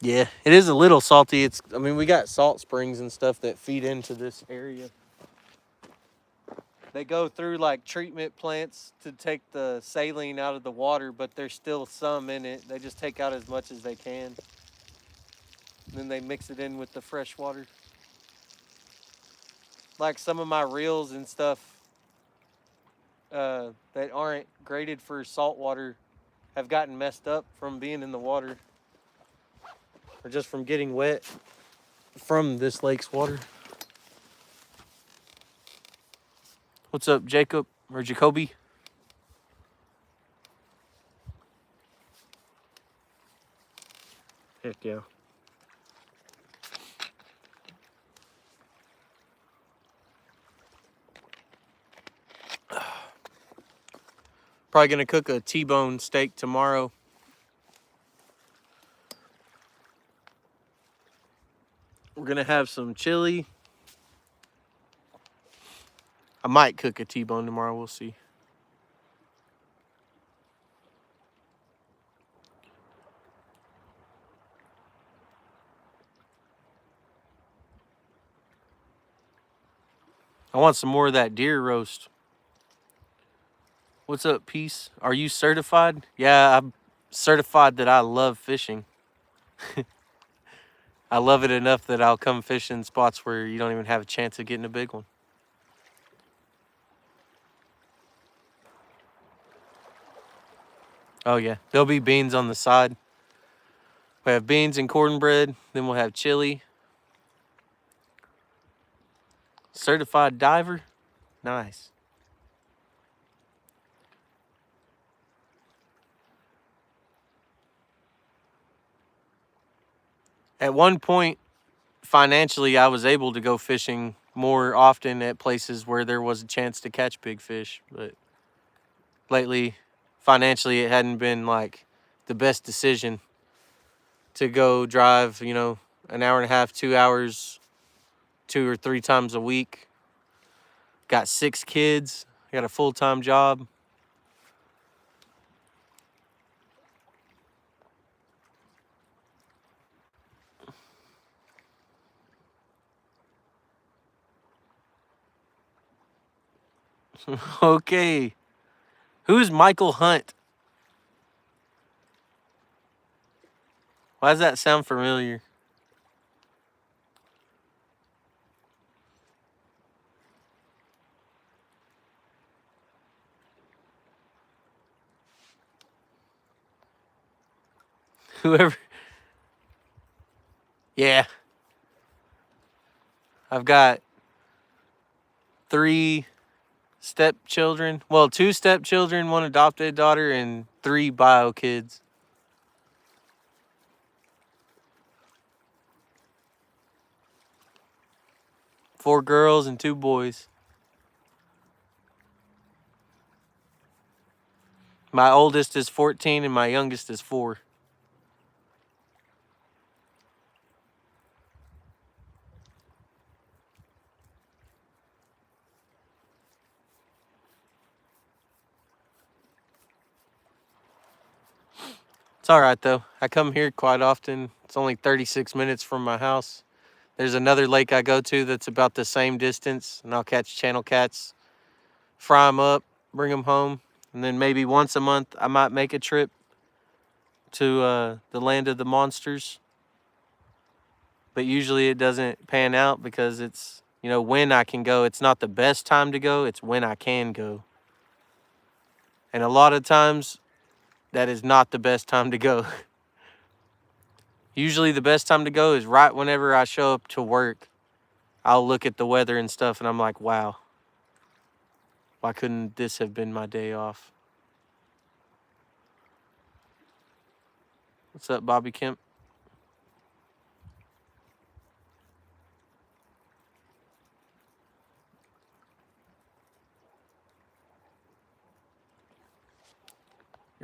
Yeah, it is a little salty. I mean, we got salt springs and stuff that feed into this area. They go through like treatment plants to take the saline out of the water, but there's still some in it. They just take out as much as they can. And then they mix it in with the fresh water. Like some of my reels and stuff that aren't graded for salt water have gotten messed up from being in the water. Or just from getting wet from this lake's water. What's up, Jacob or Jacoby? Heck yeah. Probably gonna cook a T-bone steak tomorrow. We're gonna have some chili. I might cook a T-bone tomorrow. We'll see. I want some more of that deer roast. What's up, Peace? Are you certified? Yeah, I'm certified that I love fishing. I love it enough that I'll come fish in spots where you don't even have a chance of getting a big one. Oh, yeah. There'll be beans on the side. We have beans and cornbread. Then we'll have chili. Certified diver? Nice. At one point, financially, I was able to go fishing more often at places where there was a chance to catch big fish. But lately, financially, it hadn't been like the best decision to go drive, an hour and a half, 2 hours, 2 or 3 times a week. Got 6 kids, got a full-time job. Okay. Who's Michael Hunt? Why does that sound familiar? Whoever. Yeah. I've got 3 stepchildren. Well, 2 stepchildren, 1 adopted daughter, and 3 bio kids. Four girls and 2 boys. My oldest is 14 and my youngest is 4. It's all right, though. I come here quite often. It's only 36 minutes from my house. There's another lake I go to that's about the same distance, and I'll catch channel cats, fry them up, bring them home, and then maybe once a month I might make a trip to the land of the monsters. But usually it doesn't pan out because it's, when I can go. It's not the best time to go, it's when I can go. And a lot of times, that is not the best time to go. Usually the best time to go is right whenever I show up to work. I'll look at the weather and stuff and I'm like, wow, why couldn't this have been my day off? What's up, Bobby Kemp?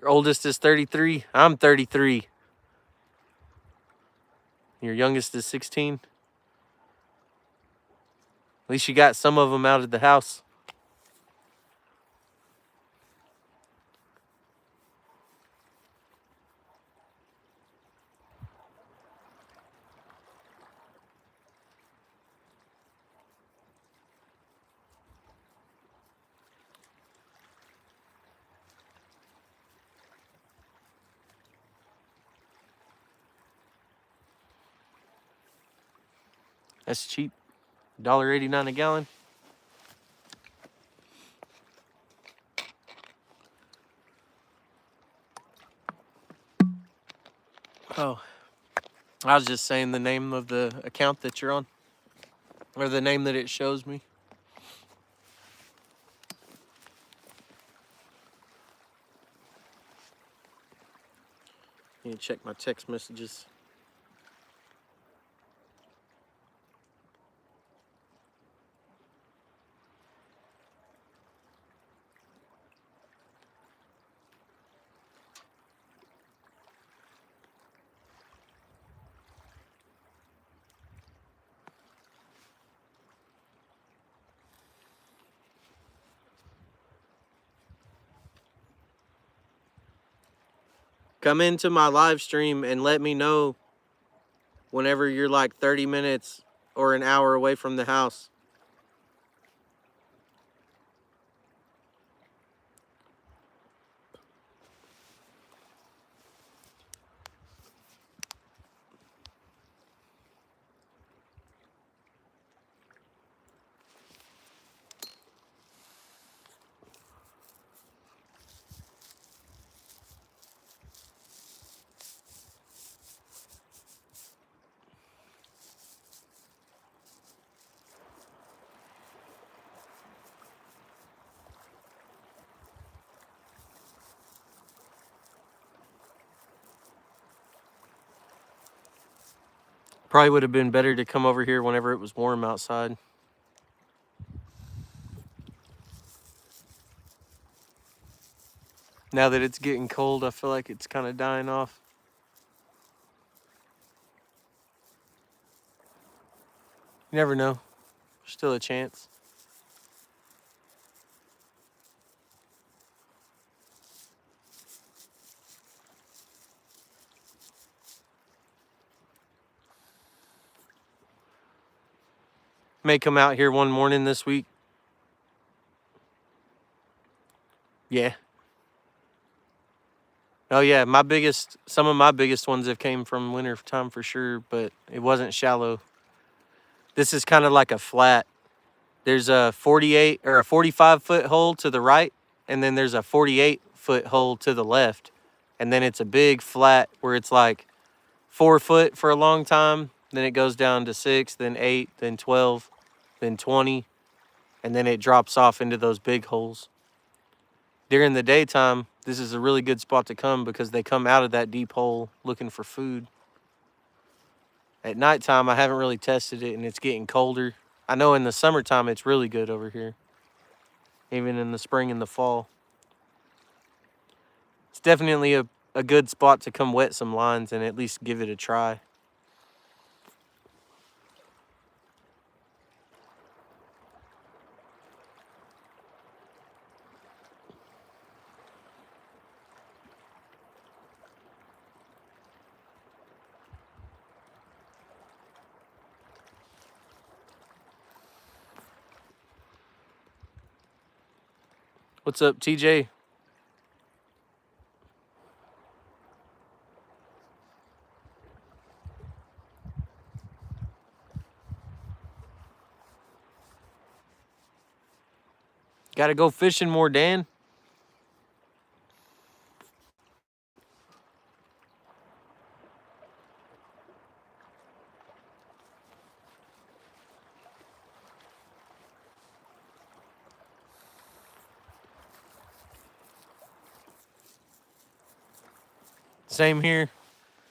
Your oldest is 33. I'm 33. Your youngest is 16. At least you got some of them out of the house. That's cheap. $1.89 a gallon. Oh, I was just saying the name of the account that you're on, or the name that it shows me. Need to check my text messages. Come into my live stream and let me know whenever you're like 30 minutes or an hour away from the house. Probably would have been better to come over here whenever it was warm outside. Now that it's getting cold, I feel like it's kind of dying off. You never know. Still a chance. May come out here one morning this week. Yeah. Oh yeah, some of my biggest ones have came from winter time for sure, but it wasn't shallow. This is kind of like a flat. There's a 48 or a 45-foot hole to the right, and then there's a 48-foot hole to the left. And then it's a big flat where it's like 4 foot for a long time, then it goes down to 6, then 8, then 12, then 20, and then it drops off into those big holes. During the daytime, this is a really good spot to come because they come out of that deep hole looking for food. At nighttime, I haven't really tested it, and it's getting colder. I know in the summertime, it's really good over here, even in the spring and the fall. It's definitely a good spot to come wet some lines and at least give it a try. What's up, TJ? Gotta go fishing more, Dan. Same here.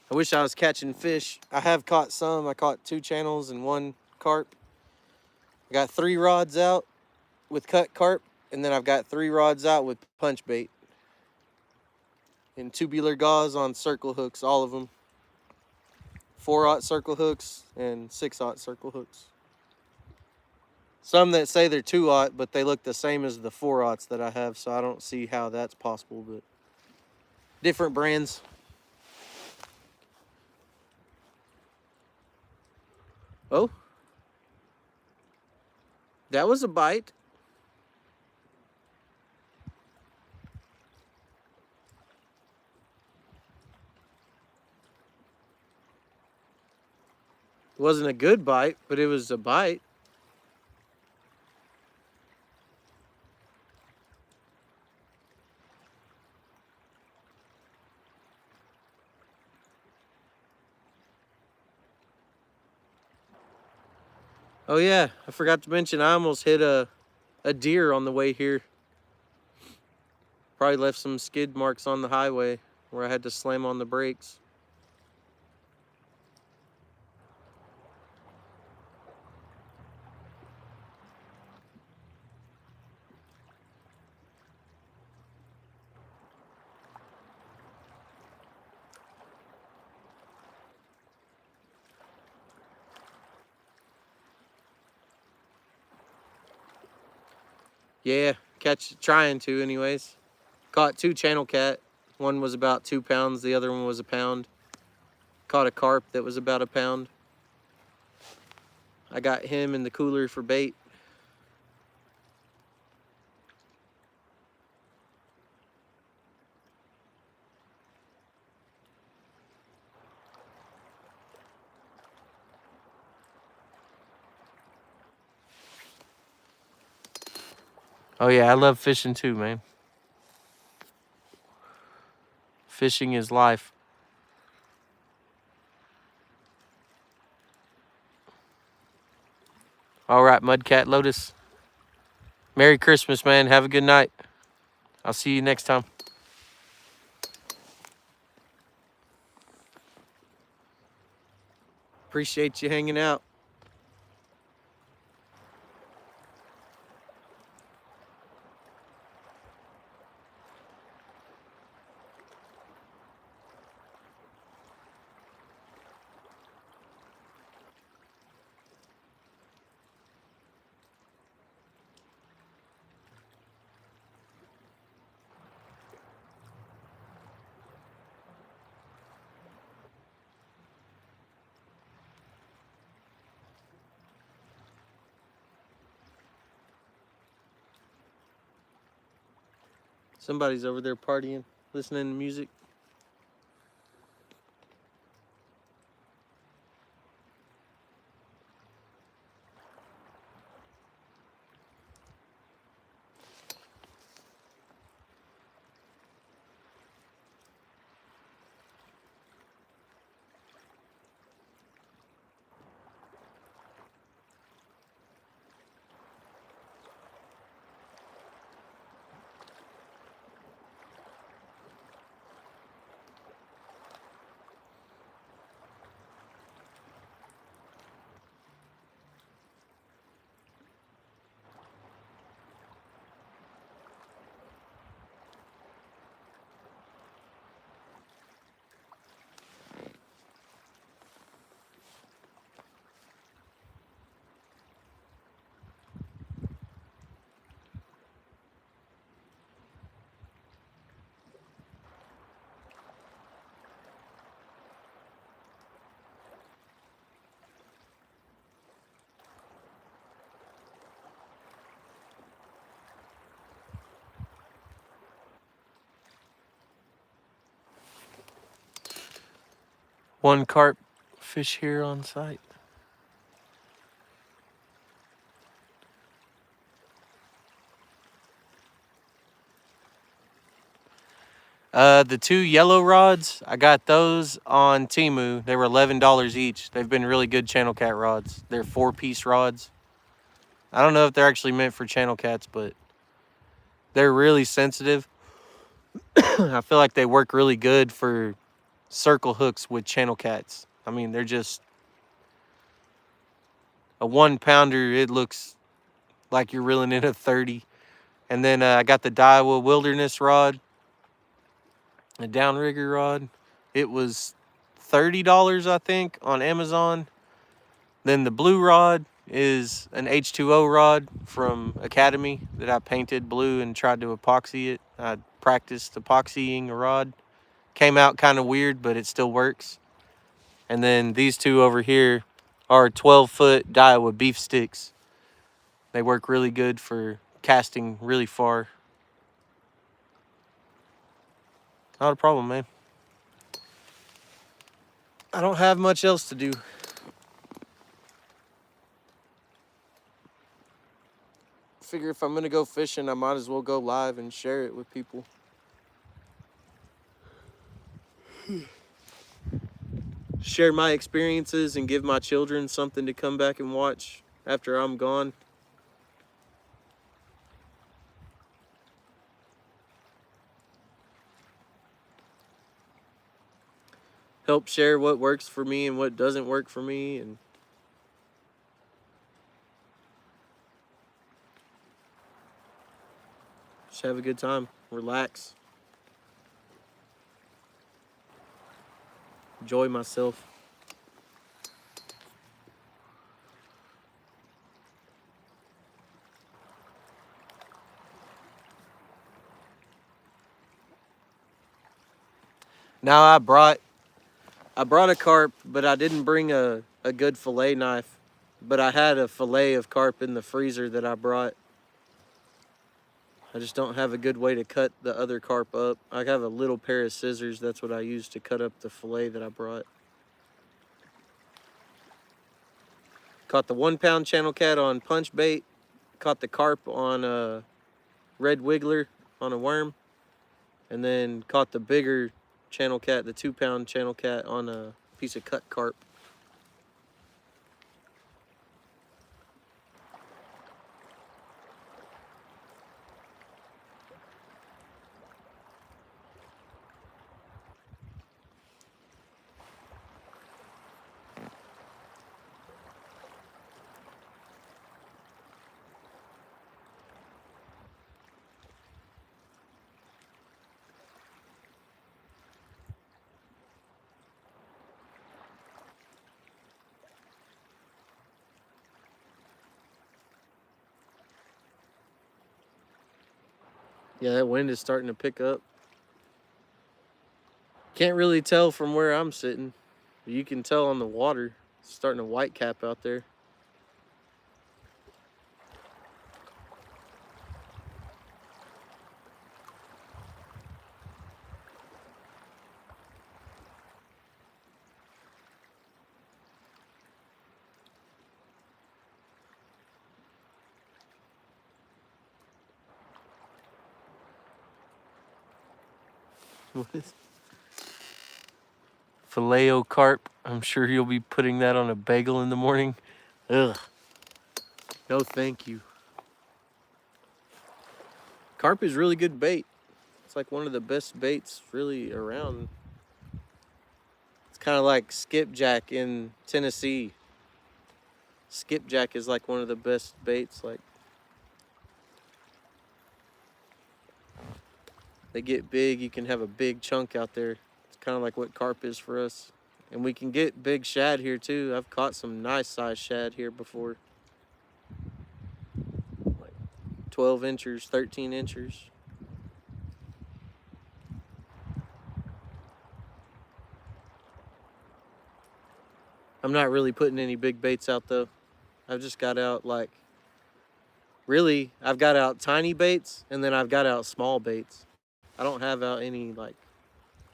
I wish I was catching fish. I have caught some. I caught 2 channels and 1 carp. I got 3 rods out with cut carp, and then I've got 3 rods out with punch bait. And tubular gauze on circle hooks, all of them. 4/0 circle hooks and 6/0 circle hooks. Some that say they're 2/0, but they look the same as the 4/0s that I have, so I don't see how that's possible, but different brands. Oh, that was a bite. It wasn't a good bite, but it was a bite. Oh yeah, I forgot to mention I almost hit a deer on the way here. Probably left some skid marks on the highway where I had to slam on the brakes. Yeah, trying to anyways. Caught 2 channel cat. One was about 2 pounds, the other one was a pound. Caught a carp that was about a pound. I got him in the cooler for bait. Oh yeah, I love fishing too, man. Fishing is life. All right, Mudcat Lotus. Merry Christmas, man. Have a good night. I'll see you next time. Appreciate you hanging out. Somebody's over there partying, listening to music. One carp fish here on site. The 2 yellow rods, I got those on Temu. They were $11 each. They've been really good channel cat rods. They're 4-piece rods. I don't know if they're actually meant for channel cats, but they're really sensitive. I feel like they work really good for circle hooks with channel cats. I mean, they're just a 1-pounder. It looks like you're reeling in a 30. And then I got the Daiwa Wilderness rod, a downrigger rod. It was $30, I think, on Amazon. Then the blue rod is an H2O rod from Academy that I painted blue and tried to epoxy it. I practiced epoxying a rod. Came out kind of weird, but it still works. And then these 2 over here are 12-foot Daiwa beef sticks. They work really good for casting really far. Not a problem, man. I don't have much else to do. figure if I'm gonna go fishing, I might as well go live and share it with people. Share my experiences and give my children something to come back and watch after I'm gone. Help share what works for me and what doesn't work for me, and just have a good time. Relax. Enjoy myself. Now I brought a carp, but I didn't bring a good fillet knife. But I had a fillet of carp in the freezer that I brought. I just don't have a good way to cut the other carp up. I have a little pair of scissors. That's what I use to cut up the fillet that I brought. Caught the 1 pound channel cat on punch bait. Caught the carp on a red wiggler on a worm. And then caught the bigger channel cat, the 2 pound channel cat, on a piece of cut carp. Yeah, that wind is starting to pick up. Can't really tell from where I'm sitting. You can tell on the water. It's starting to white cap out there. What is Filet-o carp? I'm sure you'll be putting that on a bagel in the morning. Ugh. No, thank you. Carp is really good bait. It's like one of the best baits really around. It's kind of like skipjack in Tennessee. Skipjack is like one of the best baits. Like, they get big, you can have a big chunk out there. It's kind of like what carp is for us. And we can get big shad here too. I've caught some nice size shad here before. Like 12 inches, 13 inches. I'm not really putting any big baits out though. I've just got out like, really, I've got out tiny baits and then I've got out small baits. I don't have out any like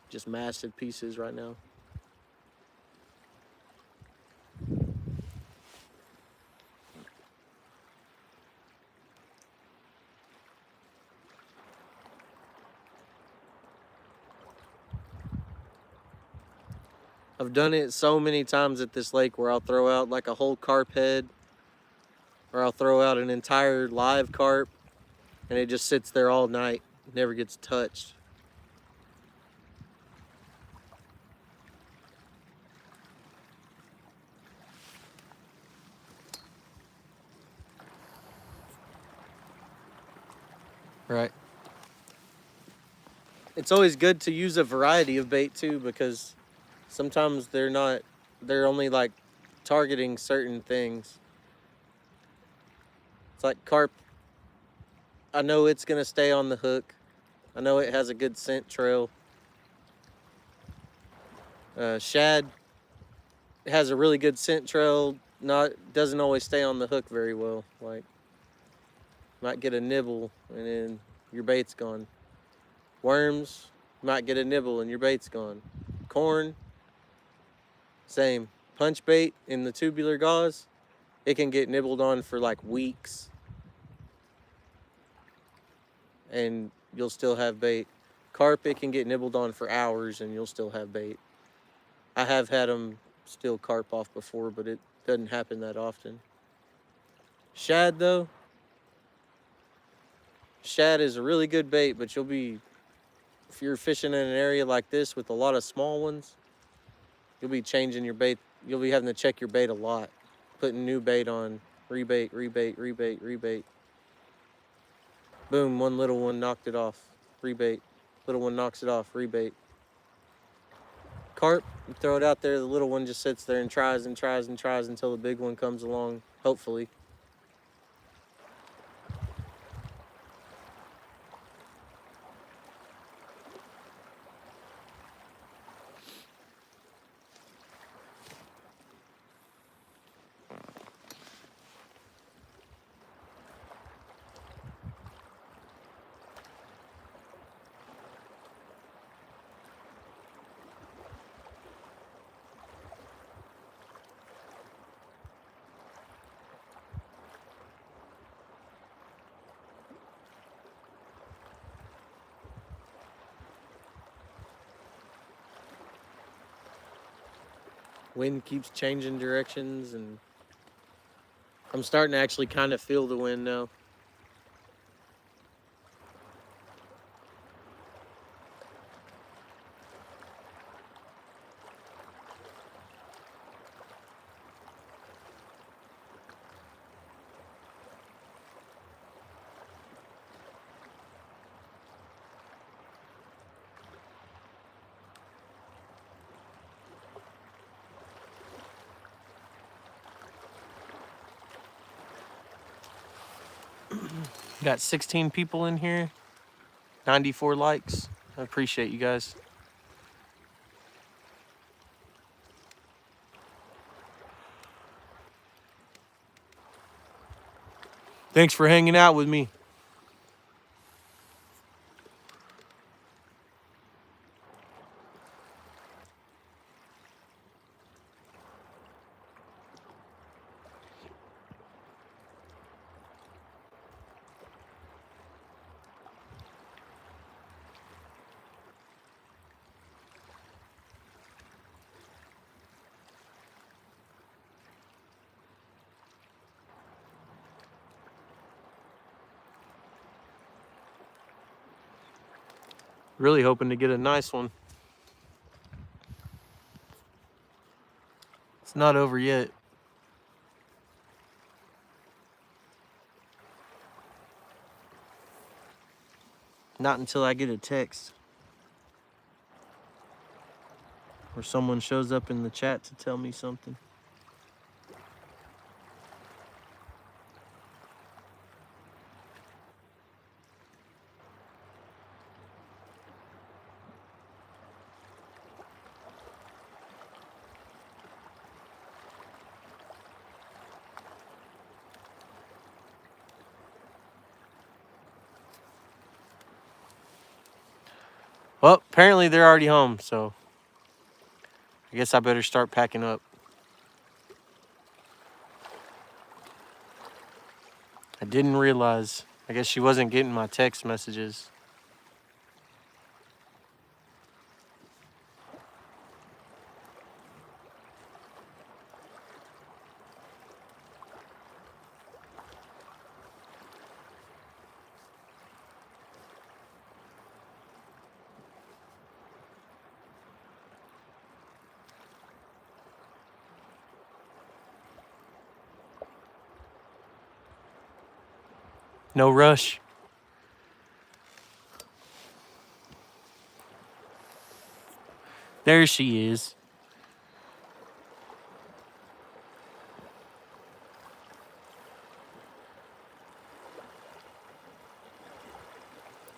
just massive pieces right now. I've done it so many times at this lake where I'll throw out like a whole carp head, or I'll throw out an entire live carp and it just sits there all night, never gets touched. Right. It's always good to use a variety of bait too, because sometimes they're only like targeting certain things. It's like carp, I know it's gonna stay on the hook. I know it has a good scent trail. Shad has a really good scent trail, doesn't always stay on the hook very well. Like, might get a nibble and then your bait's gone. Worms, might get a nibble and your bait's gone. Corn, same. Punch bait in the tubular gauze, it can get nibbled on for like weeks. and you'll still have bait. Carp, it can get nibbled on for hours and you'll still have bait. I have had them steal carp off before, but it doesn't happen that often. Shad, though, shad is a really good bait, but you'll be, if you're fishing in an area like this with a lot of small ones, you'll be changing your bait. You'll be having to check your bait a lot, putting new bait on, rebait, rebait, rebait, rebait. Boom, one little one knocked it off, rebait. Little one knocks it off, rebait. Carp, you throw it out there, the little one just sits there and tries and tries and tries until the big one comes along, hopefully. Wind keeps changing directions, and I'm starting to actually kind of feel the wind now. Got 16 people in here, 94 likes. I appreciate you guys. Thanks for hanging out with me. Really hoping to get a nice one. It's not over yet. Not until I get a text or someone shows up in the chat to tell me something. Well, apparently they're already home, so I guess I better start packing up. I didn't realize. I guess she wasn't getting my text messages. No rush. There she is.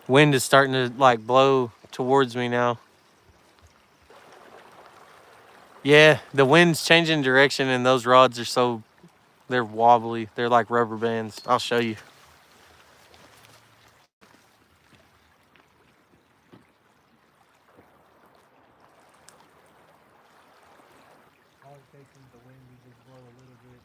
Wind is starting to like blow towards me now. Yeah, the wind's changing direction and those rods are they're wobbly. They're like rubber bands. I'll show you. All it takes is the wind to just blow a little bit.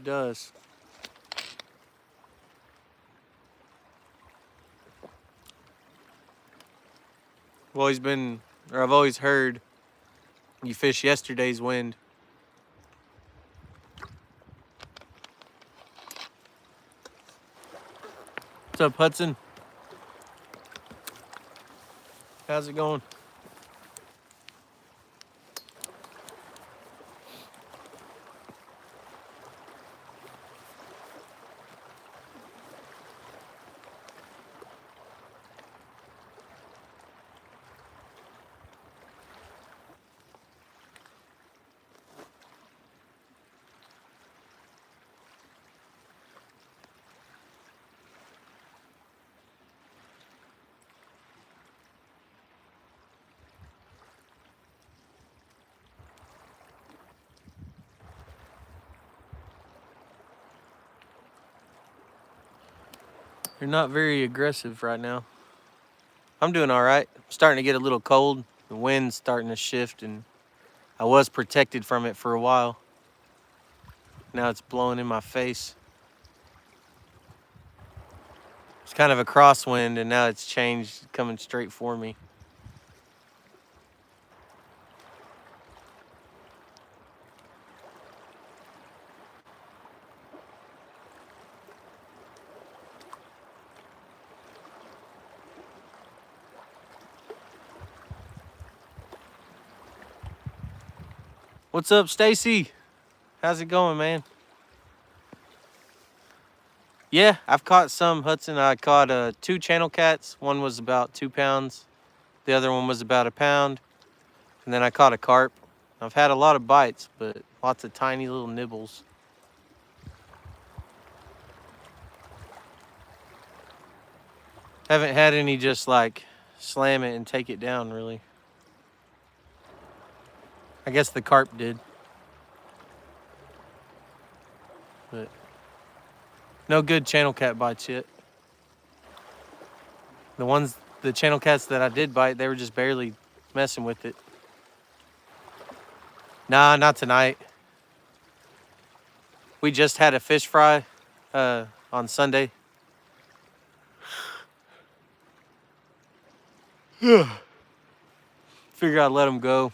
It does. I've always heard you fish yesterday's wind. What's up, Hudson? How's it going? You're not very aggressive right now. I'm doing all right. I'm starting to get a little cold. The wind's starting to shift, and I was protected from it for a while. Now it's blowing in my face. It's kind of a crosswind, and now it's changed, coming straight for me. What's up, Stacy? How's it going, man? Yeah, I've caught some, Hudson. I caught 2 channel cats. One was about 2 pounds. The other one was about 1 pound. And then I caught a carp. I've had a lot of bites, but lots of tiny little nibbles. Haven't had any just like slam it and take it down, really. I guess the carp did. But no good channel cat bites yet. The channel cats that I did bite, they were just barely messing with it. Nah, not tonight. We just had a fish fry on Sunday. Figure I'd let them go.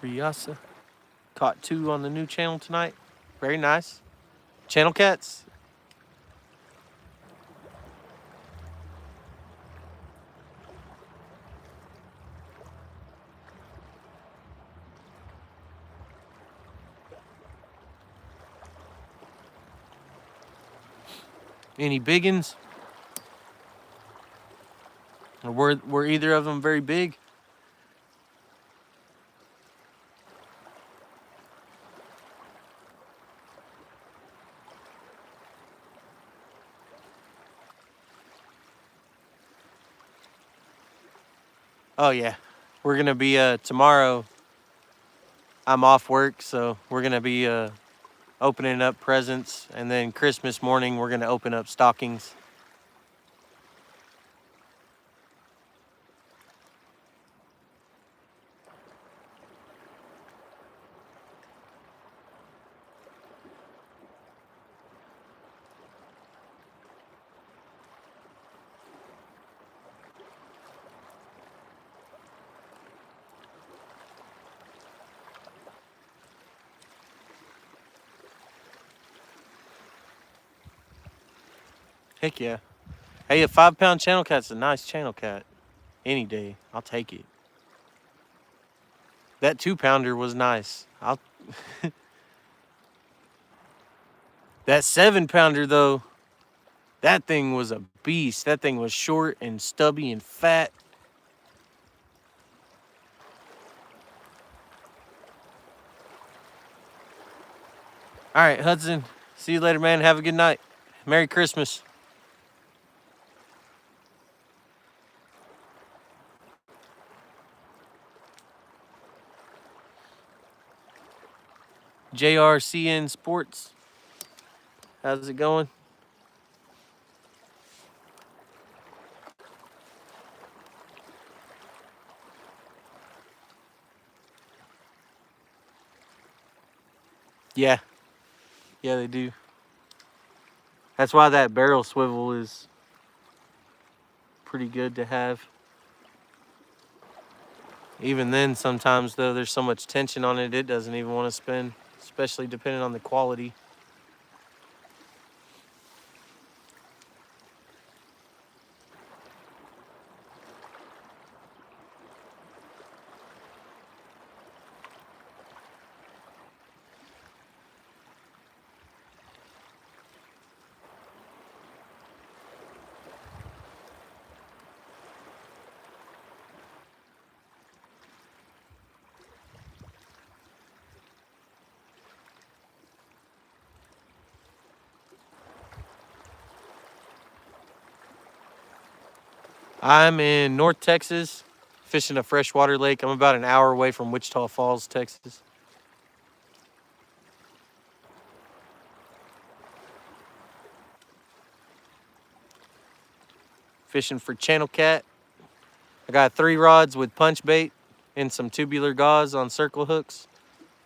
Riasa. Caught 2 on the new channel tonight. Very nice. Channel cats. Any biggins? Or were either of them very big? Oh yeah. We're gonna be tomorrow. I'm off work, so we're gonna be opening up presents, and then Christmas morning we're gonna open up stockings. Heck yeah. Hey, a 5-pound channel cat's a nice channel cat. Any day, I'll take it. That 2-pounder was nice. That 7-pounder though, that thing was a beast. That thing was short and stubby and fat. All right, Hudson. See you later, man. Have a good night. Merry Christmas. JRCN Sports. How's it going? Yeah. Yeah, they do. That's why that barrel swivel is pretty good to have. Even then, sometimes, though, there's so much tension on it, it doesn't even want to spin, especially depending on the quality. I'm in North Texas, fishing a freshwater lake. I'm about an hour away from Wichita Falls, Texas. Fishing for channel cat. I got 3 rods with punch bait and some tubular gauze on circle hooks.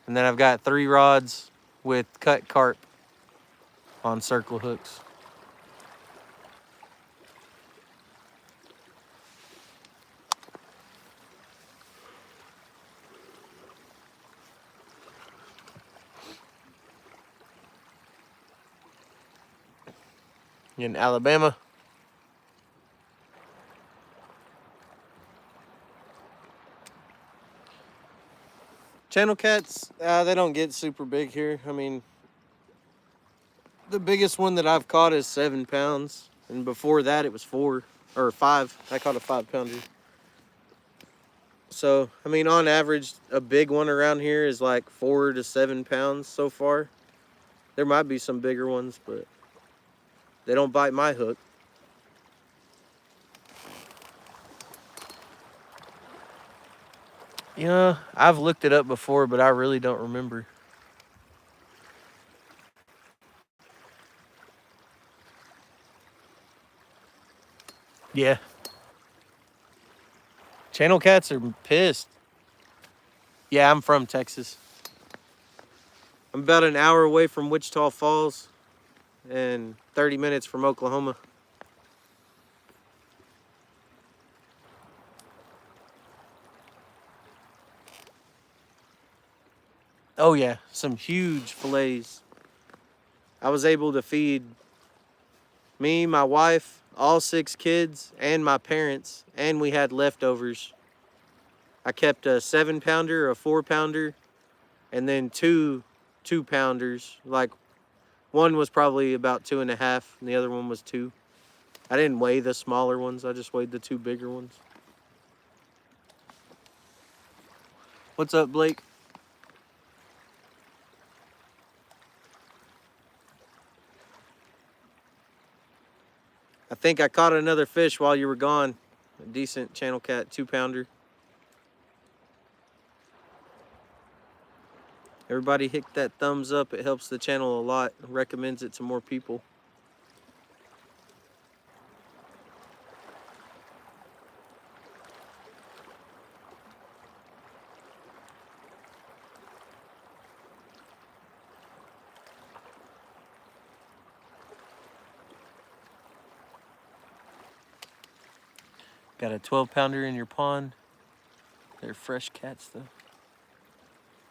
And then I've got 3 rods with cut carp on circle hooks. In Alabama. Channel cats, they don't get super big here. I mean, the biggest one that I've caught is 7 pounds. And before that, it was 4 or 5. I caught a 5-pounder. So, I mean, on average, a big one around here is like 4 to 7 pounds so far. There might be some bigger ones, but they don't bite my hook. Yeah, I've looked it up before, but I really don't remember. Yeah. Channel cats are pissed. Yeah, I'm from Texas. I'm about an hour away from Wichita Falls and 30 minutes from Oklahoma. Oh yeah, some huge fillets. I was able to feed me, my wife, all 6 kids, and my parents, and we had leftovers. I kept a 7-pounder, a 4-pounder, and then 2 2-pounders. Like, one was probably about 2.5, and the other one was 2. I didn't weigh the smaller ones, I just weighed the 2 bigger ones. What's up, Blake? I think I caught another fish while you were gone. A decent channel cat 2-pounder. Everybody hit that thumbs up. It helps the channel a lot. Recommends it to more people. Got a 12-pounder in your pond. They're fresh cats, though.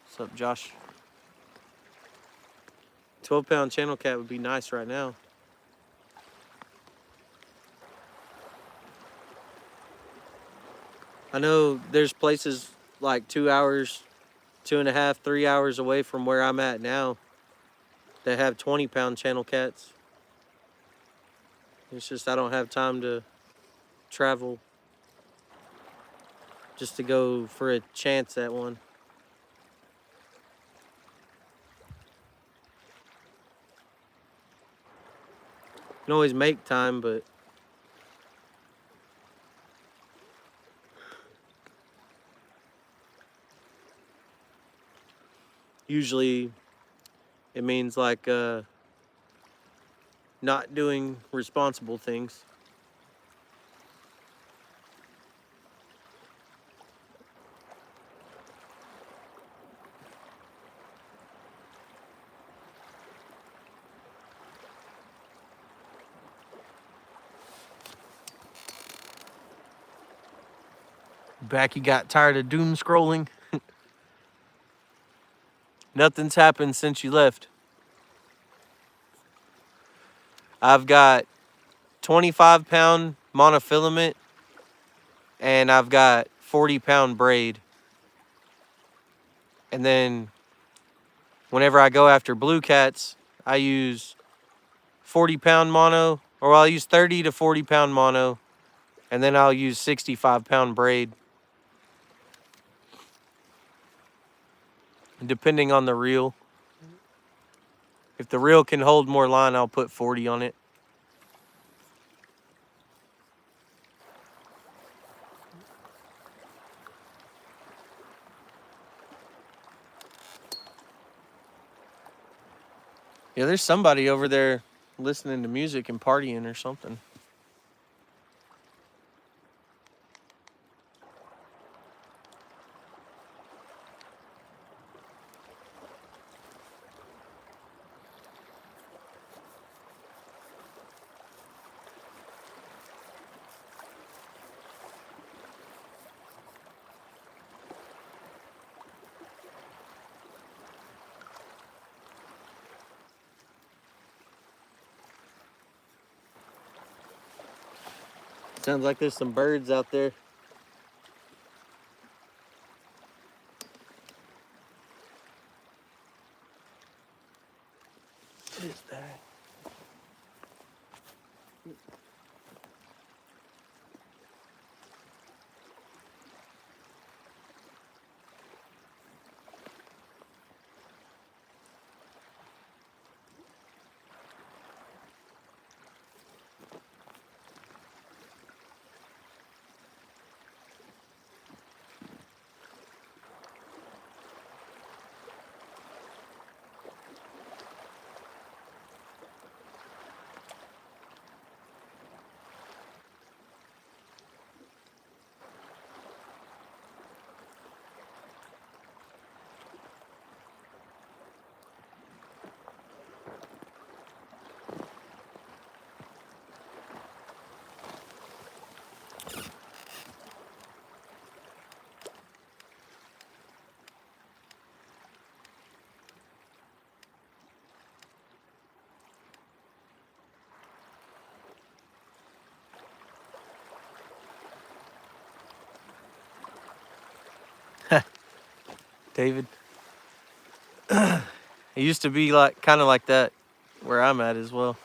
What's up, Josh? 12-pound channel cat would be nice right now. I know there's places like 2 hours, 2.5, 3 hours away from where I'm at now that have 20-pound channel cats. It's just I don't have time to travel just to go for a chance at one. You can always make time, but usually It means like not doing responsible things. Back, you got tired of doom scrolling? Nothing's happened since you left. I've got 25-pound monofilament and I've got 40-pound braid. And then whenever I go after blue cats, I use 40-pound mono, or I'll use 30 to 40-pound mono, and then I'll use 65-pound braid. Depending on the reel. If the reel can hold more line, I'll put 40 on it. Yeah, there's somebody over there listening to music and partying or something. Sounds like there's some birds out there. What is that? David. It used to be like kind of like that where I'm at as well.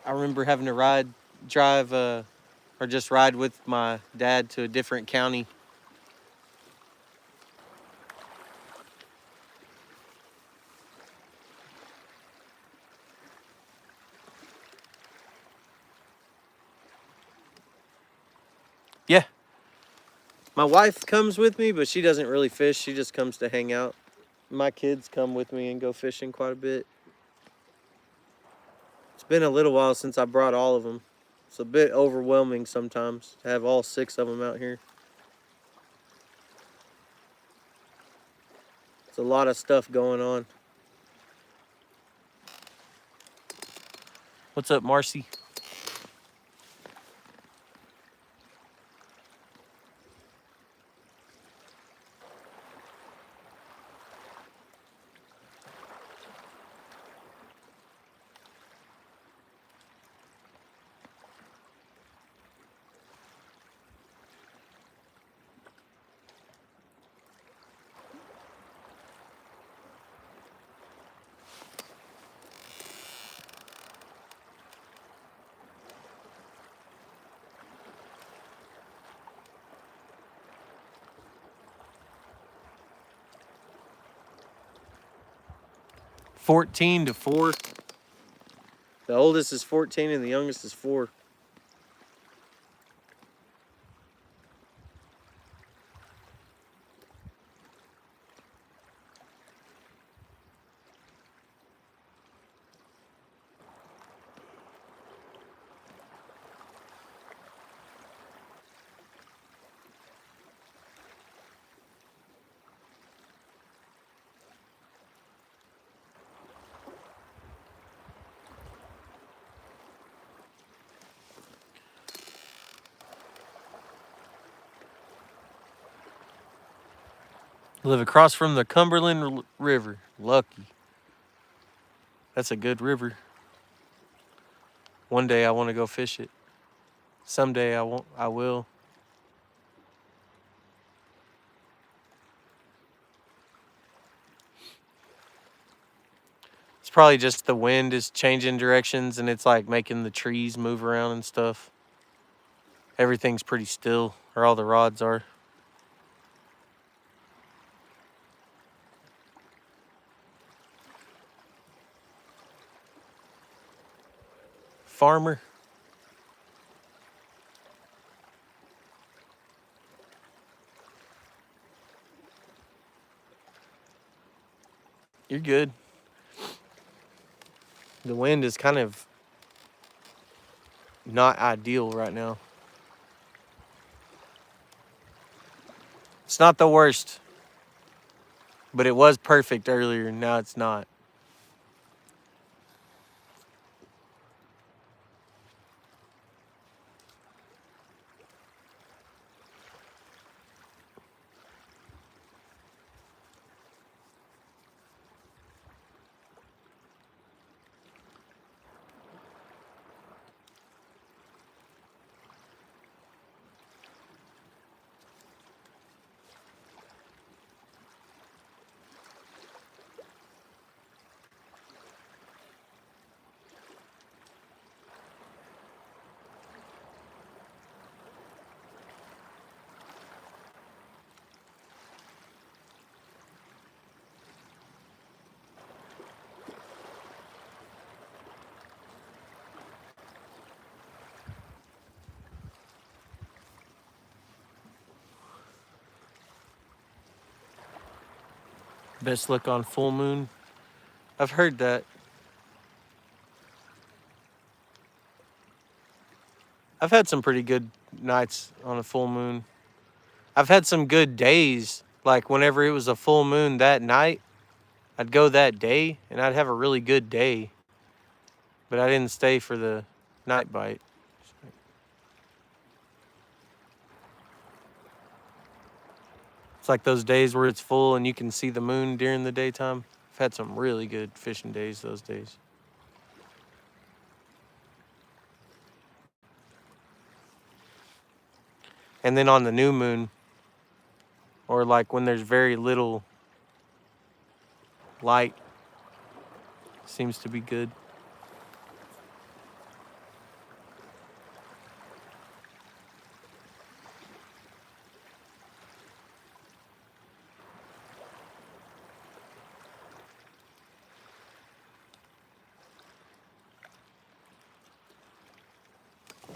I remember having to drive, or just ride with my dad to a different county. Yeah. My wife comes with me, but she doesn't really fish. She just comes to hang out. My kids come with me and go fishing quite a bit. It's been a little while since I brought all of them. It's a bit overwhelming sometimes to have all 6 of them out here. It's a lot of stuff going on. What's up, Marcy? $14 to $4. The oldest is 14 and the youngest is 4. Live across from the Cumberland River. Lucky. That's a good river. One day I want to go fish it. Someday I won't. I will. It's probably just the wind is changing directions and it's like making the trees move around and stuff. Everything's pretty still, or all the rods are. Farmer. You're good. The wind is kind of not ideal right now. It's not the worst, but it was perfect earlier, and now it's not. Best luck on full moon. I've heard that. I've had some pretty good nights on a full moon. I've had some good days. Like whenever it was a full moon that night, I'd go that day and I'd have a really good day. But I didn't stay for the night bite. It's like those days where it's full and you can see the moon during the daytime. I've had some really good fishing days those days. And then on the new moon, or like when there's very little light, seems to be good.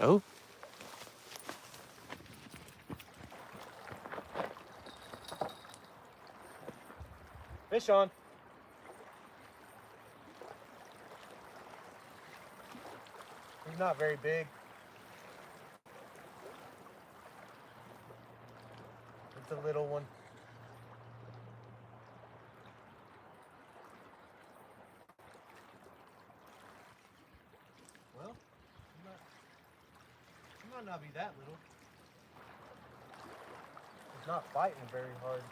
Oh. Fish on. He's not very big. It's a little one. Well, he might not be that little. He's not fighting very hard.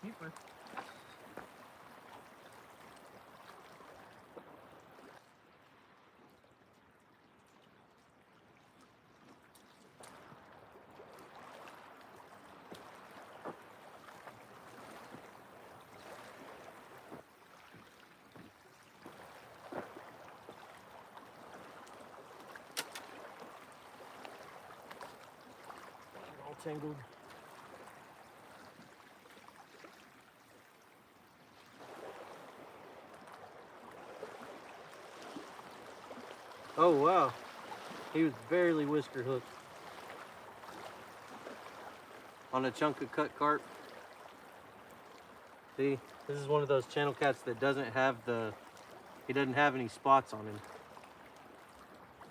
Keeper. All tangled. Oh wow, he was barely whisker hooked on a chunk of cut carp. See, this is one of those channel cats that doesn't have he doesn't have any spots on him.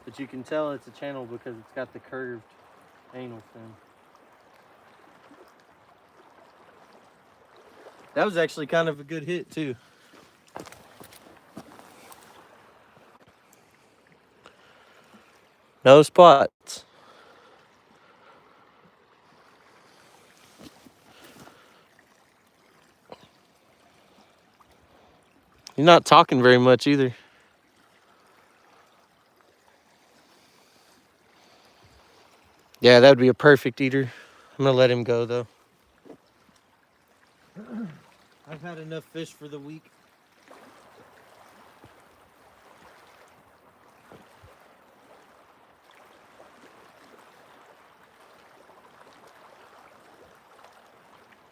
But you can tell it's a channel because it's got the curved anal fin. That was actually kind of a good hit too. No spots. You're not talking very much either. Yeah, that would be a perfect eater. I'm gonna let him go though. I've had enough fish for the week.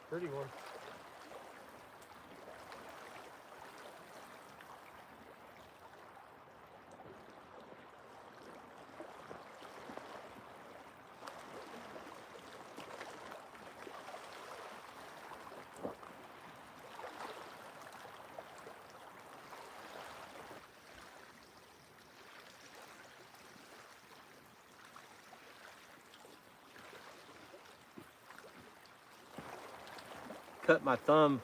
Pretty one. Cut my thumb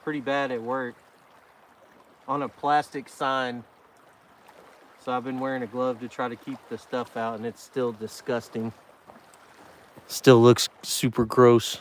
pretty bad at work on a plastic sign. So I've been wearing a glove to try to keep the stuff out, and it's still disgusting. Still looks super gross.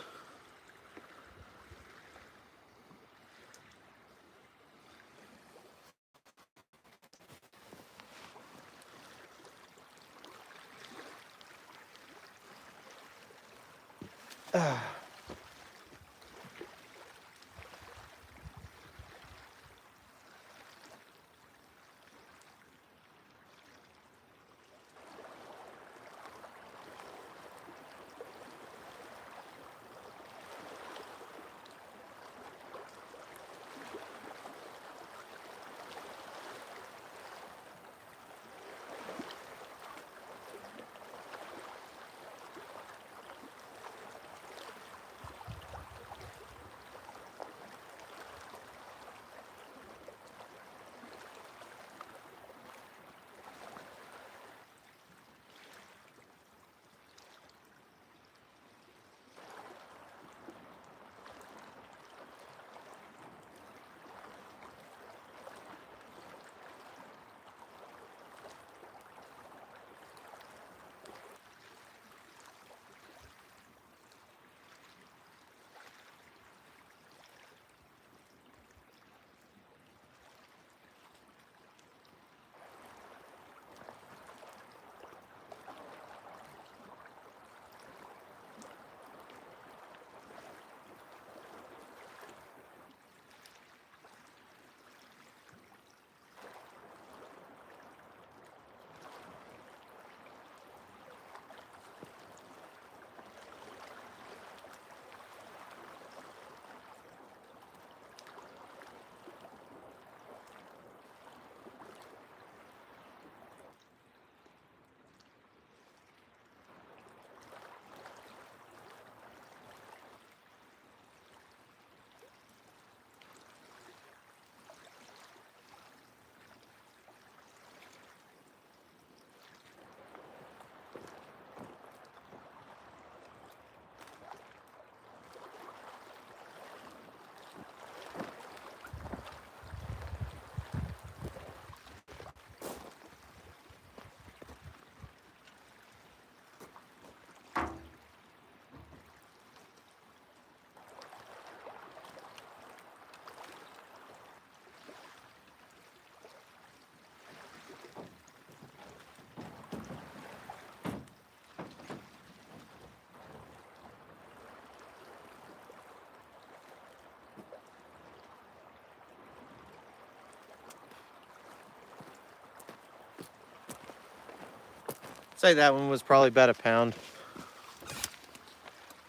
Say that one was probably about a pound.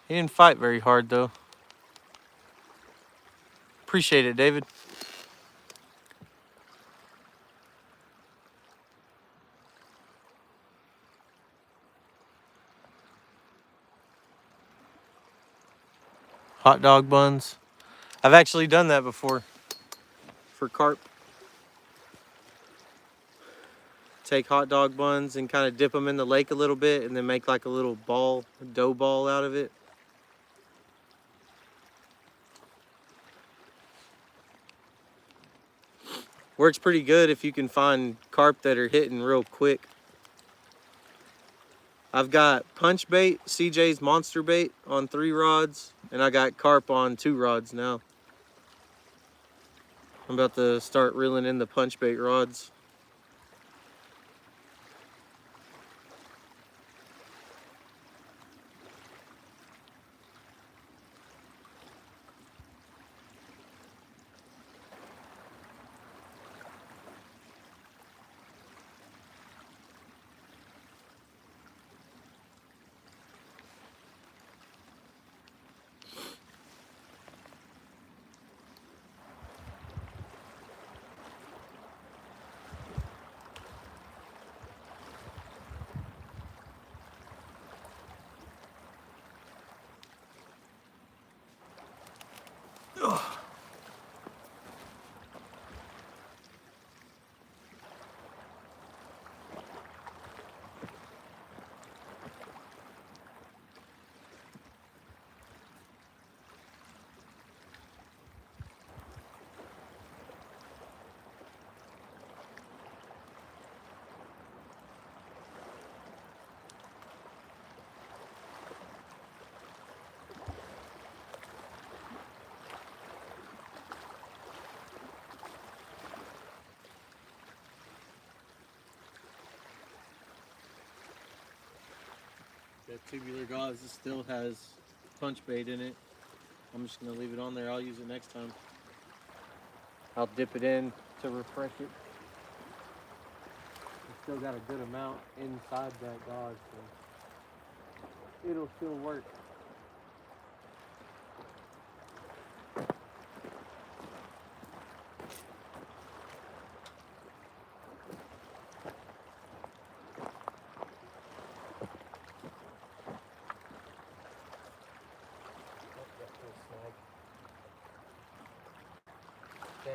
He didn't fight very hard though. Appreciate it, David. Hot dog buns. I've actually done that before for carp. Take hot dog buns and kind of dip them in the lake a little bit and then make like a little ball, dough ball out of it. Works pretty good if you can find carp that are hitting real quick. I've got punch bait, CJ's monster bait on 3 rods, and I got carp on 2 rods now. I'm about to start reeling in the punch bait rods. That tubular gauze still has punch bait in it. I'm just gonna leave it on there. I'll use it next time. I'll dip it in to refresh it. It's still got a good amount inside that gauze, so it'll still work. Dang.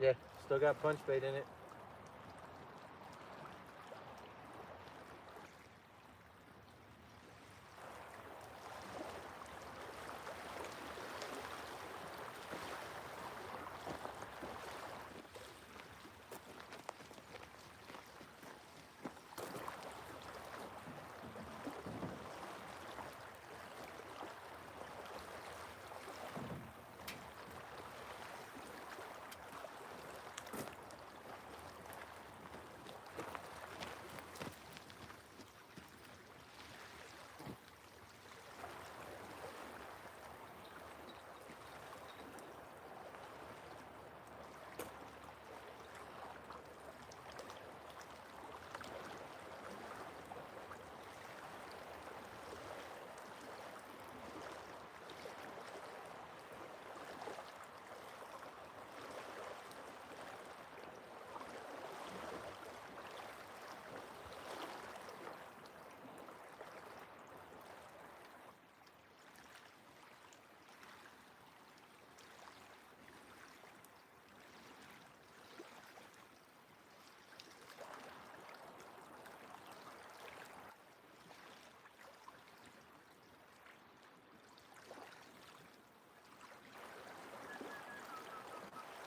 Yeah, still got punch bait in it.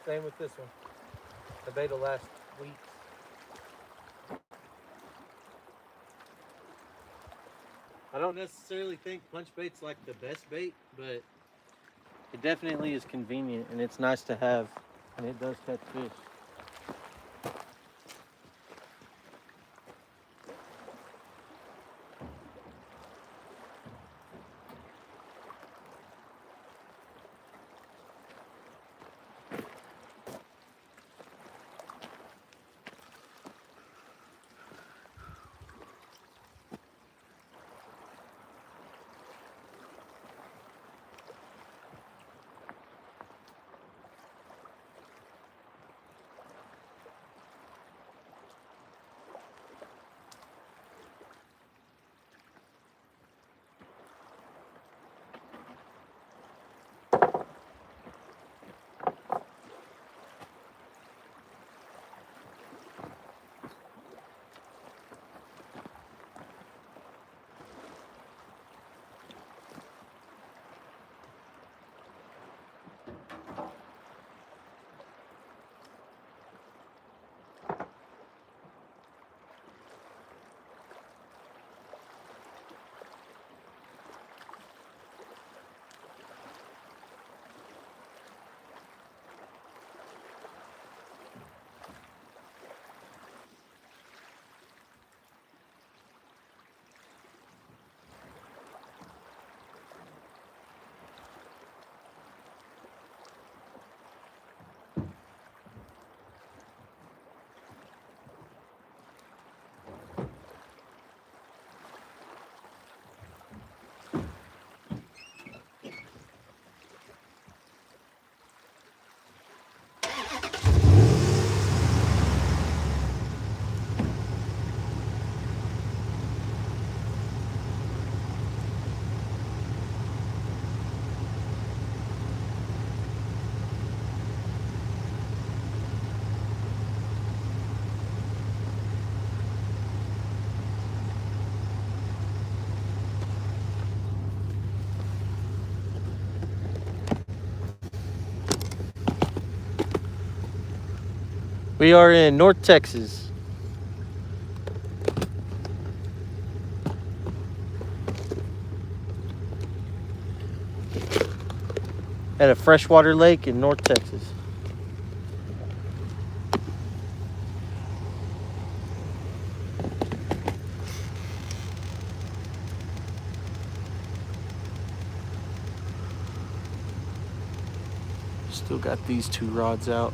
Same with this one. The bait will last weeks. I don't necessarily think punch bait's like the best bait, but it definitely is convenient and it's nice to have, and it does catch fish. We are in North Texas. At a freshwater lake in North Texas. Still got these 2 rods out.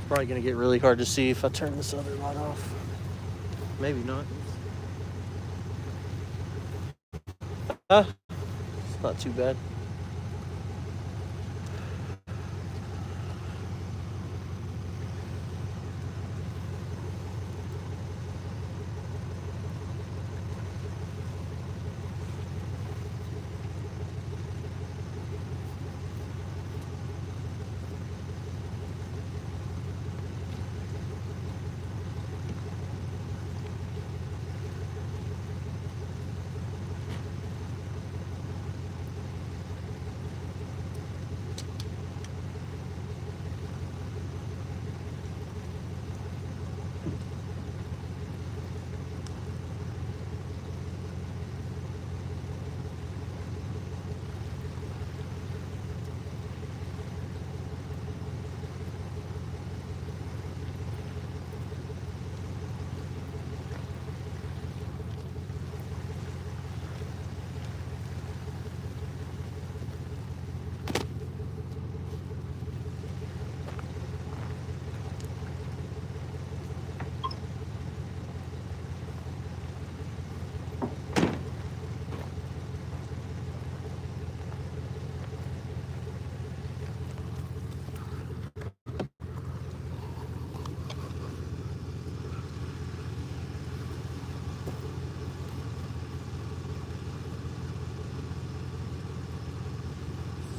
Probably gonna get really hard to see if I turn this other light off. Maybe not. It's not too bad.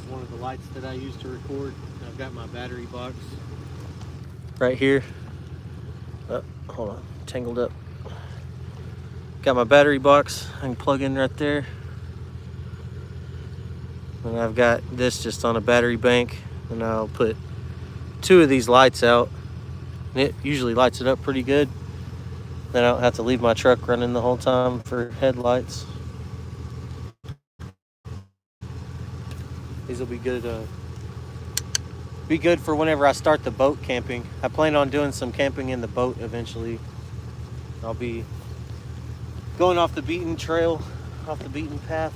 One of the lights that I use to record. I've got my battery box Right here. Oh, hold on, tangled up. Got my battery box I can plug in right there. And I've got this just on a battery bank. And I'll put 2 of these lights out. And it usually lights it up pretty good. Then I don't have to leave my truck running the whole time for headlights. These will be good for whenever I start the boat camping. I plan on doing some camping in the boat eventually. I'll be going off the beaten trail, off the beaten path.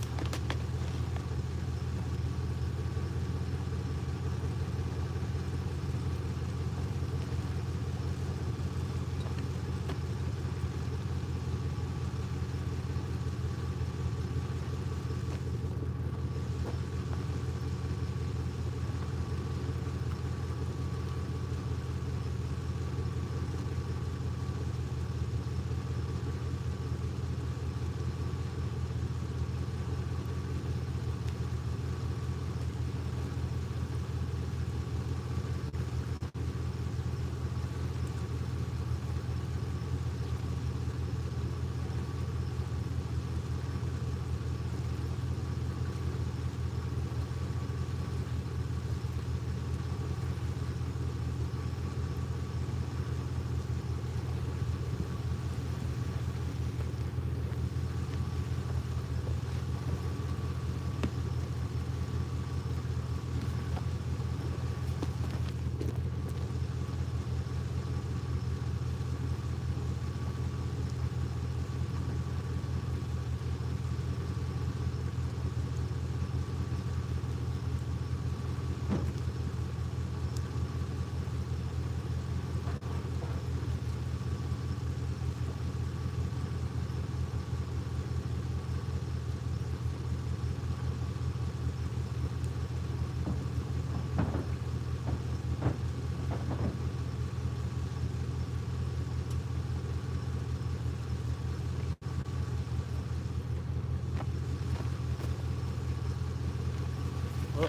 Well,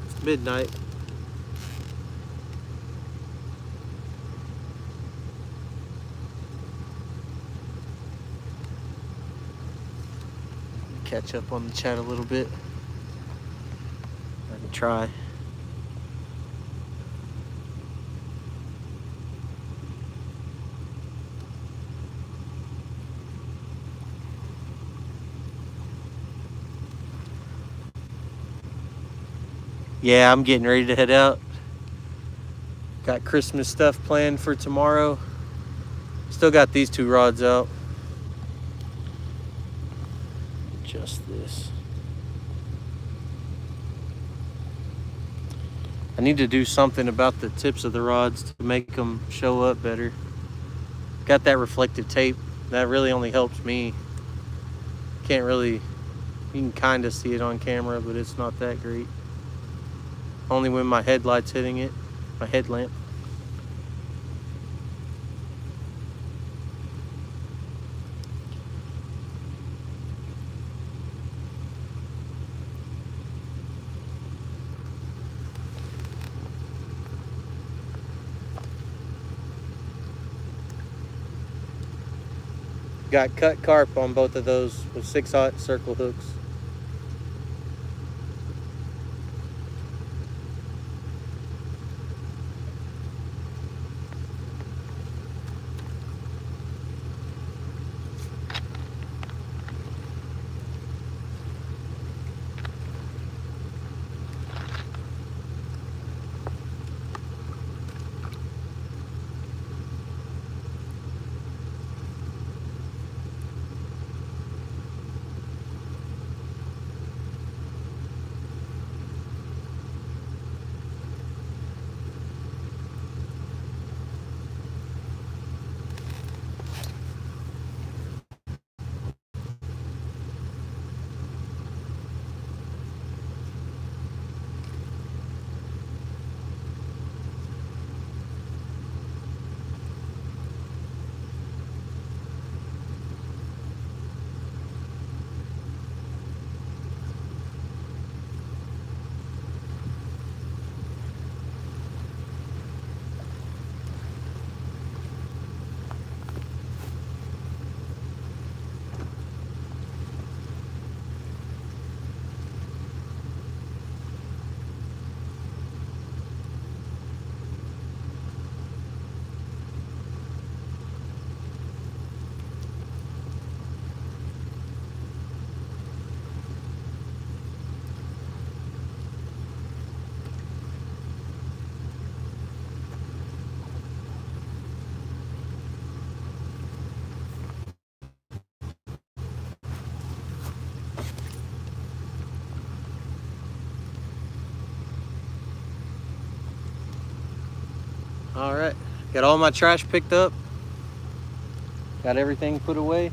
it's midnight. catch up on the chat a little bit. I can try. Yeah, I'm getting ready to head out. Got Christmas stuff planned for tomorrow. Still got these 2 rods out. Just this. I need to do something about the tips of the rods to make them show up better. Got that reflective tape. That really only helps me. Can't really, you can kind of see it on camera, but it's not that great. Only when my headlight's hitting it, my headlamp. Got cut carp on both of those with 6/0 circle hooks. All right, got all my trash picked up. Got everything put away.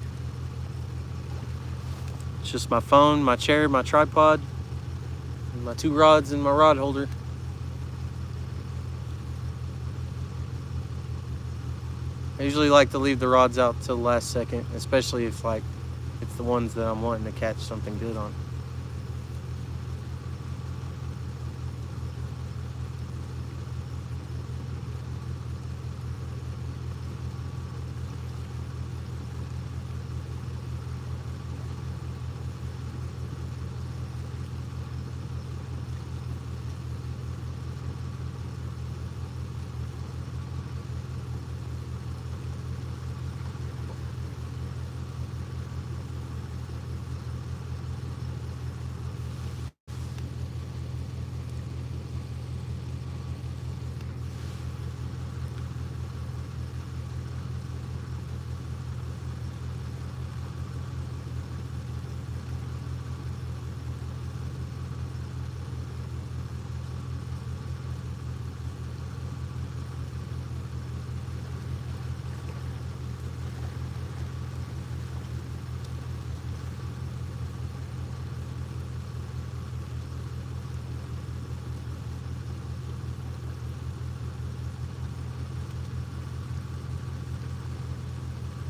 It's just my phone, my chair, my tripod, and my 2 rods and my rod holder. I usually like to leave the rods out till the last second, especially if it's the ones that I'm wanting to catch something good on.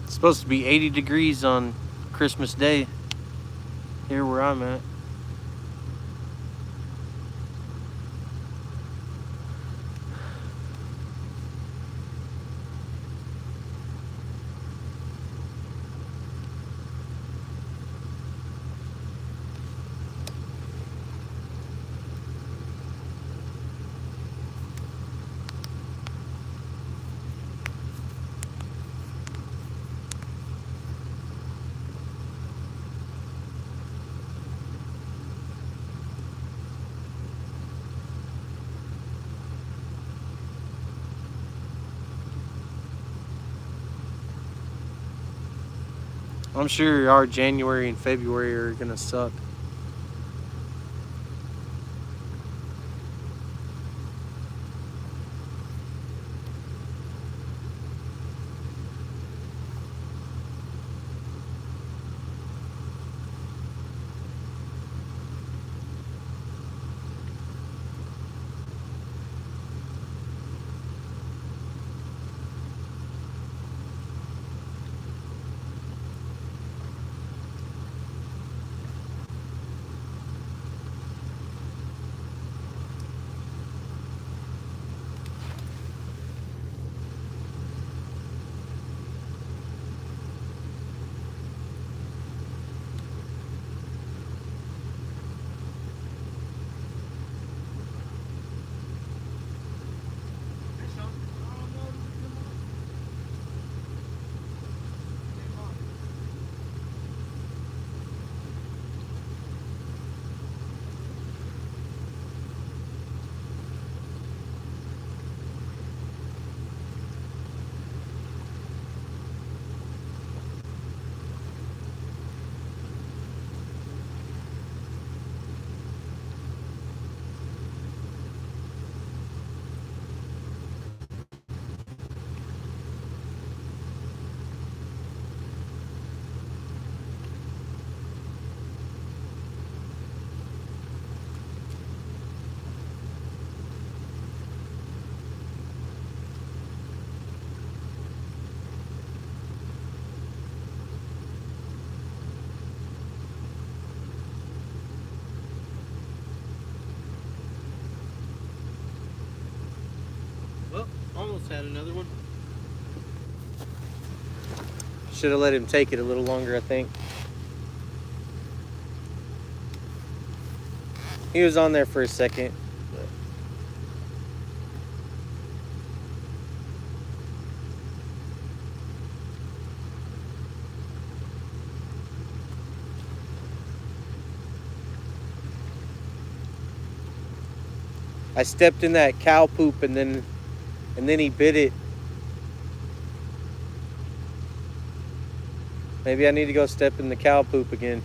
It's supposed to be 80 degrees on Christmas Day here where I'm at. I'm sure our January and February are gonna suck. Well, almost had another one. Should have let him take it a little longer, I think. He was on there for a second. I stepped in that cow poop and then he bit it. Maybe I need to go step in the cow poop again.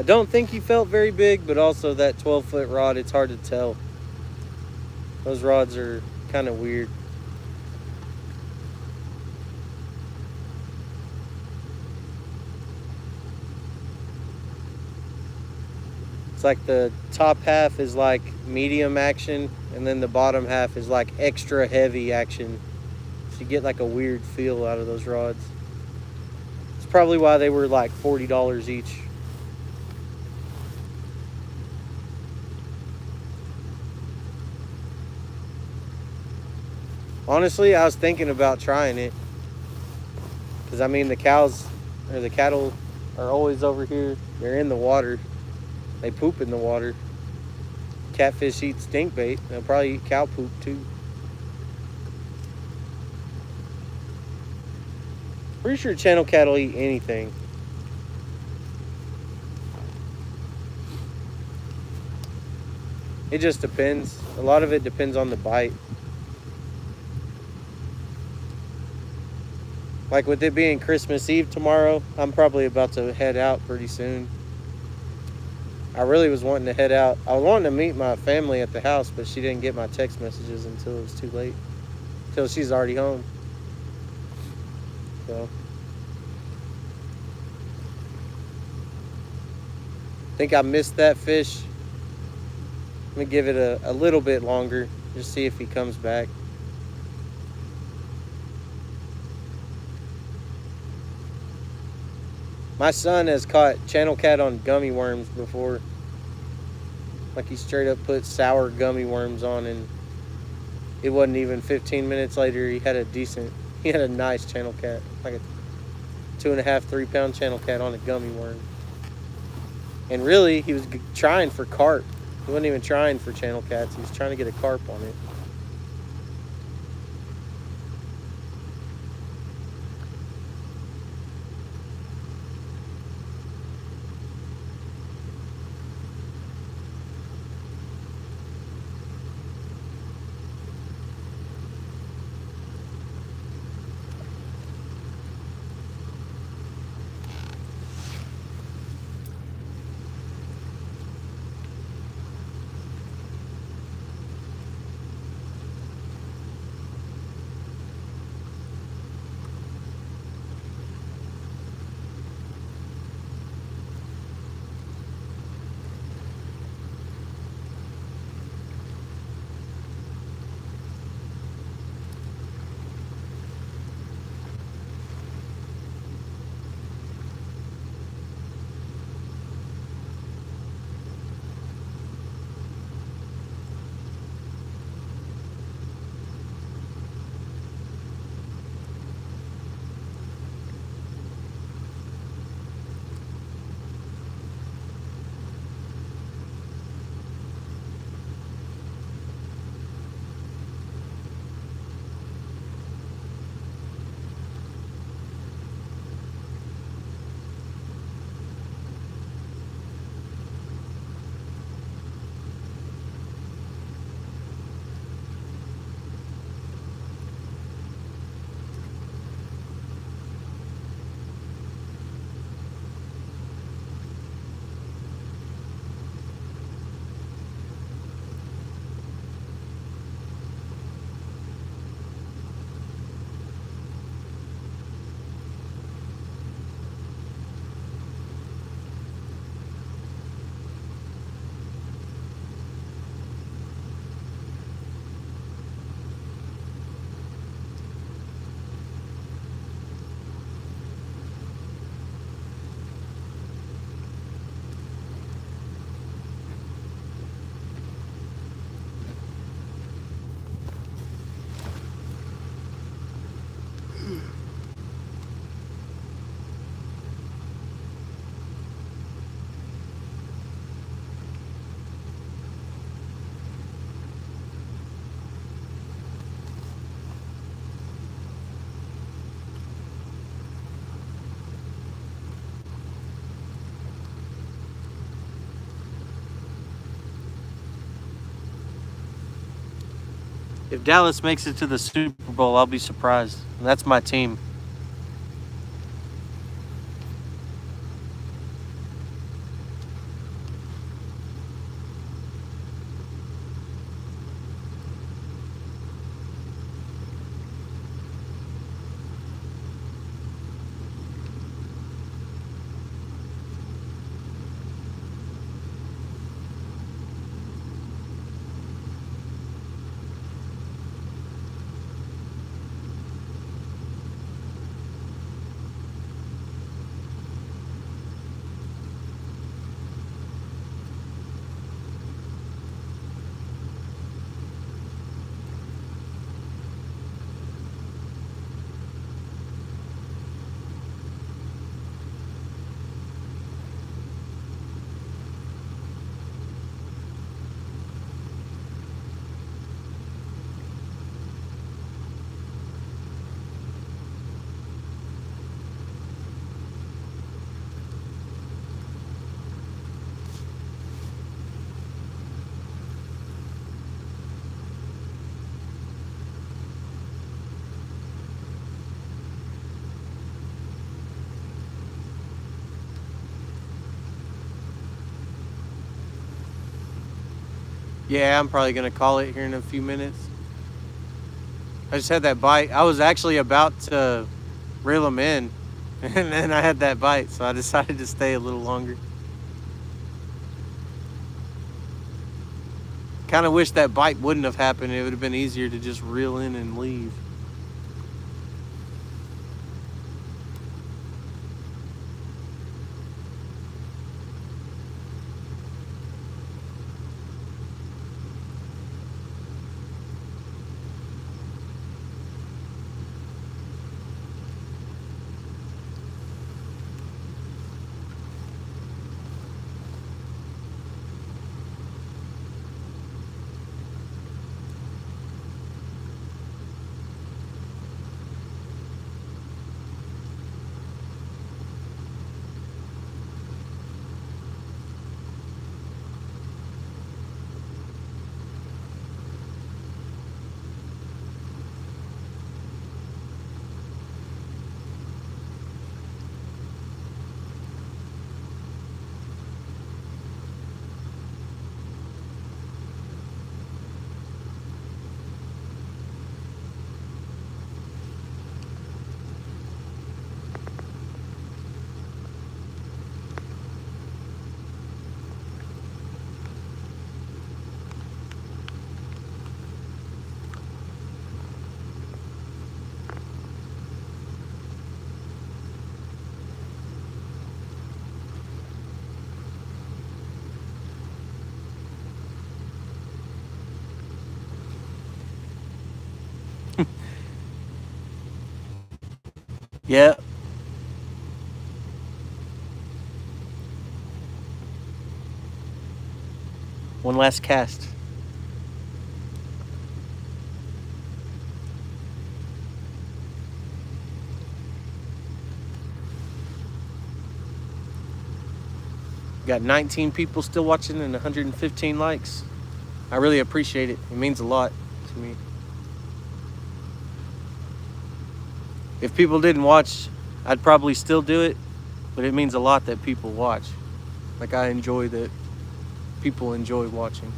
I don't think he felt very big, but also that 12-foot rod, it's hard to tell. Those rods are kind of weird. It's like the top half is like medium action, and then the bottom half is like extra heavy action. So you get like a weird feel out of those rods. It's probably why they were like $40 each. Honestly, I was thinking about trying it. Because, I mean, the cattle are always over here. They're in the water. They poop in the water. Catfish eat stink bait. They'll probably eat cow poop, too. Pretty sure channel cattle eat anything. It just depends. A lot of it depends on the bite. Like with it being Christmas Eve tomorrow, I'm probably about to head out pretty soon. I really was wanting to head out. I was wanting to meet my family at the house, but she didn't get my text messages until it was too late. Until she's already home. So I think I missed that fish. I'm gonna give it a little bit longer, Just see if he comes back. My son has caught channel cat on gummy worms before. Like he straight up put sour gummy worms on, and it wasn't even 15 minutes later he had a nice channel cat, like a 2.5, 3 pound channel cat on a gummy worm. And really, he was trying for carp. He wasn't even trying for channel cats. He was trying to get a carp on it. If Dallas makes it to the Super Bowl, I'll be surprised. That's my team. Yeah, I'm probably going to call it here in a few minutes. I just had that bite. I was actually about to reel him in, and then I had that bite, so I decided to stay a little longer. Kind of wish that bite wouldn't have happened. It would have been easier to just reel in and leave. Yeah. One last cast. Got 19 people still watching and 115 likes. I really appreciate it. It means a lot to me. If people didn't watch, I'd probably still do it, but it means a lot that people watch. Like, I enjoy that people enjoy watching.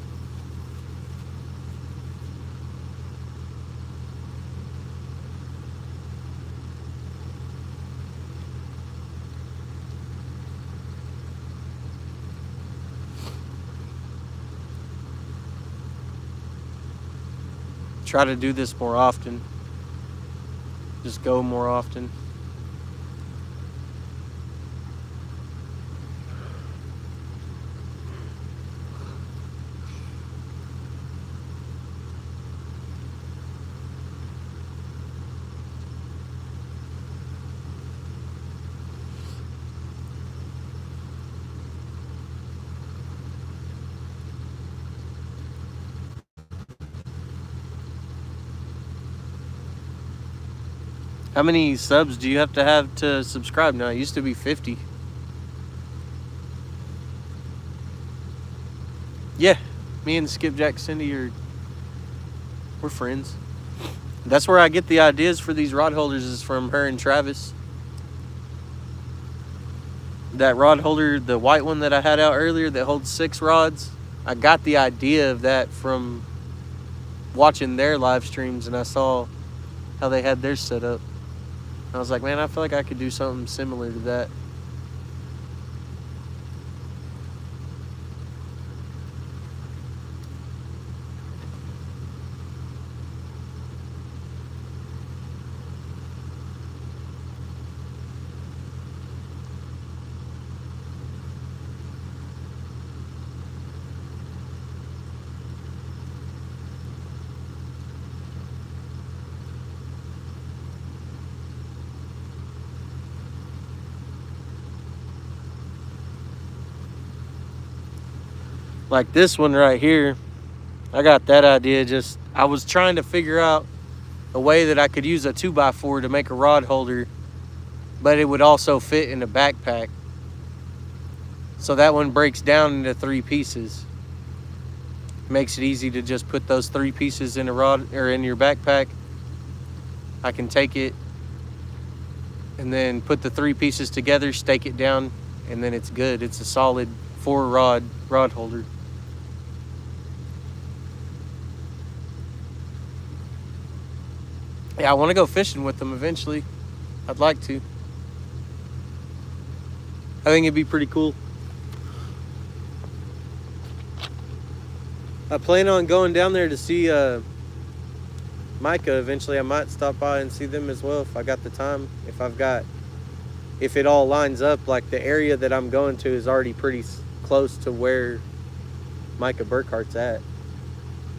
Try to do this more often. Just go more often. How many subs do you have to subscribe now? It used to be 50. Yeah, me and Skipjack Cindy we're friends. That's where I get the ideas for these rod holders, is from her and Travis. That rod holder, the white one that I had out earlier that holds 6 rods, I got the idea of that from watching their live streams, and I saw how they had theirs set up. I was like, man, I feel like I could do something similar to that. Like this one right here, I got that idea. I was trying to figure out a way that I could use a 2x4 to make a rod holder, but it would also fit in a backpack. So that one breaks down into 3 pieces. Makes it easy to just put those 3 pieces in a rod or in your backpack. I can take it and then put the 3 pieces together, stake it down, and then it's good. It's a solid 4 rod holder. Yeah, I want to go fishing with them eventually. I'd like to. I think it'd be pretty cool. I plan on going down there to see Micah eventually. I might stop by and see them as well if I got the time. If it all lines up, like the area that I'm going to is already pretty close to where Micah Burkhart's at,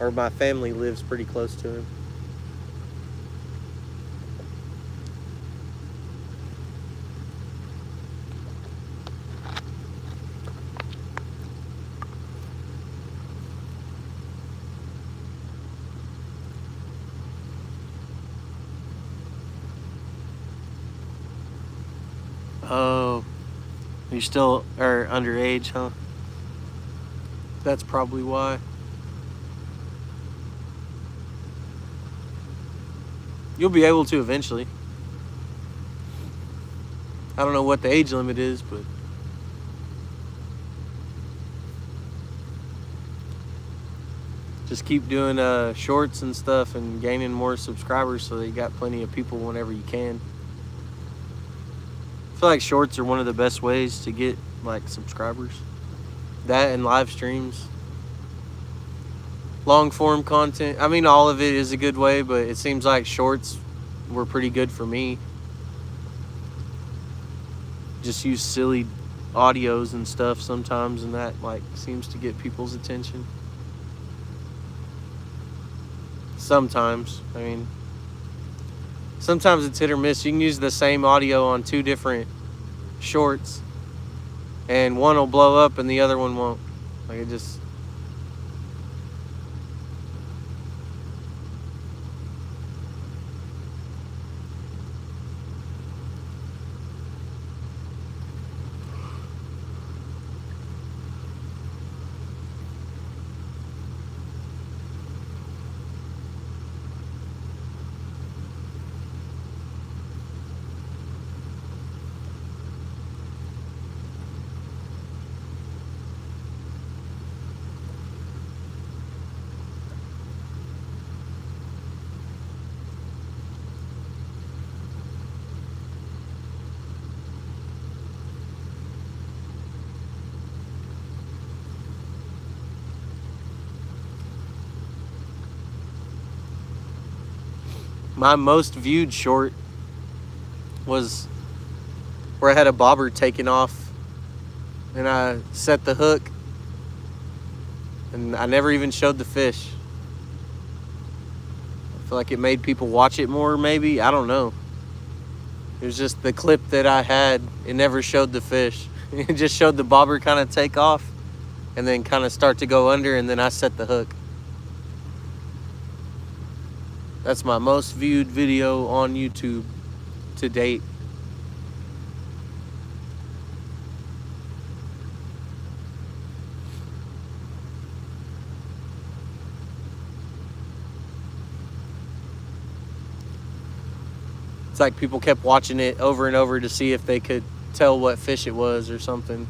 or my family lives pretty close to him. Oh, you still are underage, huh? That's probably why. You'll be able to eventually. I don't know what the age limit is, but just keep doing shorts and stuff and gaining more subscribers so that you got plenty of people whenever you can. I feel like shorts are one of the best ways to get like subscribers. That and live streams. Long form content. I mean, all of it is a good way, but it seems like shorts were pretty good for me. Just use silly audios and stuff sometimes, and that like seems to get people's attention. Sometimes. I mean, sometimes it's hit or miss. You can use the same audio on 2 different shorts, and one will blow up and the other one won't. Like, it just... My most viewed short was where I had a bobber taken off and I set the hook and I never even showed the fish. I feel like it made people watch it more, maybe. I don't know. It was just the clip that I had. It never showed the fish. It just showed the bobber kind of take off and then kind of start to go under, and then I set the hook. That's my most viewed video on YouTube to date. It's like people kept watching it over and over to see if they could tell what fish it was or something.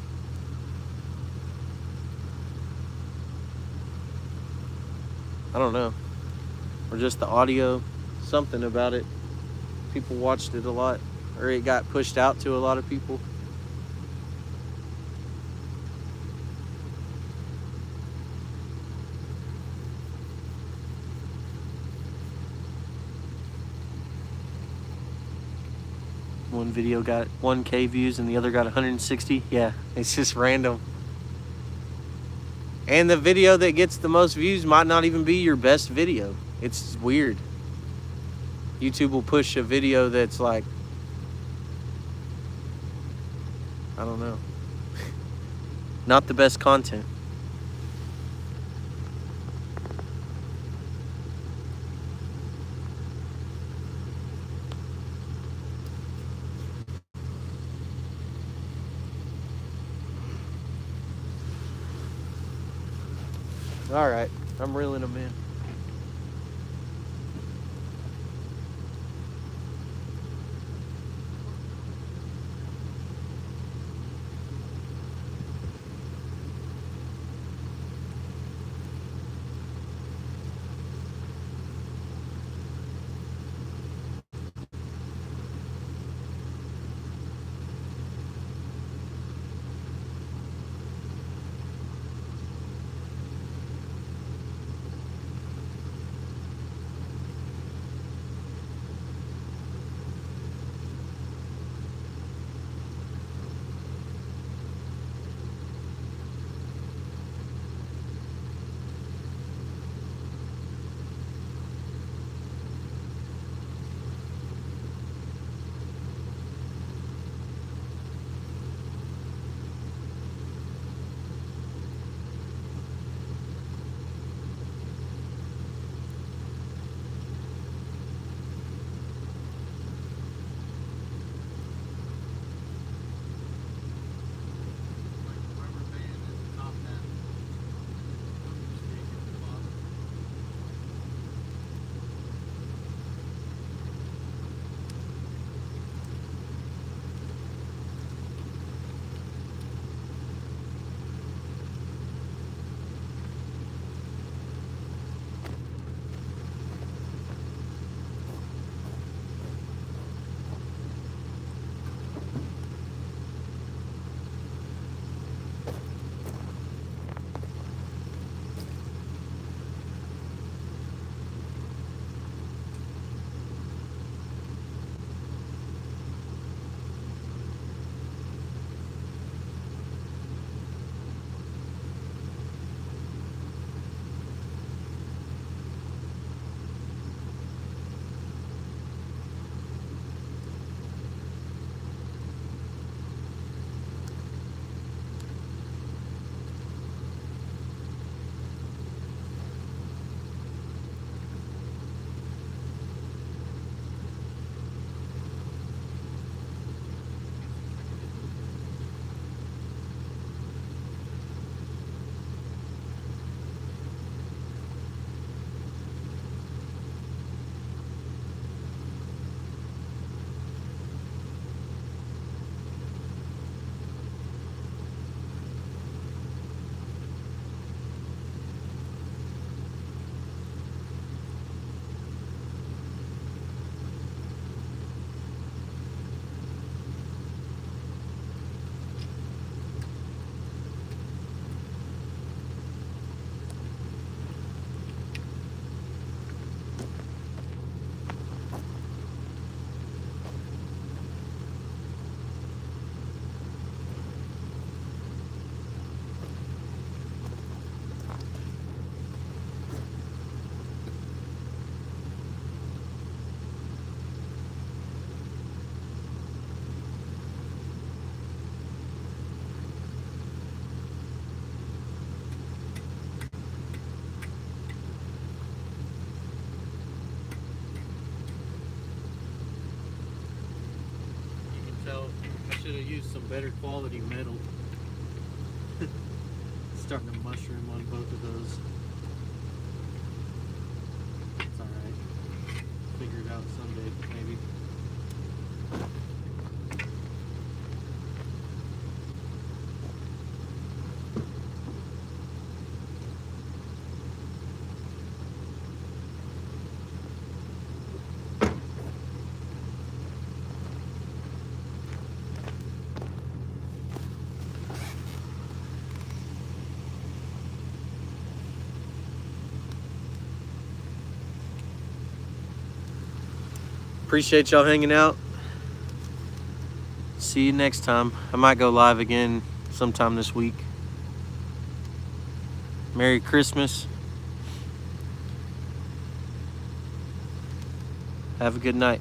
I don't know. Or just the audio, something about it. People watched it a lot, or it got pushed out to a lot of people. One video got 1K views and the other got 160. Yeah, it's just random. And the video that gets the most views might not even be your best video. It's weird. YouTube will push a video that's like, I don't know, not the best content. All right, I'm reeling them in. should have used some better quality metal. Starting to mushroom on both of those. It's alright. Figure it out someday, maybe. Appreciate y'all hanging out. See you next time. I might go live again sometime this week. Merry Christmas. Have a good night.